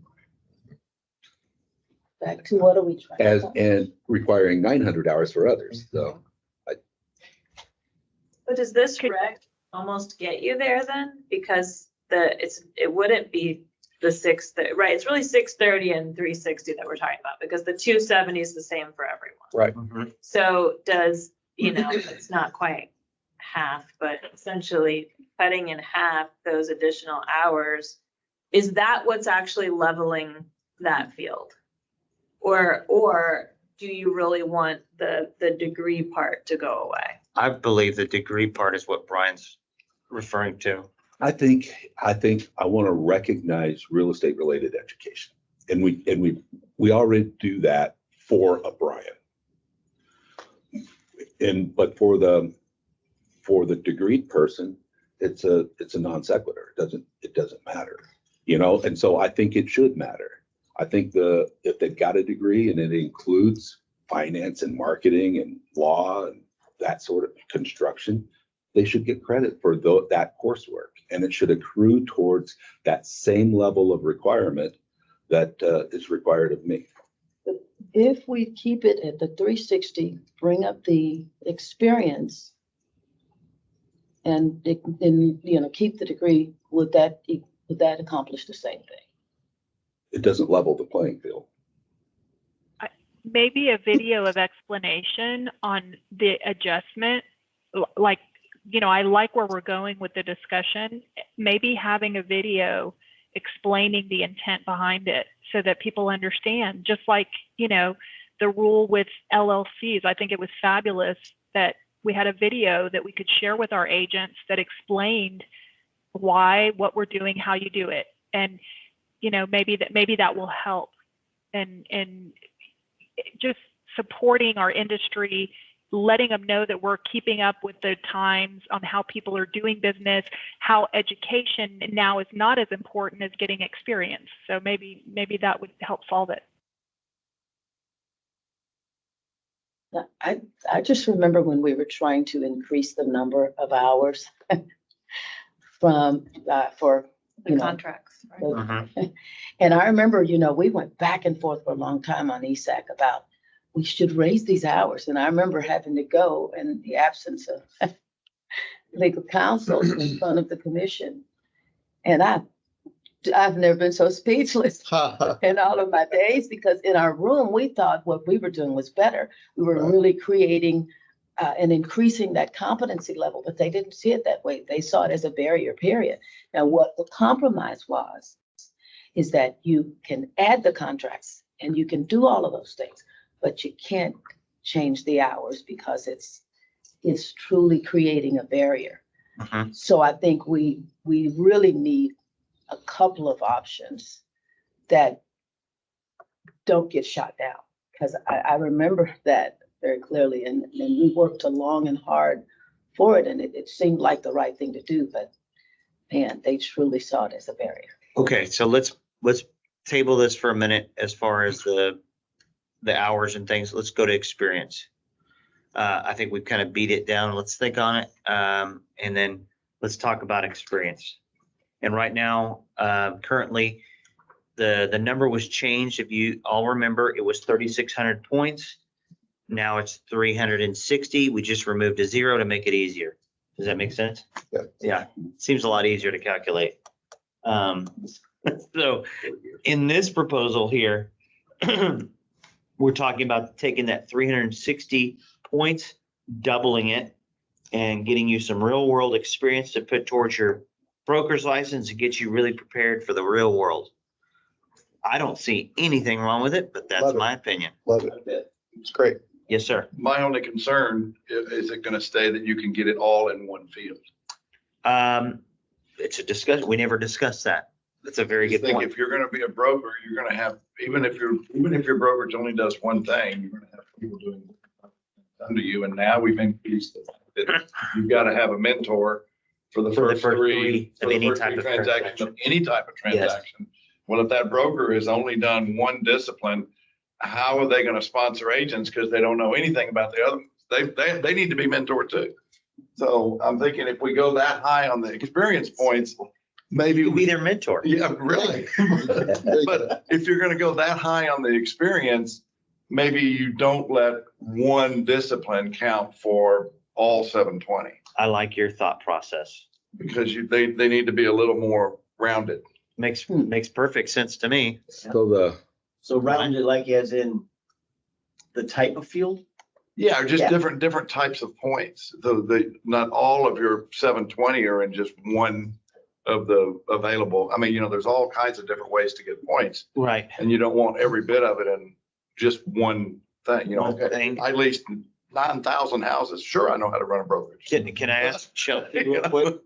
Back to what are we trying and requiring 900 hours for others. So But does this rec almost get you there then? Because it wouldn't be the 6:30, right? It's really 6:30 and 360 that we're talking about because the 270 is the same for everyone. Right. Mm-hmm. So does, it's not quite half, but essentially cutting in half those additional hours, is that what's actually leveling that field? Or do you really want the degree part to go away? I believe the degree part is what Brian's referring to. I think I want to recognize real estate related education. And we already do that for a Brian. But for the degreed person, it's a non sequitur. It doesn't matter. And so I think it should matter. I think if they've got a degree and it includes finance and marketing and law and that sort of construction, they should get credit for that coursework. And it should accrue towards that same level of requirement that is required of me. if we keep it at the 360, bring up the experience and, keep the degree, would that accomplish the same thing? It doesn't level the playing field. Maybe a video of explanation on the adjustment, like, I like where we're going with the discussion. Maybe having a video explaining the intent behind it so that people understand, just like, the rule with LLCs. I think it was fabulous that we had a video that we could share with our agents that explained why, what we're doing, how you do it. And, maybe that will help. And just supporting our industry, letting them know that we're keeping up with the times on how people are doing business, how education now is not as important as getting experience. So maybe that would help solve it. I just remember when we were trying to increase the number of hours for The contracts, right? And I remember, we went back and forth for a long time on ESAC about we should raise these hours. And I remember having to go in the absence of legal counsel in front of the commission. And I've never been so speechless in all of my days, because in our room, we thought what we were doing was better. We were really creating and increasing that competency level, but they didn't see it that way. They saw it as a barrier, period. Now, what the compromise is that you can add the contracts and you can do all of those things, but you can't change the hours because it's truly creating a barrier. So I think we really need a couple of options that don't get shot down, because I remember that very clearly, and we worked long and hard for it, and it seemed like the right thing to do, but man, they truly saw it as a barrier. Okay, so let's table this for a minute as far as the hours and things. Let's go to experience. I think we've kind of beat it down. Let's think on it, and then let's talk about experience. And right now, currently, the number was changed. If you all remember, it was 3,600 points. Now it's 360. We just removed a 0 to make it easier. Does that make sense? Yeah. Yeah, seems a lot easier to calculate. So in this proposal here, we're talking about taking that 360 points, doubling it, and getting you some real world experience to put towards your broker's license and get you really prepared for the real world. I don't see anything wrong with it, but that's my opinion. Love it. It's great. Yes, sir. My only concern, is it going to stay that you can get it all in one field? It's a discussion. We never discussed that. That's a very good point. If you're going to be a broker, you're going to have, even if your brokerage only does one thing, you're going to have people doing under you. And now we've increased the fact that you've got to have a mentor for the first three of any type of transaction. Any type of transaction. Yes. Well, if that broker has only done one discipline, how are they going to sponsor agents because they don't know anything about the other? They need to be mentored too. So I'm thinking if we go that high on the experience points, maybe you be their mentor. Yeah, really. But if you're going to go that high on the experience, maybe you don't let one discipline count for all 720. I like your thought process. Because they need to be a little more rounded. Makes perfect sense to me. So rounded, like as in the type of field? Yeah, just different types of points. Not all of your 720 are in just one of the available. I mean, there's all kinds of different ways to get points. Right. And you don't want every bit of it in just one thing. I leased 9,000 houses. Sure, I know how to run a brokerage. Can I ask Chelsea real quick?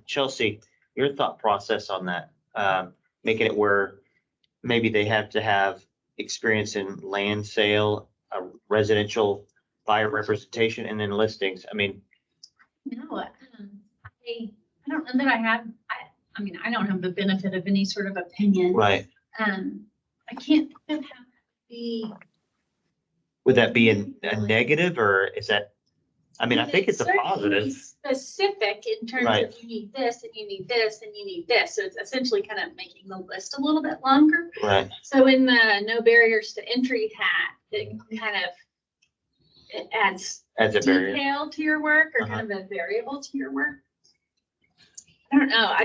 Chelsea, your thought process on that, making it where maybe they have to have experience in land sale, residential buyer representation, and then listings. I mean, no, I don't know that I have. I mean, I don't have the benefit of any sort of opinion. Right. I can't think of how that would be. Would that be a negative, or is that? I mean, I think it's a certainly positive. Specific in terms Right. of you need this and you need this and you need this. So it's essentially kind of making the list a little bit longer. Right. So in the no barriers to entry hat, it kind of, it adds As a barrier. detail to your work or kind of a variable to your work. I don't know.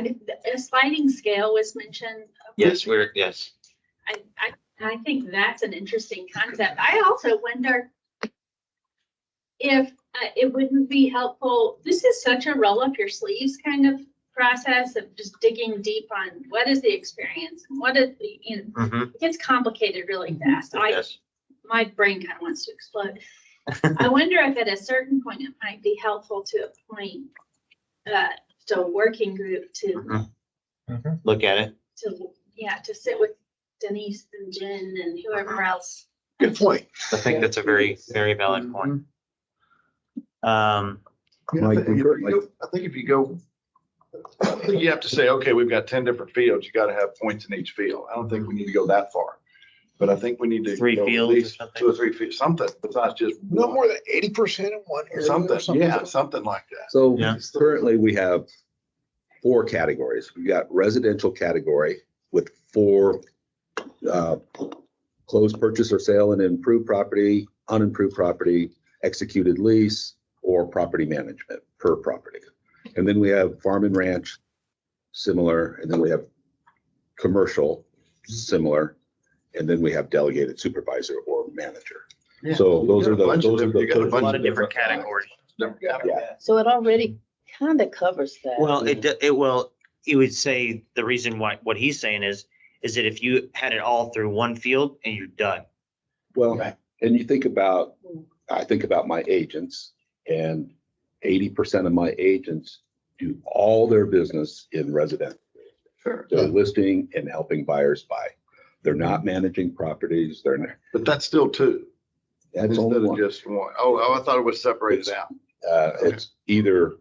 A sliding scale was mentioned. Yes, yes. I think that's an interesting concept. I also wonder if it wouldn't be helpful. This is such a roll up your sleeves kind of process of just digging deep on what is the experience and what is the, you know, it gets complicated really fast. Yes. My brain kind of wants to explode. I wonder if at a certain point it might be helpful to appoint to a working group to Look at it. to sit with Denise and Jen and whoever else. Good point. I think that's a very, very valid point. I think if you go, I think you have to say, okay, we've got 10 different fields. You got to have points in each field. I don't think we need to go that far. But I think we need to. 3 go at fields or least something? 2 or 3 fields, something besides just. No one. more than 80% in one area. or Something, yeah, something like that. So Yeah. currently we have 4 categories. We've got residential category with 4 closed purchase or sale and improved property, unimproved property, executed lease, or property management per property. And then we have farm and ranch, similar, and then we have commercial, similar, and then we have delegated supervisor or manager. Yeah. So those are the, You got a A bunch lot of different categories. Yeah. So it already kind of covers that. Well, it would say the reason why, what he's saying is that if you had it all through one field and you're done. Well, and you think about, I think about my agents, and 80% of my agents do all their business in residential. Sure. They're listing and helping buyers buy. They're not managing properties. They're not. But that's still 2. That's Instead only of one. just one. Oh, I thought it was separated out. It's either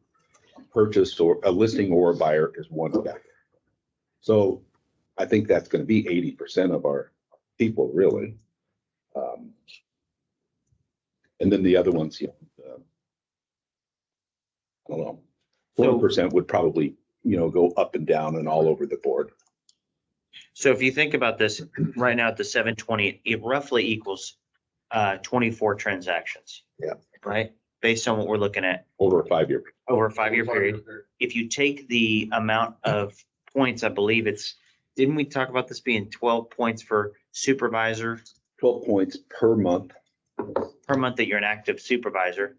purchase or a listing or a buyer is one category. So I think that's going to be 80% of our people, really. And then the other ones, I don't know, 4% would probably, go up and down and all over the board. So if you think about this right now at the 720, it roughly equals 24 transactions. Yeah. Right? Based on what we're looking at Over a 5-year. over a 5-year period. If you take the amount of points, I believe didn't we talk about this being 12 points for supervisor 12 points per month. that you're an active supervisor?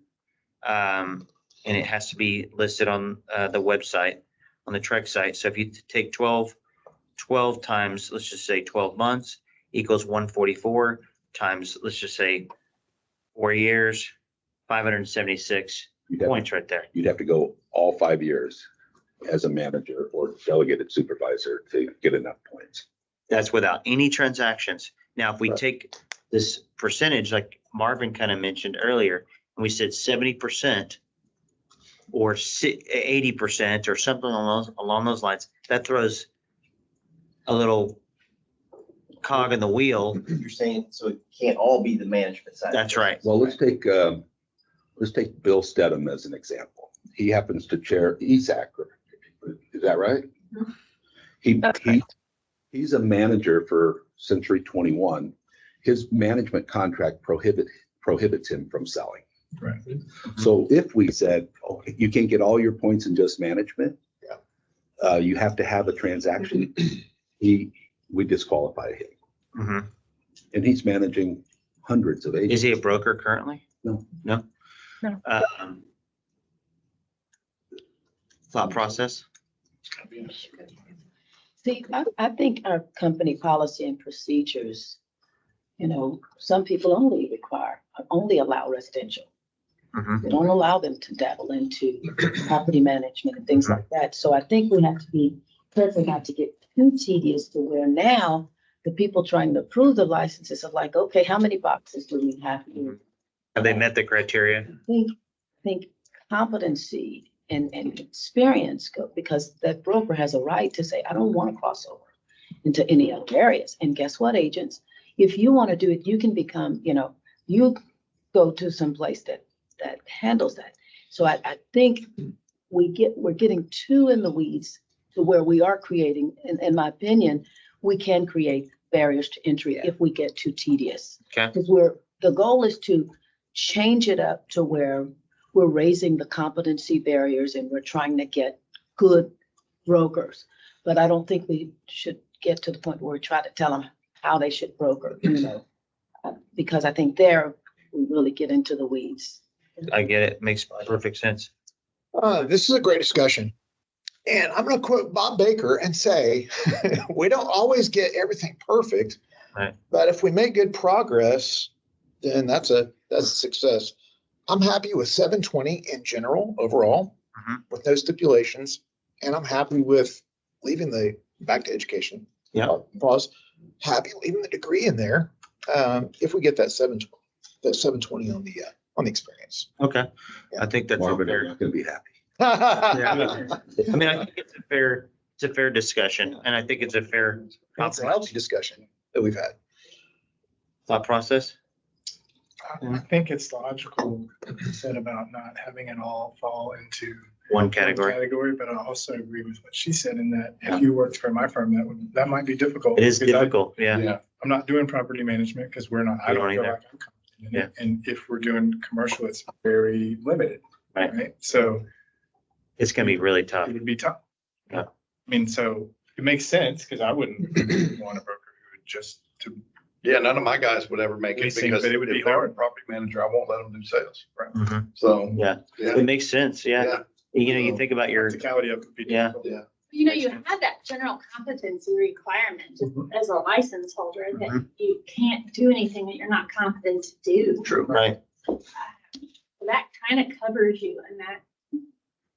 And it has to be listed on the website, on the TREC site. So if you take 12 times, let's just say 12 months equals 144 times, let's just say 4 years, 576 points right there. You'd have to go all 5 years as a manager or delegated supervisor to get enough points. That's without any transactions. Now, if we take this percentage, like Marvin kind of mentioned earlier, and we said 70% or 80% or something along those lines, that throws a little cog in the wheel. You're saying, so it can't all be the management side. That's right. Well, let's take Bill Stedham as an example. He happens to chair ESAC. Is that right? He's a manager for Century 21. His management contract prohibits him from selling. Right. So if we said, okay, you can't get all your points in just management, you have to have a transaction, we disqualify him. Mm-hmm. And he's managing hundreds of agents. Is he a broker currently? No. No? No. Thought process? See, I think our company policy and procedures, some people only allow residential. Mm-hmm. They don't allow them to dabble into property management and things like that. So I think we have to be careful not to get too tedious to where now the people trying to approve the licenses are like, okay, how many boxes do we have here? Have they met the criteria? I think competency and experience go, because that broker has a right to say, I don't want to cross over into any other areas. And guess what, agents? If you want to do it, you can become, you go to some place that handles that. So I think we're getting too in the weeds to where we are creating, in my opinion, we can create barriers to entry if we get too tedious. Okay. Because the goal is to change it up to where we're raising the competency barriers and we're trying to get good brokers. But I don't think we should get to the point where we try to tell them how they should broker, because I think there we really get into the weeds. I get it. Makes perfect sense. This is a great discussion. And I'm going to quote Bob Baker and say, we don't always get everything perfect, Right. but if we make good progress, then that's a success. I'm happy with 720 in general, overall, with no stipulations. And I'm happy with leaving the back to education. Yeah. Pause. Happy leaving the degree in there. If we get that 720 on the experience. Okay. I think that's Marvin, fair. I'm not gonna be happy. Yeah. I mean, I think it's a fair discussion, and I think it's a fair It's a healthy discussion that we've had. thought process. I think it's logical what you said about not having it all fall into One one category. but I also agree with what she said in that if you worked for my firm, that might be difficult. It is because difficult. Yeah. Yeah. I'm not doing property management because I We don't don't feel either. like I'm competent in it. And if we're doing commercial, it's very limited. Right. So It's gonna be really tough. it would be tough. Yeah. I mean, so it makes sense because I wouldn't want a broker who would just to. Yeah, none of my guys would ever make it Leasing, because but it if would be they're a hard. property manager, I won't let them do sales. Right. Mhm. So, Yeah. yeah, It makes sense. Yeah. yeah, You think about your, Practicality of it would be Yeah. difficult. yeah. You have that general competency requirement just as a license holder that Mhm. you can't do anything that you're not competent to do. True. right. That kind of covers you in that,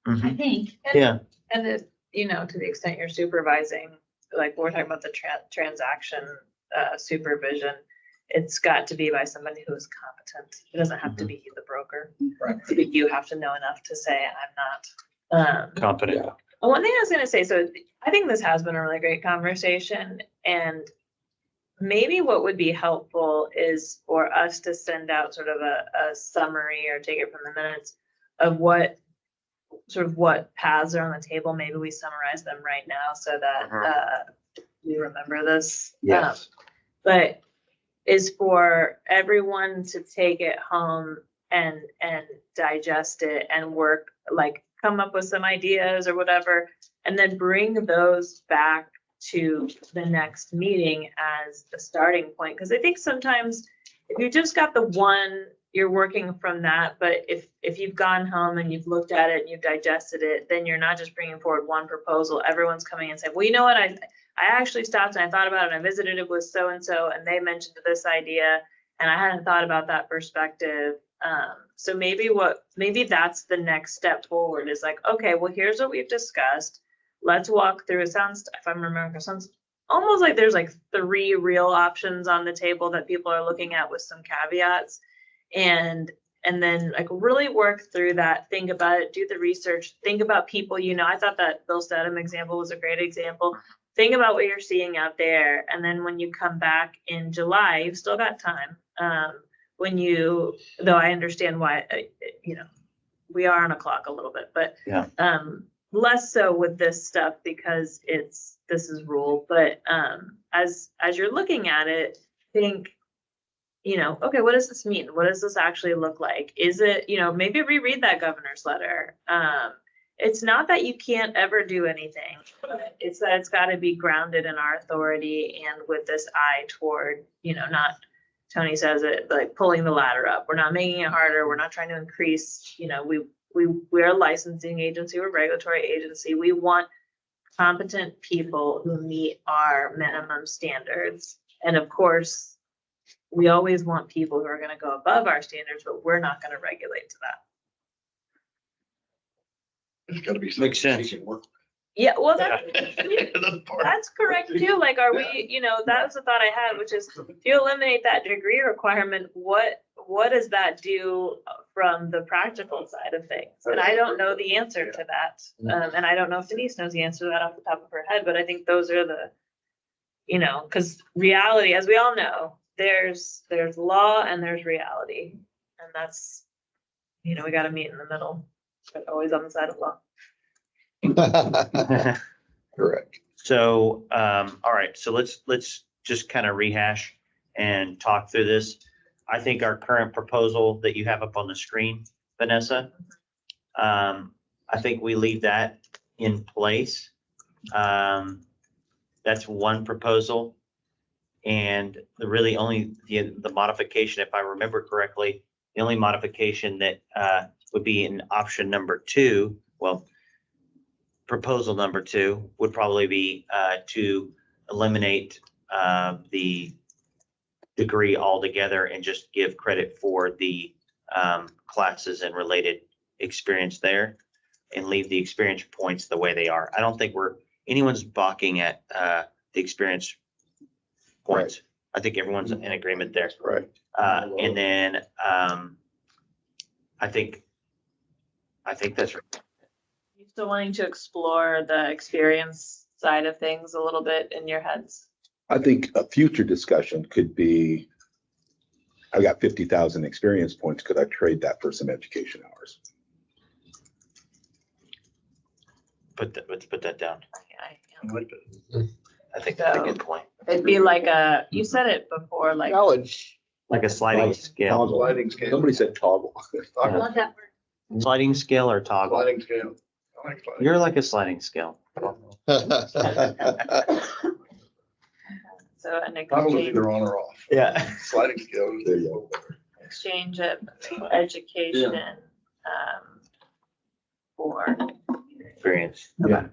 I Mhm. think. Yeah. And if, to the extent you're supervising, like we're talking about the transaction supervision, it's got to be by somebody who is competent. It doesn't have to be you, the broker. Right. But you have to know enough to say, I'm not. Confident. One thing I was gonna say, so I think this has been a really great conversation, and maybe what would be helpful is for us to send out sort of a summary or take it from the minutes of what paths are on the table. Maybe we summarize them right now so that we remember this. Yes. But is for everyone to take it home and digest it and work, like come up with some ideas or whatever, and then bring those back to the next meeting as a starting point. Because I think sometimes if you just got the one, you're working from that. But if you've gone home and you've looked at it and you've digested it, then you're not just bringing forward one proposal. Everyone's coming and saying, well, you know what, I actually stopped and I thought about it and I visited it with so-and-so and they mentioned this idea and I hadn't thought about that perspective. So maybe that's the next step forward is like, okay, well, here's what we've discussed. Let's walk through. It sounds, if I'm remembering, it sounds almost like there's like 3 real options on the table that people are looking at with some caveats. And then like really work through that, think about it, do the research, think about people, I thought that Bill Stedham example was a great example. Think about what you're seeing out there. And then when you come back in July, you've still got time. Though I understand why, we are on a clock a little bit, but Yeah. Less so with this stuff because this is rule. But as you're looking at it, think, okay, what does this mean? What does this actually look like? Is it, maybe reread that governor's letter. It's not that you can't ever do anything, but it's that it's got to be grounded in our authority and with this eye toward, not, Tony says it, like pulling the ladder up. We're not making it harder. We're not trying to increase, we're a licensing agency, we're a regulatory agency. We want competent people who meet our minimum standards. And of course, we always want people who are going to go above our standards, but we're not going to regulate to that. There's gotta be Makes something sense. she can work with. Yeah, well, That's part. that's correct too. Like, are we, that was the thought I had, which is if you eliminate that degree requirement, what does that do from the practical side of things? And I don't know the answer to that. And I don't know if Denise knows the answer to that off the top of her head, but I think those are the, because reality, as we all know, there's law and there's reality. And that's, we got to meet in the middle. but always on the side of law. Correct. So, all right, so let's just kind of rehash and talk through this. I think our current proposal that you have up on the screen, Vanessa, I think we leave that in place. That's one proposal. And the modification, if I remember correctly, the only modification that would be in option number 2, well, proposal number 2 would probably be to eliminate the degree altogether and just give credit for the classes and related experience there and leave the experience points the way they are. I don't think anyone's balking at the experience points. I think everyone's in agreement there. Right. And then I think that's right. You still wanting to explore the experience side of things a little bit in your heads? I think a future discussion could be, I've got 50,000 experience points. Could I trade that for some education hours? Let's put that down. I think So- that's a good point. It'd be like you said it before, like Knowledge. Like a sliding scale. Sliding scale. Somebody said toggle. I love that word. Sliding scale or toggle? Sliding scale. I like sliding. You're like a sliding scale. so an Toggle is exchange, either on or off. Yeah. Sliding scale. There you go. exchange of education for Experience. Yeah.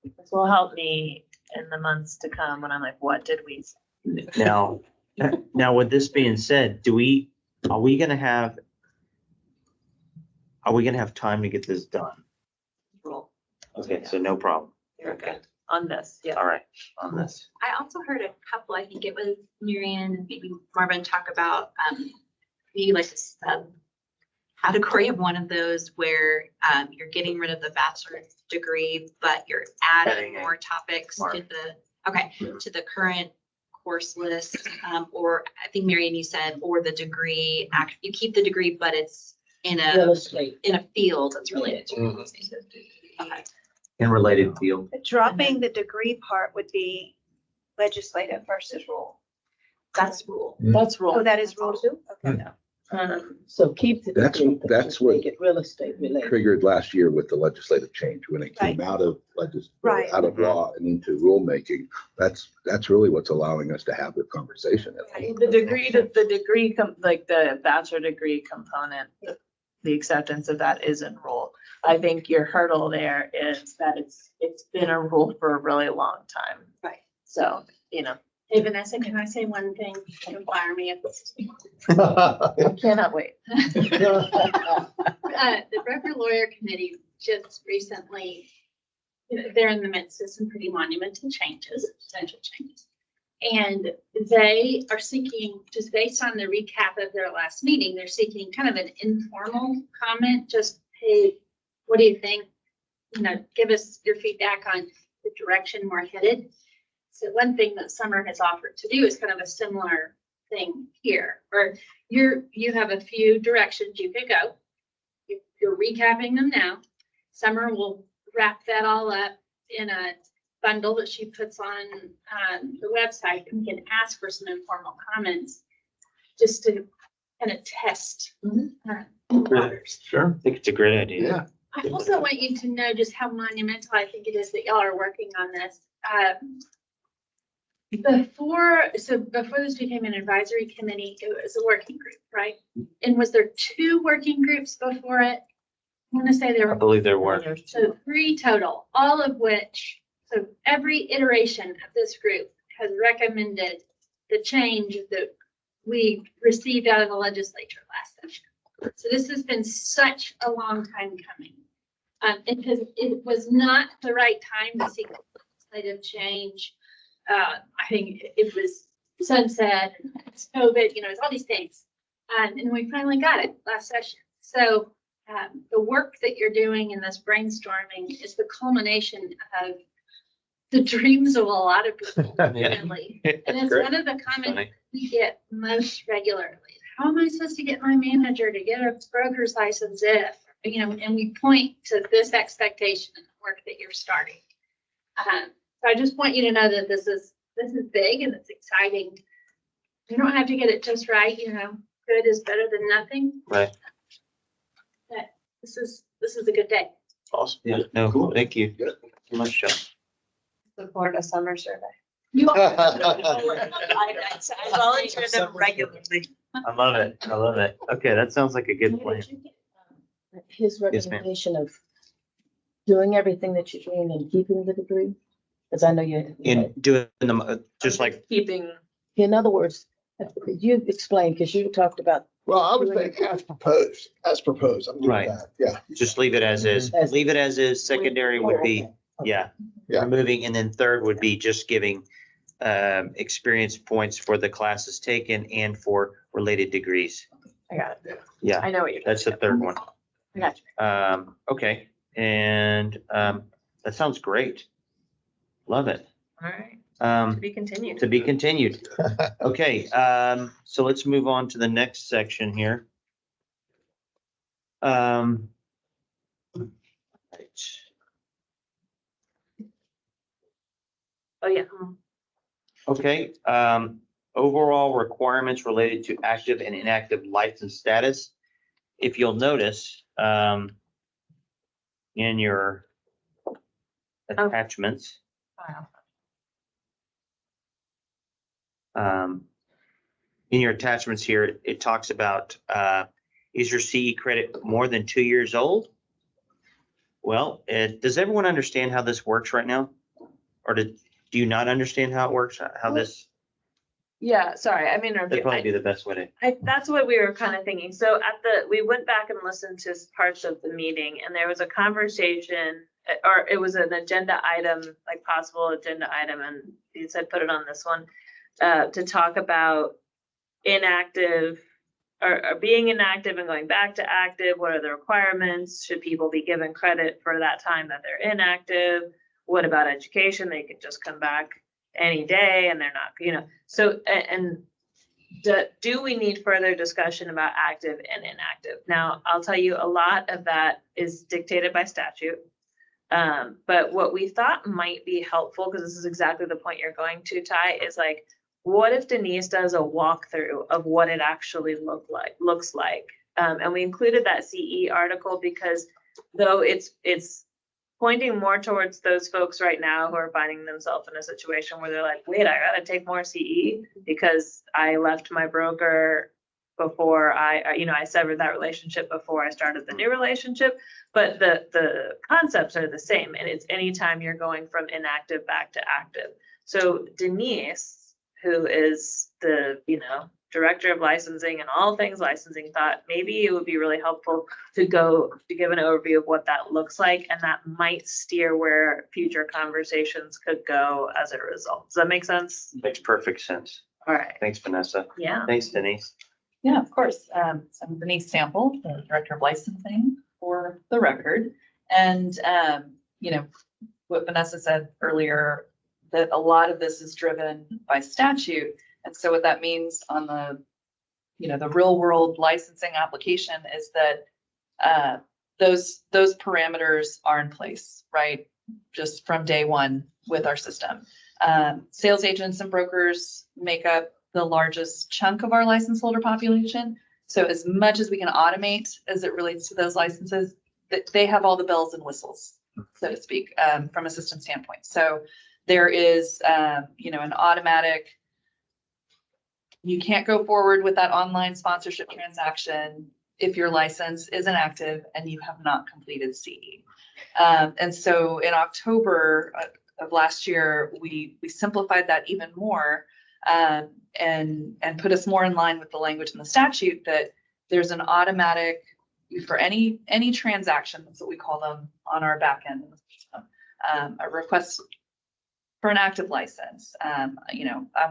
this will help me in the months to come when I'm like, what did we say? Now with this being said, are we gonna have time to get this done? Rule. Okay, so no problem. You're good on this. Yeah. All right, on this. I also heard a couple, I think it was Marianne and maybe Marvin talk about, maybe like a category of one of those where, you're getting rid of the bachelor's degree, but you're adding more topics to the current course list. Or I think Marianne, you said, or the degree, you keep the degree, but it's in Real estate. a field that's related to real estate. Okay. In related field. Dropping the degree part would be legislative versus rule. That's rule. That's rule. Oh, that is rule too? Okay. So keep the. That's- degree, but that's just what Make it real estate related. Triggered last year with the legislative change when it came out of Right. out of law and into rulemaking. That's really what's allowing us to have the conversation. The degree, like the bachelor degree component, the acceptance of that is in rule. I think your hurdle there is that it's been a rule for a really long time. Right. So, Hey, Vanessa, can I say one thing? Don't fire me if this is. I cannot wait. The Broker Lawyer Committee just recently, they're in the midst of some pretty monumental changes, potential changes. And they are seeking, just based on the recap of their last meeting, they're seeking kind of an informal comment, just, hey, what do you think? Give us your feedback on the direction we're headed. So one thing that Summer has offered to do is kind of a similar thing here, where you have a few directions you could go. You're recapping them now. Summer will wrap that all up in a bundle that she puts on the website, and we can ask for some informal comments just to kind of test the waters. Sure. I think it's a great idea. Yeah. I also want you to know just how monumental I think it is that y'all are working on this. Before this became an advisory committee, it was a working group, right? And was there 2 working groups before it? I want to say there I were. believe there were. So 3 total, all of which, so every iteration of this group has recommended the change that we received out of the legislature last session. So this has been such a long time coming. Because it was not the right time to seek legislative change. I think it was sunset, it's COVID, it's all these things. And we finally got it last session. So the work that you're doing in this brainstorming is the culmination of the dreams of a lot of people, Yeah. really. And it's one of the comments we get most regularly. How am I supposed to get my manager to get a broker's license if? and we point to this expectation in the work that you're starting. So I just want you to know that this is big and it's exciting. You don't have to get it just right, good is better than nothing. Right. But this is a good day. Awesome. Yeah, no, cool. Thank you. Good. Very much, John. The Florida summer survey. You are. I volunteer them regularly. I love it. I love it. Okay, that sounds like a good plan. His Yes, ma'am. recommendation of doing everything that you're doing and keeping the degree? Because I know you. In doing them, just like, Keeping. In other words, you explained, because you talked about. Well, I would think as proposed, I'm good Right. with that, yeah. just leave it as is. Leave it as is. Secondary would be, yeah, Yeah. removing, and then third would be just giving experience points for the classes taken and for related degrees. I got it. Yeah, I know what you're. that's the third one. I got you. Okay, and that sounds great. Love it. All right. To be continued. To be continued. Okay, so let's move on to the next section here. Right. Oh, yeah. Okay, overall requirements related to active and inactive license status. If you'll notice, in your attachments, in your attachments here, it talks about, is your CE credit more than 2 years old? Well, does everyone understand how this works right now? Or do you not understand how it works, how this, Yeah, sorry, I mean, that'd probably be the best way to. that's what we were kind of thinking. So we went back and listened to parts of the meeting and there was a conversation, or it was an agenda item, like possible agenda item, and you said put it on this one, to talk about inactive or being inactive and going back to active. What are the requirements? Should people be given credit for that time that they're inactive? What about education? They could just come back any day and they're not, so, and do we need further discussion about active and inactive? Now, I'll tell you, a lot of that is dictated by statute. But what we thought might be helpful, because this is exactly the point you're going to, Ty, is like, what if Denise does a walkthrough of what it actually looks like? And we included that CE article because though it's pointing more towards those folks right now who are finding themselves in a situation where they're like, wait, I gotta take more CE because I left my broker before I severed that relationship before I started the new relationship. But the concepts are the same, and it's anytime you're going from inactive back to active. So Denise, who is the, director of licensing and all things licensing, thought maybe it would be really helpful to give an overview of what that looks like, and that might steer where future conversations could go as a result. Does that make sense? Makes perfect sense. All right. Thanks, Vanessa. Yeah. Thanks, Denise. Yeah, of course. So I'm Denise Sample, the Director of Licensing, for the record. And, what Vanessa said earlier, that a lot of this is driven by statute. And so what that means on the, the real world licensing application is that those parameters are in place, right? Just from day one with our system. Sales agents and brokers make up the largest chunk of our license holder population. So as much as we can automate as it relates to those licenses, they have all the bells and whistles, so to speak, from a system standpoint. So there is, an automatic, you can't go forward with that online sponsorship transaction if your license is inactive and you have not completed CE. And so in October of last year, we simplified that even more, and put us more in line with the language in the statute that there's an automatic, for any transaction, that's what we call them on our back end of the system, a request for an active license. I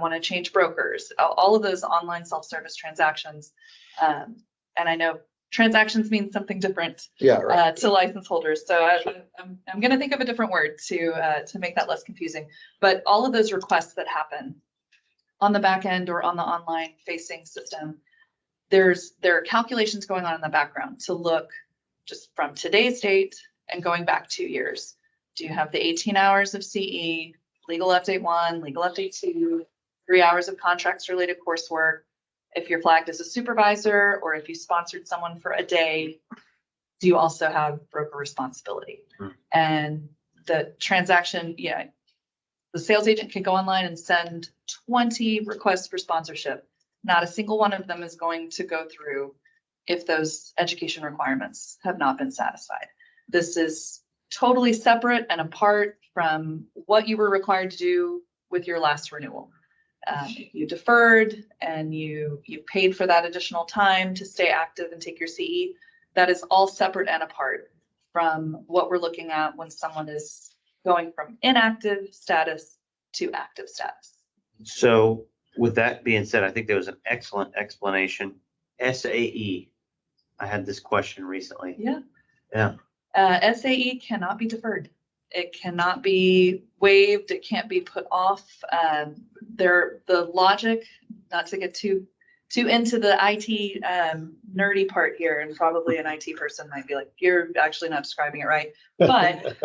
want to change brokers, all of those online self-service transactions. And I know transactions mean something different to license holders. So I'm going to think of a different word to make that less confusing. But all of those requests that happen on the back end or on the online facing system, there are calculations going on in the background to look just from today's date and going back 2 years. Do you have the 18 hours of CE, legal update 1, legal update 2, 3 hours of contracts related coursework? If you're flagged as a supervisor, or if you sponsored someone for a day, do you also have broker responsibility? And the transaction, yeah, the sales agent can go online and send 20 requests for sponsorship. Not a single one of them is going to go through if those education requirements have not been satisfied. This is totally separate and apart from what you were required to do with your last renewal. You deferred and you paid for that additional time to stay active and take your CE. That is all separate and apart from what we're looking at when someone is going from inactive status to active status. So with that being said, I think there was an excellent explanation. SAE, I had this question recently. Yeah. Yeah. SAE cannot be deferred. It cannot be waived. It can't be put off. The logic, not to get too into the IT nerdy part here, and probably an IT person might be like, you're actually not describing it right. But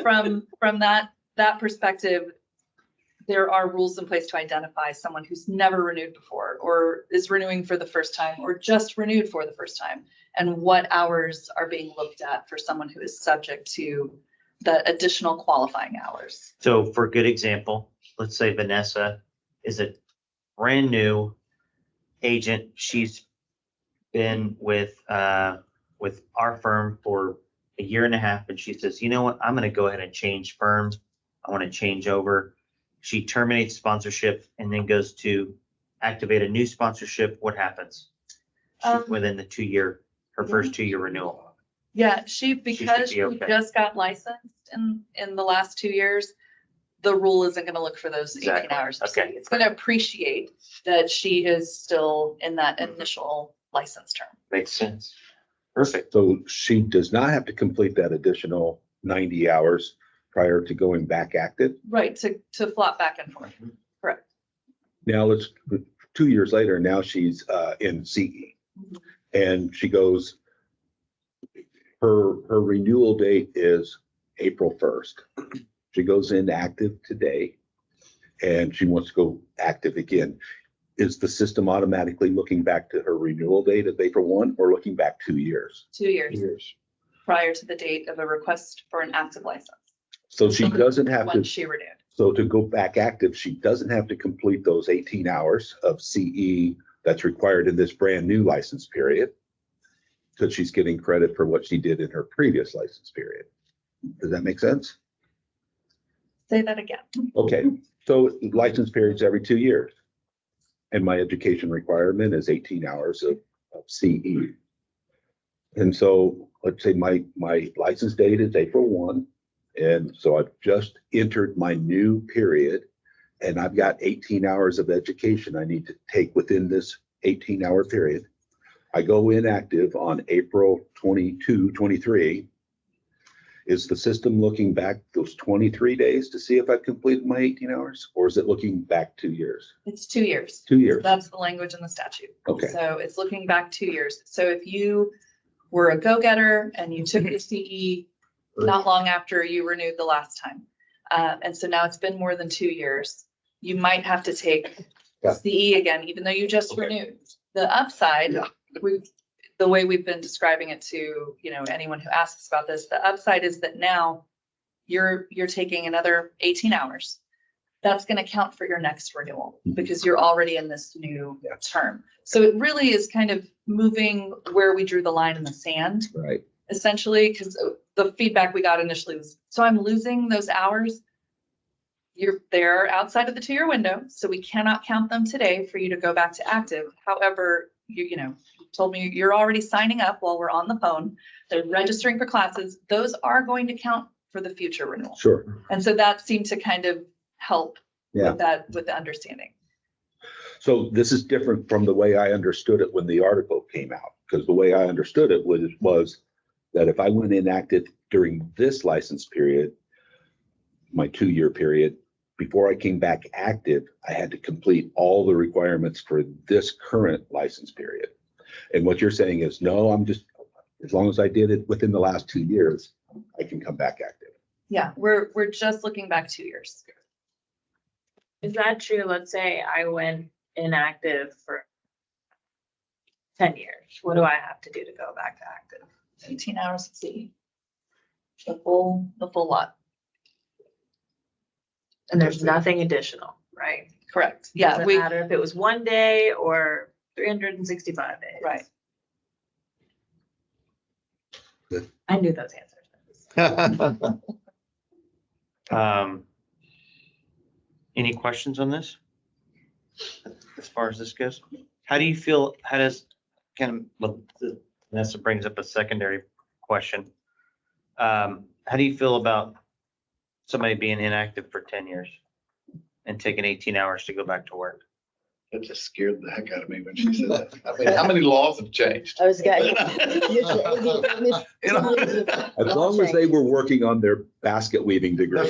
from that perspective, there are rules in place to identify someone who's never renewed before, or is renewing for the first time, or just renewed for the first time, and what hours are being looked at for someone who is subject to the additional qualifying hours. So for a good example, let's say Vanessa is a brand new agent. She's been with our firm for a year and a half, and she says, you know what, I'm going to go ahead and change firms. I want to change over. She terminates sponsorship and then goes to activate a new sponsorship. What happens? Within the her first 2-year renewal. Yeah, because she just got licensed in the last 2 years, the rule isn't going to look for those 18 hours. Okay. It's going to appreciate that she is still in that initial license term. Makes sense. Perfect. So she does not have to complete that additional 90 hours prior to going back active? Right, to flop back and forth. Correct. Now 2 years later, now she's in CE. And she goes, her renewal date is April 1st. She goes in active today and she wants to go active again. Is the system automatically looking back to her renewal date of April 1 or looking back 2 years? 2 years. Prior to the date of a request for an active license. So she doesn't have When to. she renewed. So to go back active, she doesn't have to complete those 18 hours of CE that's required in this brand new license period, because she's getting credit for what she did in her previous license period. Does that make sense? Say that again. Okay, so license periods every 2 years. And my education requirement is 18 hours of CE. And so let's say my license date is April 1. And so I've just entered my new period and I've got 18 hours of education I need to take within this 18-hour period. I go inactive on April 22, 23. Is the system looking back those 23 days to see if I've completed my 18 hours, or is it looking back 2 years? It's 2 years. 2 years. That's the language in the statute. Okay. So it's looking back 2 years. So if you were a go-getter and you took the CE not long after you renewed the last time, and so now it's been more than 2 years, you might have to take CE again, even though you just renewed. The upside, the way we've been describing it to anyone who asks about this, the upside is that now you're taking another 18 hours. That's going to count for your next renewal because you're already in this new term. So it really is kind of moving where we drew the line in the sand. Right. Essentially, because the feedback we got initially was, so I'm losing those hours. They're outside of the 2-year window, so we cannot count them today for you to go back to active. However, you told me you're already signing up while we're on the phone. They're registering for classes. Those are going to count for the future renewal. Sure. And so that seemed to kind of help with the understanding. So this is different from the way I understood it when the article came out, because the way I understood it was that if I went inactive during this license period, my 2-year period, before I came back active, I had to complete all the requirements for this current license period. And what you're saying is, no, As long as I did it within the last 2 years, I can come back active. Yeah, we're just looking back 2 years. Is that true? Let's say I went inactive for 10 years. What do I have to do to go back to active? 18 hours at sea. The full lot. And there's nothing additional, right? Correct. Yeah, Doesn't we, matter if it was 1 day or 365 days. right. I knew those answers. Any questions on this? As far as this goes? How do you feel, how does, Vanessa brings up a secondary question. How do you feel about somebody being inactive for 10 years and taking 18 hours to go back to work? That just scared the heck out of me when she said that. I mean, how many laws have changed? I was going. As long as they were working on their basket weaving degree.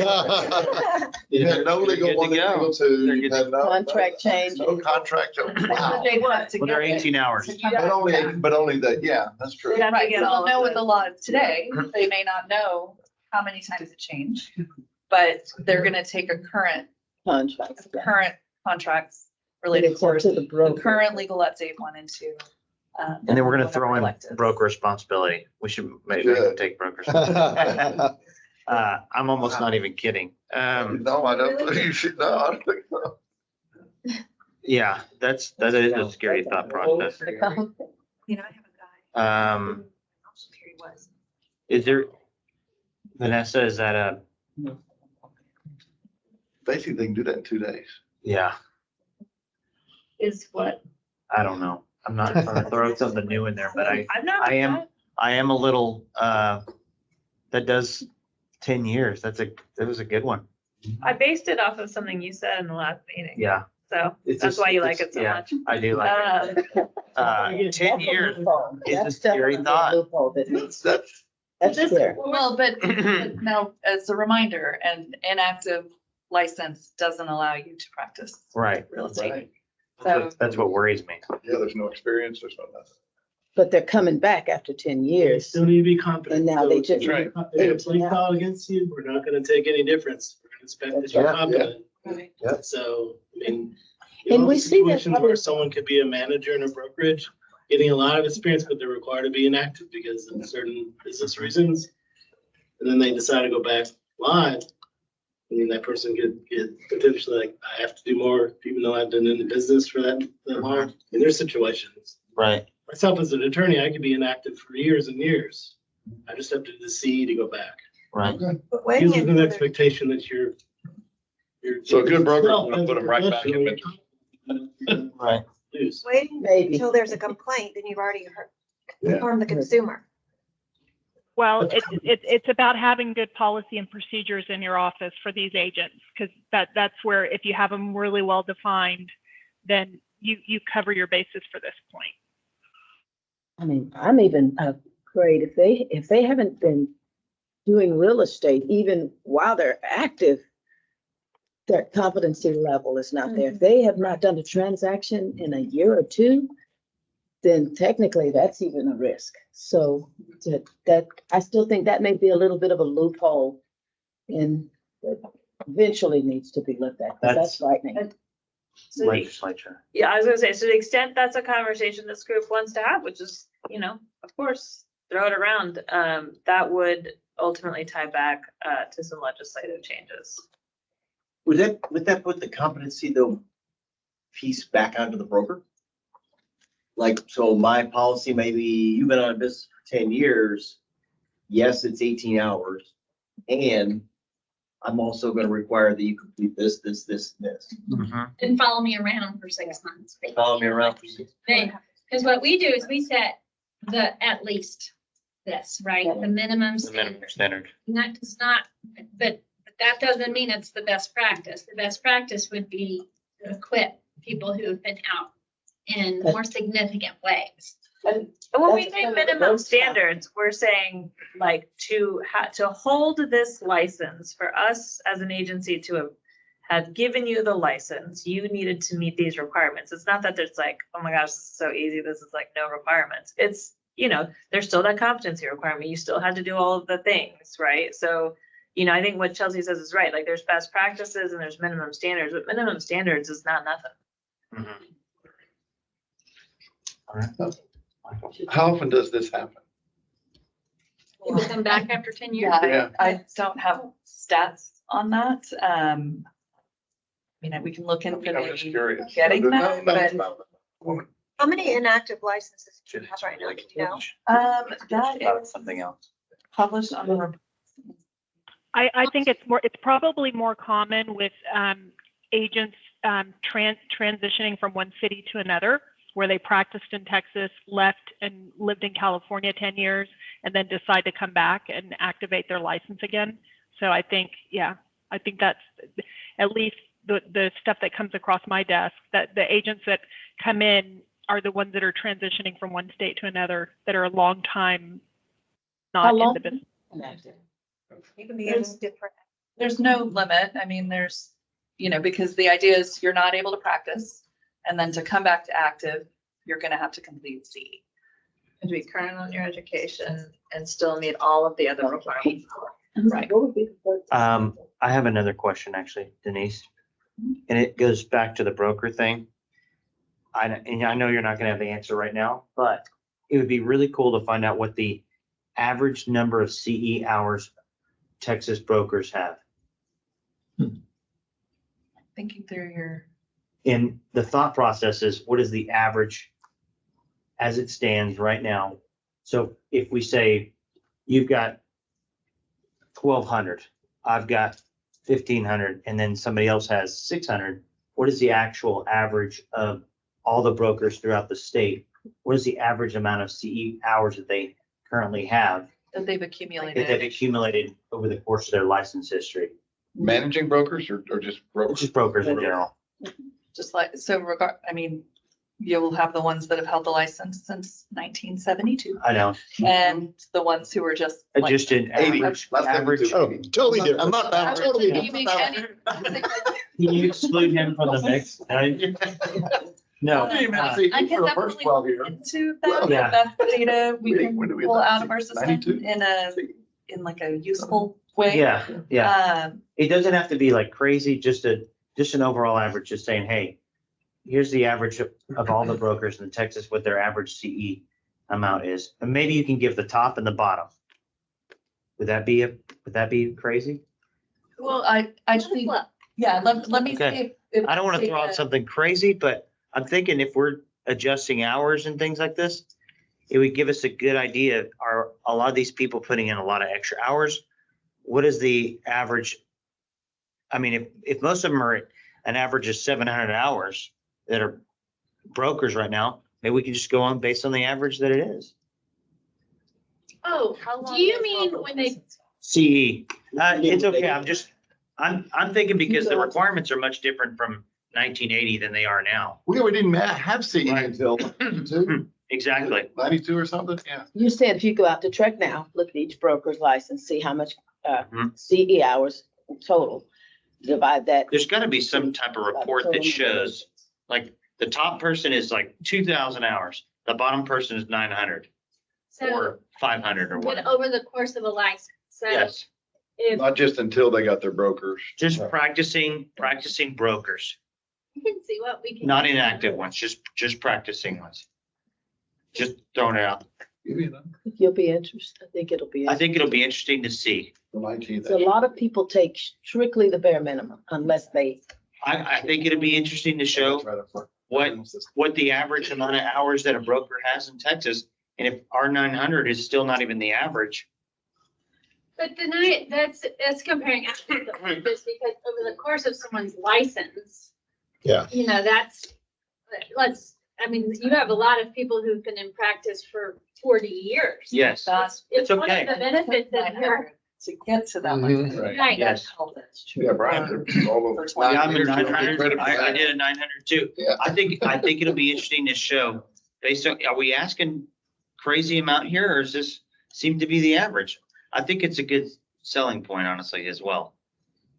You had no legal Good to one, go. legal two, They're you good had no. Contract change. No contract. Wow. They want to Well, they're get it. 18 hours. But only that, yeah, that's true. They'd have to Right, get they all don't know of what the- the law is today. They may not know how many times it changed, but they're gonna take a current contracts related It's up course, to the the broker. current legal let's say 1 and 2. And then we're gonna throw in Elective. broker responsibility. We should maybe make them take brokers. I'm almost not even kidding. No, I don't think you should, no, I don't think so. Yeah, that is a scary thought process. You know, I have a guy. Here he was. Is there, Vanessa, is that a, Basically, they can do that in 2 days. yeah, Is what? I don't know. I'm not trying to throw something new in there, but I'm not. I am a little, that does 10 years. That was a good one. I based it off of something you said in the last meeting. Yeah. So It's that's just- why you like it's- it so yeah, much. I do like it. 10 years is a scary thought. That's scary. Well, but now, as a reminder, an inactive license doesn't allow you to practice Right. real estate. Right. So That's what worries me. Yeah, there's no experience, there's no nothing. But they're coming back after 10 years. Still need to be competent. And now they just. Right. If a plea filed against you, we're not gonna take any difference. We're gonna expect that you're Yeah, competent. Yeah. So, I mean. And you we know, see that situations where someone could be a manager in a brokerage, getting a lot of experience, but they're required to be inactive because of certain business reasons. And then they decide to go back live. I mean, that person could get potentially like, I have to do more, even though I've been in the business for that long. In their situations. Right. Myself as an attorney, I could be inactive for years and years. I just have to do the C to go back. Right. But waiting Gives them an until expectation that you're. So a good broker is yourself gonna as put a them right back in professional, business. Right. lose. waiting Maybe. until there's a complaint, then you've already Yeah. harmed the consumer. Well, it's about having good policy and procedures in your office for these agents, because that's where if you have them really well defined, then you cover your bases for this point. I mean, I'm even afraid if they haven't been doing real estate, even while they're active, their competency level is not there. If they have not done a transaction in a year or two, then technically that's even a risk. So that I still think that may be a little bit of a loophole and eventually needs to be looked at. 'Cause that's frightening. So Legislature. yeah, I was gonna say, to the extent that's a conversation this group wants to have, which is, of course, throw it around, that would ultimately tie back to some legislative changes. Would that put the competency though piece back onto the broker? Like, so my policy, maybe you've been on a business for 10 years. Yes, it's 18 hours. And I'm also going to require that you complete this, this, this, and this. And follow me around for 6 months. Follow me around. Because what we do is we set the at least this, right? The minimum The minimum standard. standard. And that does not, but that doesn't mean it's the best practice. The best practice would be to equip people who have been out in more significant ways. And when we That's say some of the minimum road stuff. standards, we're saying like to hold this license for us as an agency to have given you the license, you needed to meet these requirements. It's not that there's like, oh my gosh, this is so easy. This is like no requirements. It's there's still that competency requirement. You still had to do all of the things, right? So, I think what Chelsea says is right. Like there's best practices and there's minimum standards, but minimum standards is not nothing. All right. How often does this happen? People come back after 10 years. Yeah. I don't have stats on that. We can look into I'm just maybe curious. getting No, that, no, but, How many inactive licenses do you have right now? Do you know? that is Something else. published on the report. I think it's probably more common with agents transitioning from one city to another, where they practiced in Texas, left and lived in California 10 years, and then decide to come back and activate their license again. So I think that's at least the stuff that comes across my desk, that the agents that come in are the ones that are transitioning from one state to another, that are a long time not in the business. There's different. There's no limit. There's, because the idea is you're not able to practice, and then to come back to active, you're gonna have to complete CE. And to be current on your education and still meet all of the other requirements. Right. I have another question actually, Denise, and it goes back to the broker thing. And I know you're not gonna have the answer right now, but it would be really cool to find out what the average number of CE hours Texas brokers have. Thinking through your, And the thought process is, what is the average as it stands right now? So if we say you've got 1,200, I've got 1,500, and then somebody else has 600, what is the actual average of all the brokers throughout the state? What is the average amount of CE hours that they currently have, that they've that accumulated. they've accumulated over the course of their license history? Managing brokers or just brokers? Just brokers in general. Just like, you'll have the ones that have held the license since 1972, I know. and the ones who are just. Just an 80. average, Less than average. 2. Oh, totally different. I'm not that. Totally Can you make any? Can you exclude him from the mix? No. I didn't even uh, see I him can for the first definitely 12 look years. into that, Yeah. if that's the data we When did can we pull let out that of our see? system 92? in like a useful way. Yeah. It doesn't have to be like crazy, just an overall average, just saying, hey, here's the average of all the brokers in Texas, what their average CE amount is. And maybe you can give the top and the bottom. Would that be crazy? Well, I think, yeah, let me see Okay. if. I don't want to throw out data- something crazy, but I'm thinking if we're adjusting hours and things like this, it would give us a good idea. Are a lot of these people putting in a lot of extra hours? What is the average? I mean, if most of them are at an average of 700 hours that are brokers right now, maybe we can just go on based on the average that it is. Oh, do you mean when they, CE, it's okay. I'm thinking because the requirements are much different from 1980 than they are now. We didn't have CE until 92, Exactly. 92 or something, yeah. You said if you go out to Trek now, look at each broker's license, see how much Mhm. CE hours total. Divide that. There's got to be some type of report that shows, like, the top person is like 2,000 hours, the bottom person is 900 so, or 500 or but whatever. over the course of a license, so Yes, if, Not just until they got their brokers. just practicing brokers, we can see what we can. not do. inactive ones, just practicing ones. Just throwing it out. You'll be interested. I think it'll be. I think it'll be interesting to see. So a lot of people take strictly the bare minimum unless they. I think it'll be interesting to show what the average amount of hours that a broker has in Texas. And if our 900 is still not even the average. But that's comparing apples to oranges, because over the course of someone's license. Yeah. You have a lot of people who've been in practice for 40 years. Yes, It's it's one of okay. the benefits of your, To get to that Mhm. much. right. Yes. That's true. Yeah, Brian. all over. Yeah, I'm a Years, you don't get 900. credit for I that. did a 900 too. Yeah. I think it'll be interesting to show based on, are we asking crazy amount here or does this seem to be the average? I think it's a good selling point, honestly, as well.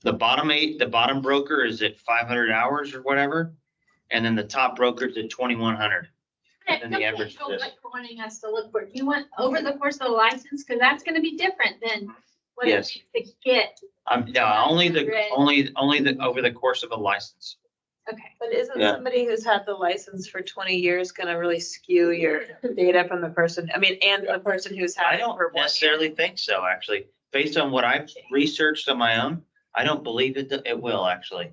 The bottom broker is at 500 hours or whatever. And then the top broker is at 2,100. than the average Don't is. like for wanting us to look for, you want over the course of the license, because that's gonna be different than what it Yes. takes to get. No, only the, over the course of a license. Okay. But isn't Yeah. somebody who's had the license for 20 years gonna really skew your data from the person? I mean, and the person who's I had it don't for 1 year? necessarily think so, actually. Based on what I've researched on my own, I don't believe it will actually.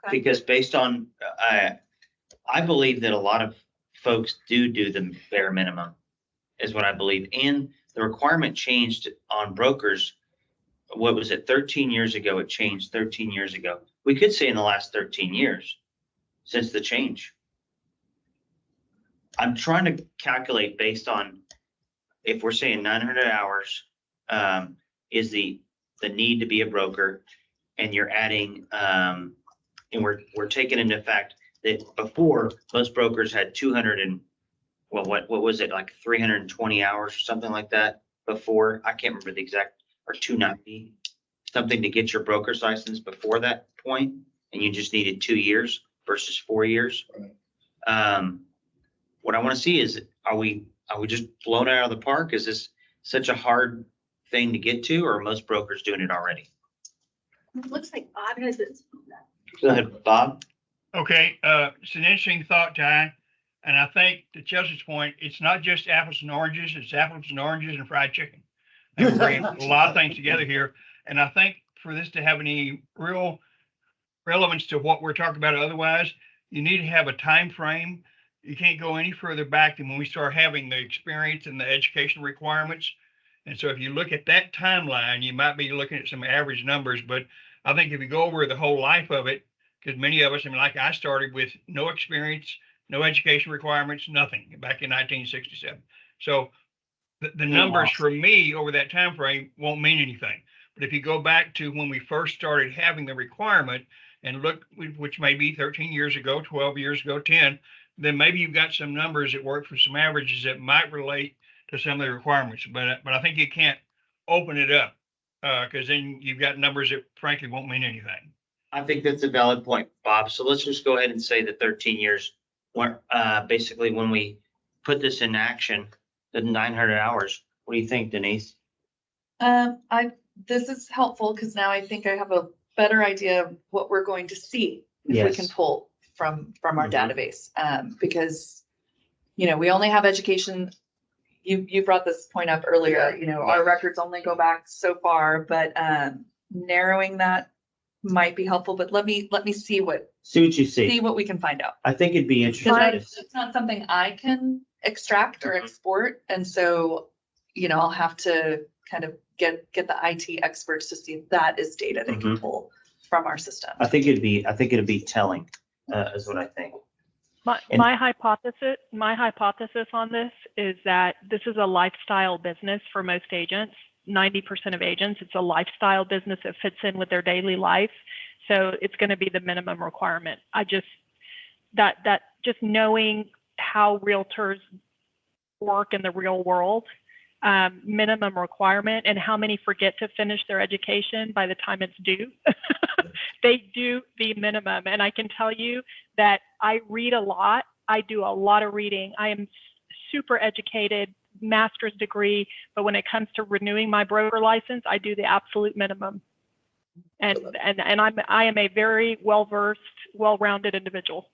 Okay. Because based on, I believe that a lot of folks do the bare minimum, is what I believe. And the requirement changed on brokers. What was it, 13 years ago? It changed 13 years ago. We could say in the last 13 years since the change. I'm trying to calculate based on, if we're saying 900 hours, is the need to be a broker, and you're adding, and we're taking into fact that before, most brokers had 200 and, well, what was it, like 320 hours or something like that before? I can't remember the exact, or 290, something to get your broker's license before that point, and you just needed 2 years versus 4 years. What I want to see is, are we just blown out of the park? Is this such a hard thing to get to, or are most brokers doing it already? It looks like Bob has it. Go ahead, Bob. Okay, it's an interesting thought, Ty. And I think to Chelsea's point, it's not just apples and oranges, it's apples and oranges and fried chicken. And we're bringing a lot of things together here. And I think for this to have any real relevance to what we're talking about otherwise, you need to have a time frame. You can't go any further back than when we start having the experience and the education requirements. And so if you look at that timeline, you might be looking at some average numbers, but I think if you go over the whole life of it, because many of us, I mean, like I started with no experience, no education requirements, nothing back in 1967. So the numbers for me over that time frame won't mean anything. But if you go back to when we first started having the requirement and look, which may be 13 years ago, 12 years ago, 10, then maybe you've got some numbers that work for some averages that might relate to some of the requirements. But I think you can't open it up because then you've got numbers that frankly won't mean anything. I think that's a valid point, Bob. So let's just go ahead and say the 13 years, basically when we put this in action, the 900 hours. What do you think, Denise? This is helpful because now I think I have a better idea of what we're going to see if we can Yes. pull from our Mhm. database. Because, we only have education. You brought this point up earlier, our records only go back so far, but narrowing that might be helpful, but let me see what you see. what we can find out. I think it'd be interesting. Because it's not something I can extract or export. And so, I'll have to kind of get the IT experts to see if that is data they can pull from our system. I think it'd be telling, is what I think. My hypothesis on this is that this is a lifestyle business for most agents. 90% of agents, it's a lifestyle business that fits in with their daily life. So it's going to be the minimum requirement. That just knowing how realtors work in the real world, minimum requirement, and how many forget to finish their education by the time it's due. They do the minimum. And I can tell you that I read a lot. I do a lot of reading. I am super educated, master's degree, but when it comes to renewing my broker license, I do the absolute minimum. And I am a very well-versed, well-rounded individual.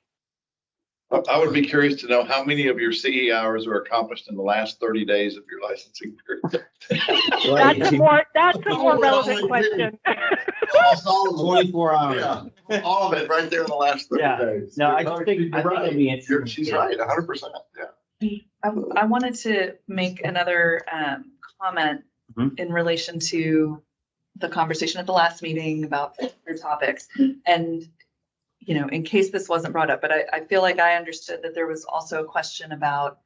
I would be curious to know how many of your CE hours were accomplished in the last 30 days of your licensing period. That's a more relevant question. All 24 hours. Yeah, all of it right there in the last 30 days. No, I think it'd be interesting. She's right, 100%. Yeah. I wanted to make another comment in relation to the conversation at the last meeting about future topics. And, in case this wasn't brought up, but I feel like I understood that there was also a question about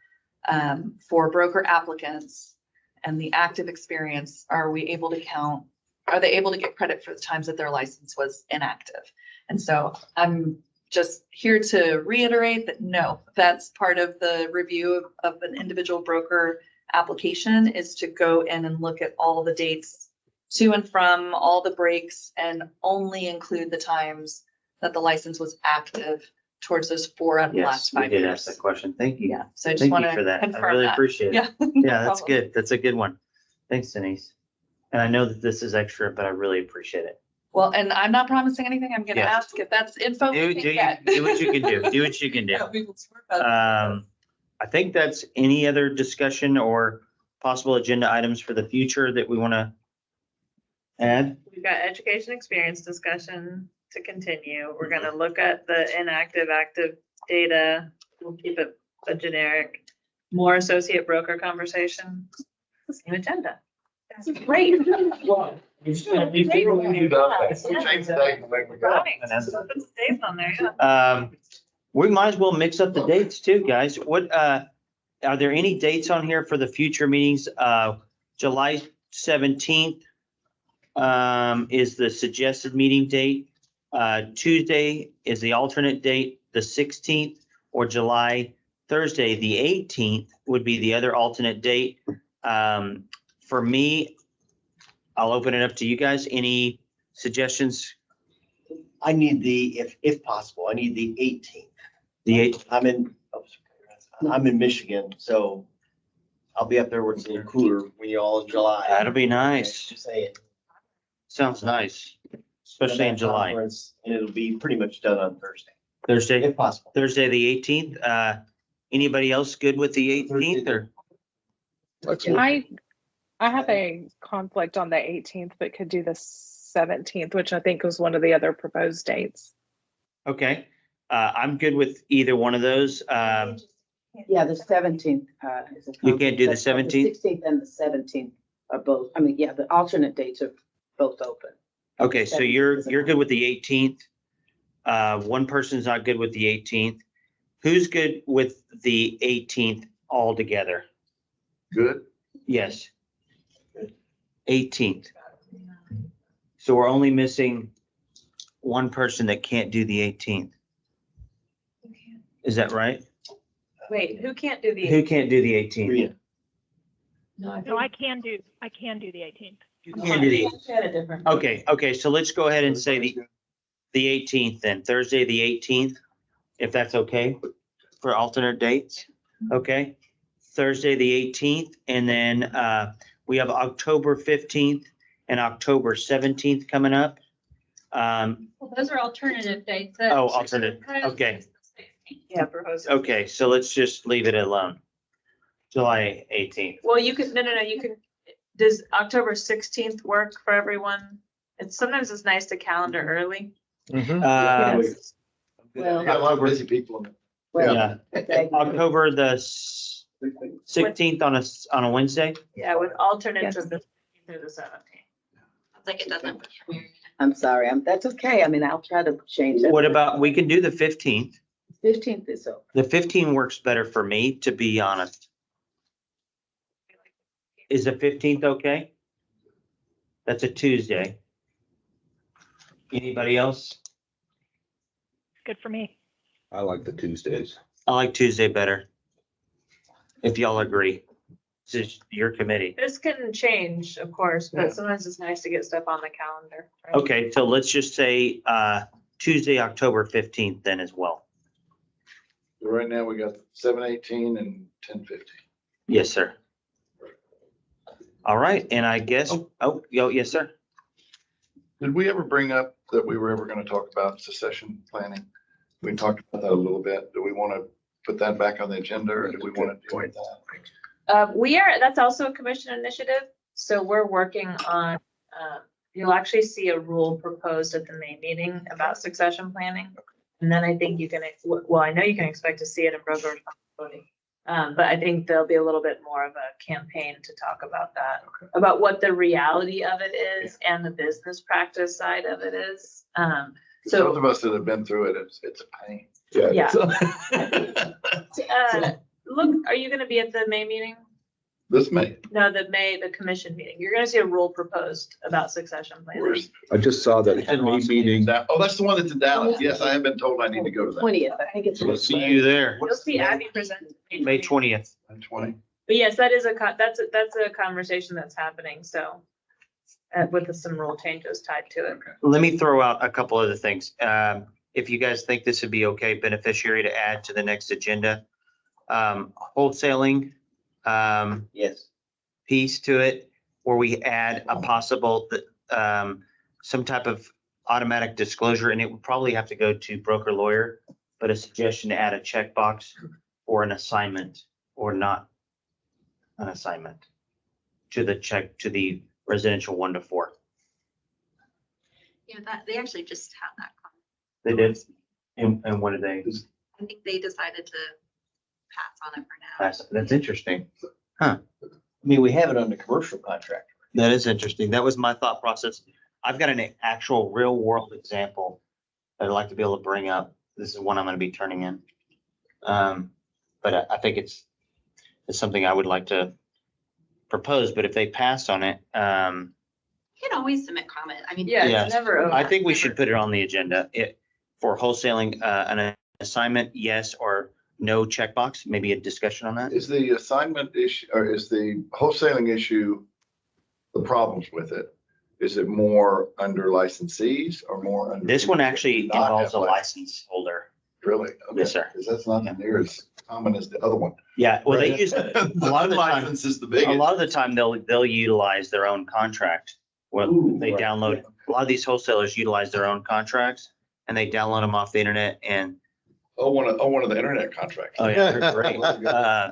for broker applicants and the active experience, are they able to get credit for the times that their license was inactive? And so I'm just here to reiterate that no, that's part of the review of an individual broker application, is to go in and look at all the dates to and from, all the breaks, and only include the times that the license was active towards those 4 out of the last Yes, we 5 did years. ask that question. Thank you. Yeah, so I just Thank want you to for that. I confirm really that. appreciate it. Yeah. Yeah, that's good. That's a good one. Thanks, Denise. And I know that this is extra, but I really appreciate it. Well, and I'm not promising anything. I'm gonna Yeah. ask if that's info we can Do get. what you can do. Do what you can do. Yeah, we will sort that. I think that's any other discussion or possible agenda items for the future that we want to add? We've got education experience discussion to continue. We're gonna look at the inactive, active data. We'll keep it a generic, more associate broker conversation. Same agenda. That's great. Dates on there, yeah. We might as well mix up the dates too, guys. What, are there any dates on here for the future meetings? July 17th is the suggested meeting date. Tuesday is the alternate date, the 16th, or Thursday, the 18th would be the other alternate date. For me, I'll open it up to you guys. Any suggestions? I need if possible, I need the 18th. The 8th? I'm in Michigan, so I'll be up there where it's a little cooler when you're all in July. That'll be nice. Just say it. Sounds nice, especially in July. Conference, and it'll be pretty much done on Thursday, Thursday, if possible. Thursday, the 18th. Anybody else good with the 18th or? I have a conflict on the 18th, but could do the 17th, which I think was one of the other proposed dates. Okay, I'm good with either one of those. Yeah, the 17th. Is a You can't do the conflict, but 17th? The 16th and the 17th are both, I mean, yeah, the alternate dates are both open. Okay, so you're good with the 18th. One person's not good with the 18th. Who's good with the 18th altogether? Good. Yes. 18th. So we're only missing one person that can't do the 18th. Is that right? Wait, who can't do the? Who can't do the 18th? No, I can do the 18th. You can do the. Had a different. Okay, so let's go ahead and say the 18th then, Thursday, the 18th, if that's okay for alternate dates. Okay, Thursday, the 18th, and then we have October 15th and October 17th coming up. Well, those are alternative dates. Alternate, okay. Yeah, proposed. Okay, so let's just leave it alone. July 18th. Well, you could, no, you can, does October 16th work for everyone? Sometimes it's nice to calendar early. Yes. We got a lot of busy people. Yeah, October the 16th on a Wednesday. Yeah, with alternates Yes. of the 16th through the 17th. Sounds like it doesn't. I'm sorry, that's okay. I mean, I'll try to change it. What about, we can do the 15th. 15th is open. The 15 works better for me, to be honest. Is the 15th okay? That's a Tuesday. Anybody else? Good for me. I like the Tuesdays. I like Tuesday better. If y'all agree. This is your committee. This can change, of course, but sometimes it's nice to get stuff on the calendar. right? Okay, so let's just say Tuesday, October 15th then as well. Right now, we got 7:18 and 10:15. Yes, sir. All right, and I guess, yes, sir. Did we ever bring up that we were ever going to talk about succession planning? We talked about that a little bit. Do we want to put that back on the agenda, or do we want to do that? That's also a commission initiative. So we're working on, you'll actually see a rule proposed at the May meeting about succession planning. And then I think you can, well, I know you can expect to see it in broker responsibility. But I think there'll be a little bit more of a campaign to talk about that, about what the reality of it is and the business practice side of it is. Those of us that have been through it, it's a pain. Yeah. Look, are you gonna be at the May meeting? This May. No, the commission meeting. You're gonna see a rule proposed about succession planning. I just saw that May meeting. Oh, that's the one that's in Dallas. Yes, I have been told I need to go to that. 20th, I think it's. We'll see you there, You'll see Abby present. May 20th. 20. But yes, that is that's a conversation that's happening, so. With some rule changes tied to it. Let me throw out a couple other things. if you guys think this would be okay, beneficiary to add to the next agenda. Wholesaling, Yes. piece to it, where we add a possible, some type of automatic disclosure, and it would probably have to go to broker lawyer, but a suggestion to add a checkbox or an assignment or not an assignment to the residential 1 to 4. Yeah, that, they actually just had that. They did. And what did they? I think they decided to pass on it for now. That's interesting. I mean, we have it on the commercial contract. That is interesting. That was my thought process. I've got an actual real world example that I'd like to be able to bring up. This is one I'm going to be turning in. But I think it's something I would like to propose, but if they pass on it, You can always submit comment. I mean. Yeah, Yes. it's never over. I think we should put it on the agenda. For wholesaling, an assignment, yes or no checkbox, maybe a discussion on that. Is the assignment issue, or is the wholesaling issue, the problems with it? Is it more under licensees or more under? This one people actually that do not involves a have license holder. Really? Okay. Yes, sir. Because that's not near as common as the other one. Yeah, well, they Right. use, a lot of the time, License is the a biggest. lot of the time they'll utilize their own contract. Well, Ooh, they right. download, a lot of these wholesalers utilize their own contracts and they download them off the internet and, One of the internet contracts. oh yeah, they're great.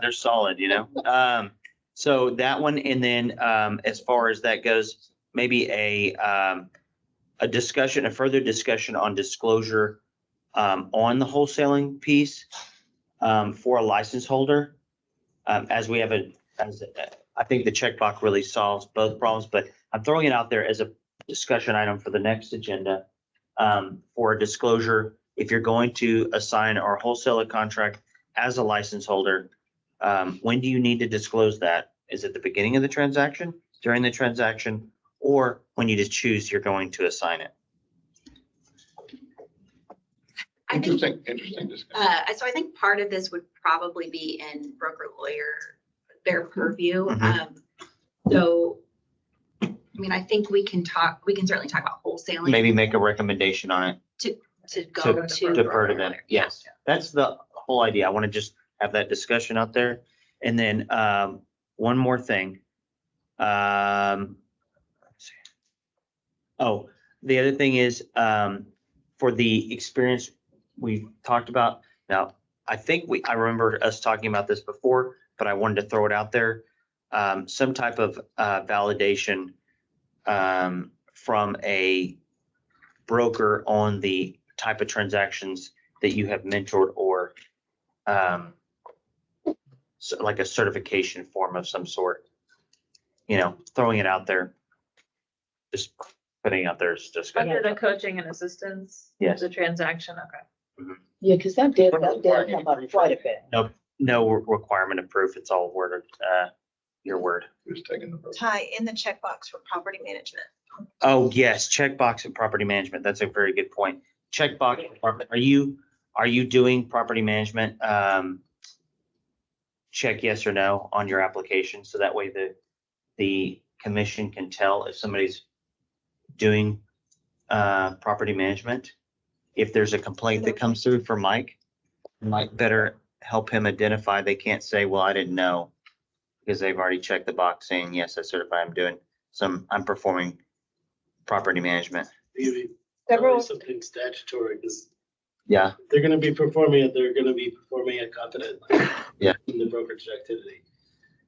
They're solid, you know? So that one, and then, as far as that goes, maybe a discussion, a further discussion on disclosure, on the wholesaling piece, for a license holder. As we have I think the checkbox really solves both problems, but I'm throwing it out there as a discussion item for the next agenda, for a disclosure. If you're going to assign or wholesale a contract as a license holder, when do you need to disclose that? Is it the beginning of the transaction, during the transaction, or when you just choose you're going to assign it? I think, Interesting discussion. so I think part of this would probably be in broker lawyer, their purview. Mhm. So, I mean, I think we can certainly talk about wholesaling. Maybe make a recommendation on it. To go to. Defer to broker them. lawyer. Yes, that's the whole idea. I want to just have that discussion out there. And then, one more thing. Let's see. Oh, the other thing is, for the experience we talked about. Now, I remember us talking about this before, but I wanted to throw it out there. Some type of validation from a broker on the type of transactions that you have mentored, or so like a certification form of some sort. You know, throwing it out there. Just putting it out there is just good. Under the coaching and assistance. Yes. The transaction, okay. Yeah, because that did come up quite a bit. No requirement of proof. It's all worded, your word. Who's taking the vote? Ty, in the checkbox for property management. Oh, yes, checkbox and property management. That's a very good point. Checkbox, are you doing property management? Check yes or no on your application, so that way the commission can tell if somebody's doing property management. If there's a complaint that comes through for Mike better help him identify. They can't say, well, I didn't know, because they've already checked the box saying, yes, I certify I'm performing property management. Maybe Several- something statutory, because Yeah, they're gonna be performing it confidently. Yeah. In the brokerage activity.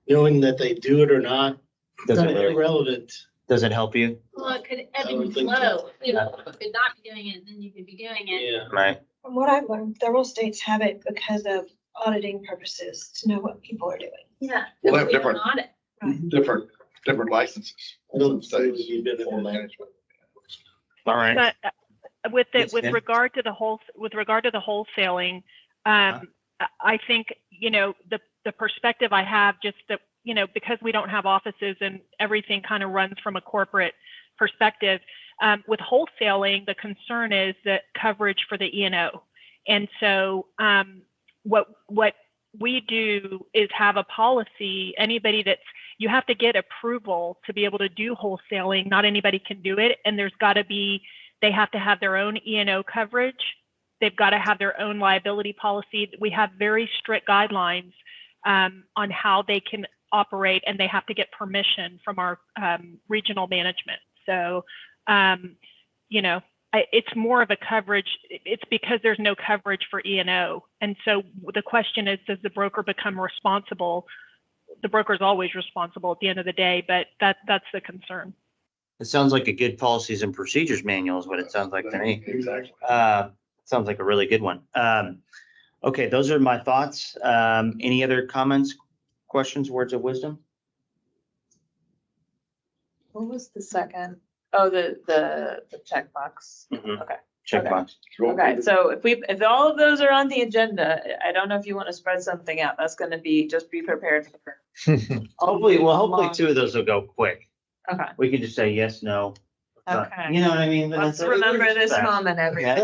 Knowing that they do it or not, does it's it really, irrelevant. does it help you? Well, it could ebb I would and think so. flow. You know, you could not be doing it, then you could be doing it. Yeah. Right. From what I've learned, several states have it because of auditing purposes, to know what people are doing. Yeah. Well, they have We don't different- audit. Different licenses. I don't Some see states what you've been for in that. management. All right. But with Yes, ma'am. regard to the wholesaling, I think, you know, the perspective I have, just that, you know, because we don't have offices and everything kind of runs from a corporate perspective, with wholesaling, the concern is that coverage for the E&O. And so what we do is have a policy. Anybody you have to get approval to be able to do wholesaling. Not anybody can do it. And they have to have their own E&O coverage They've got to have their own liability policy. We have very strict guidelines on how they can operate, and they have to get permission from our regional management. So, you know, it's more of a coverage. It's because there's no coverage for E&O. And so the question is, does the broker become responsible? The broker is always responsible at the end of the day, but that's the concern. It sounds like a good policies and procedures manual is what it sounds like to me. Exactly. Sounds like a really good one. Okay, those are my thoughts. Any other comments, questions, words of wisdom? What was the second? Oh, the checkbox. Mhm. Okay. Checkbox. Okay, so if all of those are on the agenda, I don't know if you want to spread something out. That's going to be, just be prepared for. Hopefully 2 of those will go quick. Okay. We can just say yes, no. Okay. You know what I mean? Let's remember this moment, everybody.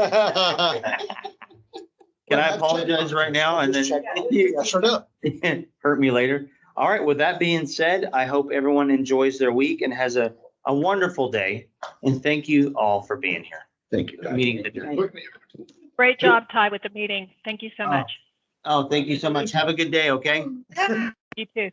Can I apologize right now and then Yes or no? hurt me later? All right, with that being said, I hope everyone enjoys their week and has a wonderful day. And thank you all for being here. Thank you, guys. Meeting adjourned. Great job, Ty, with the meeting. Thank you so much. Oh, thank you so much. Have a good day, okay? You too.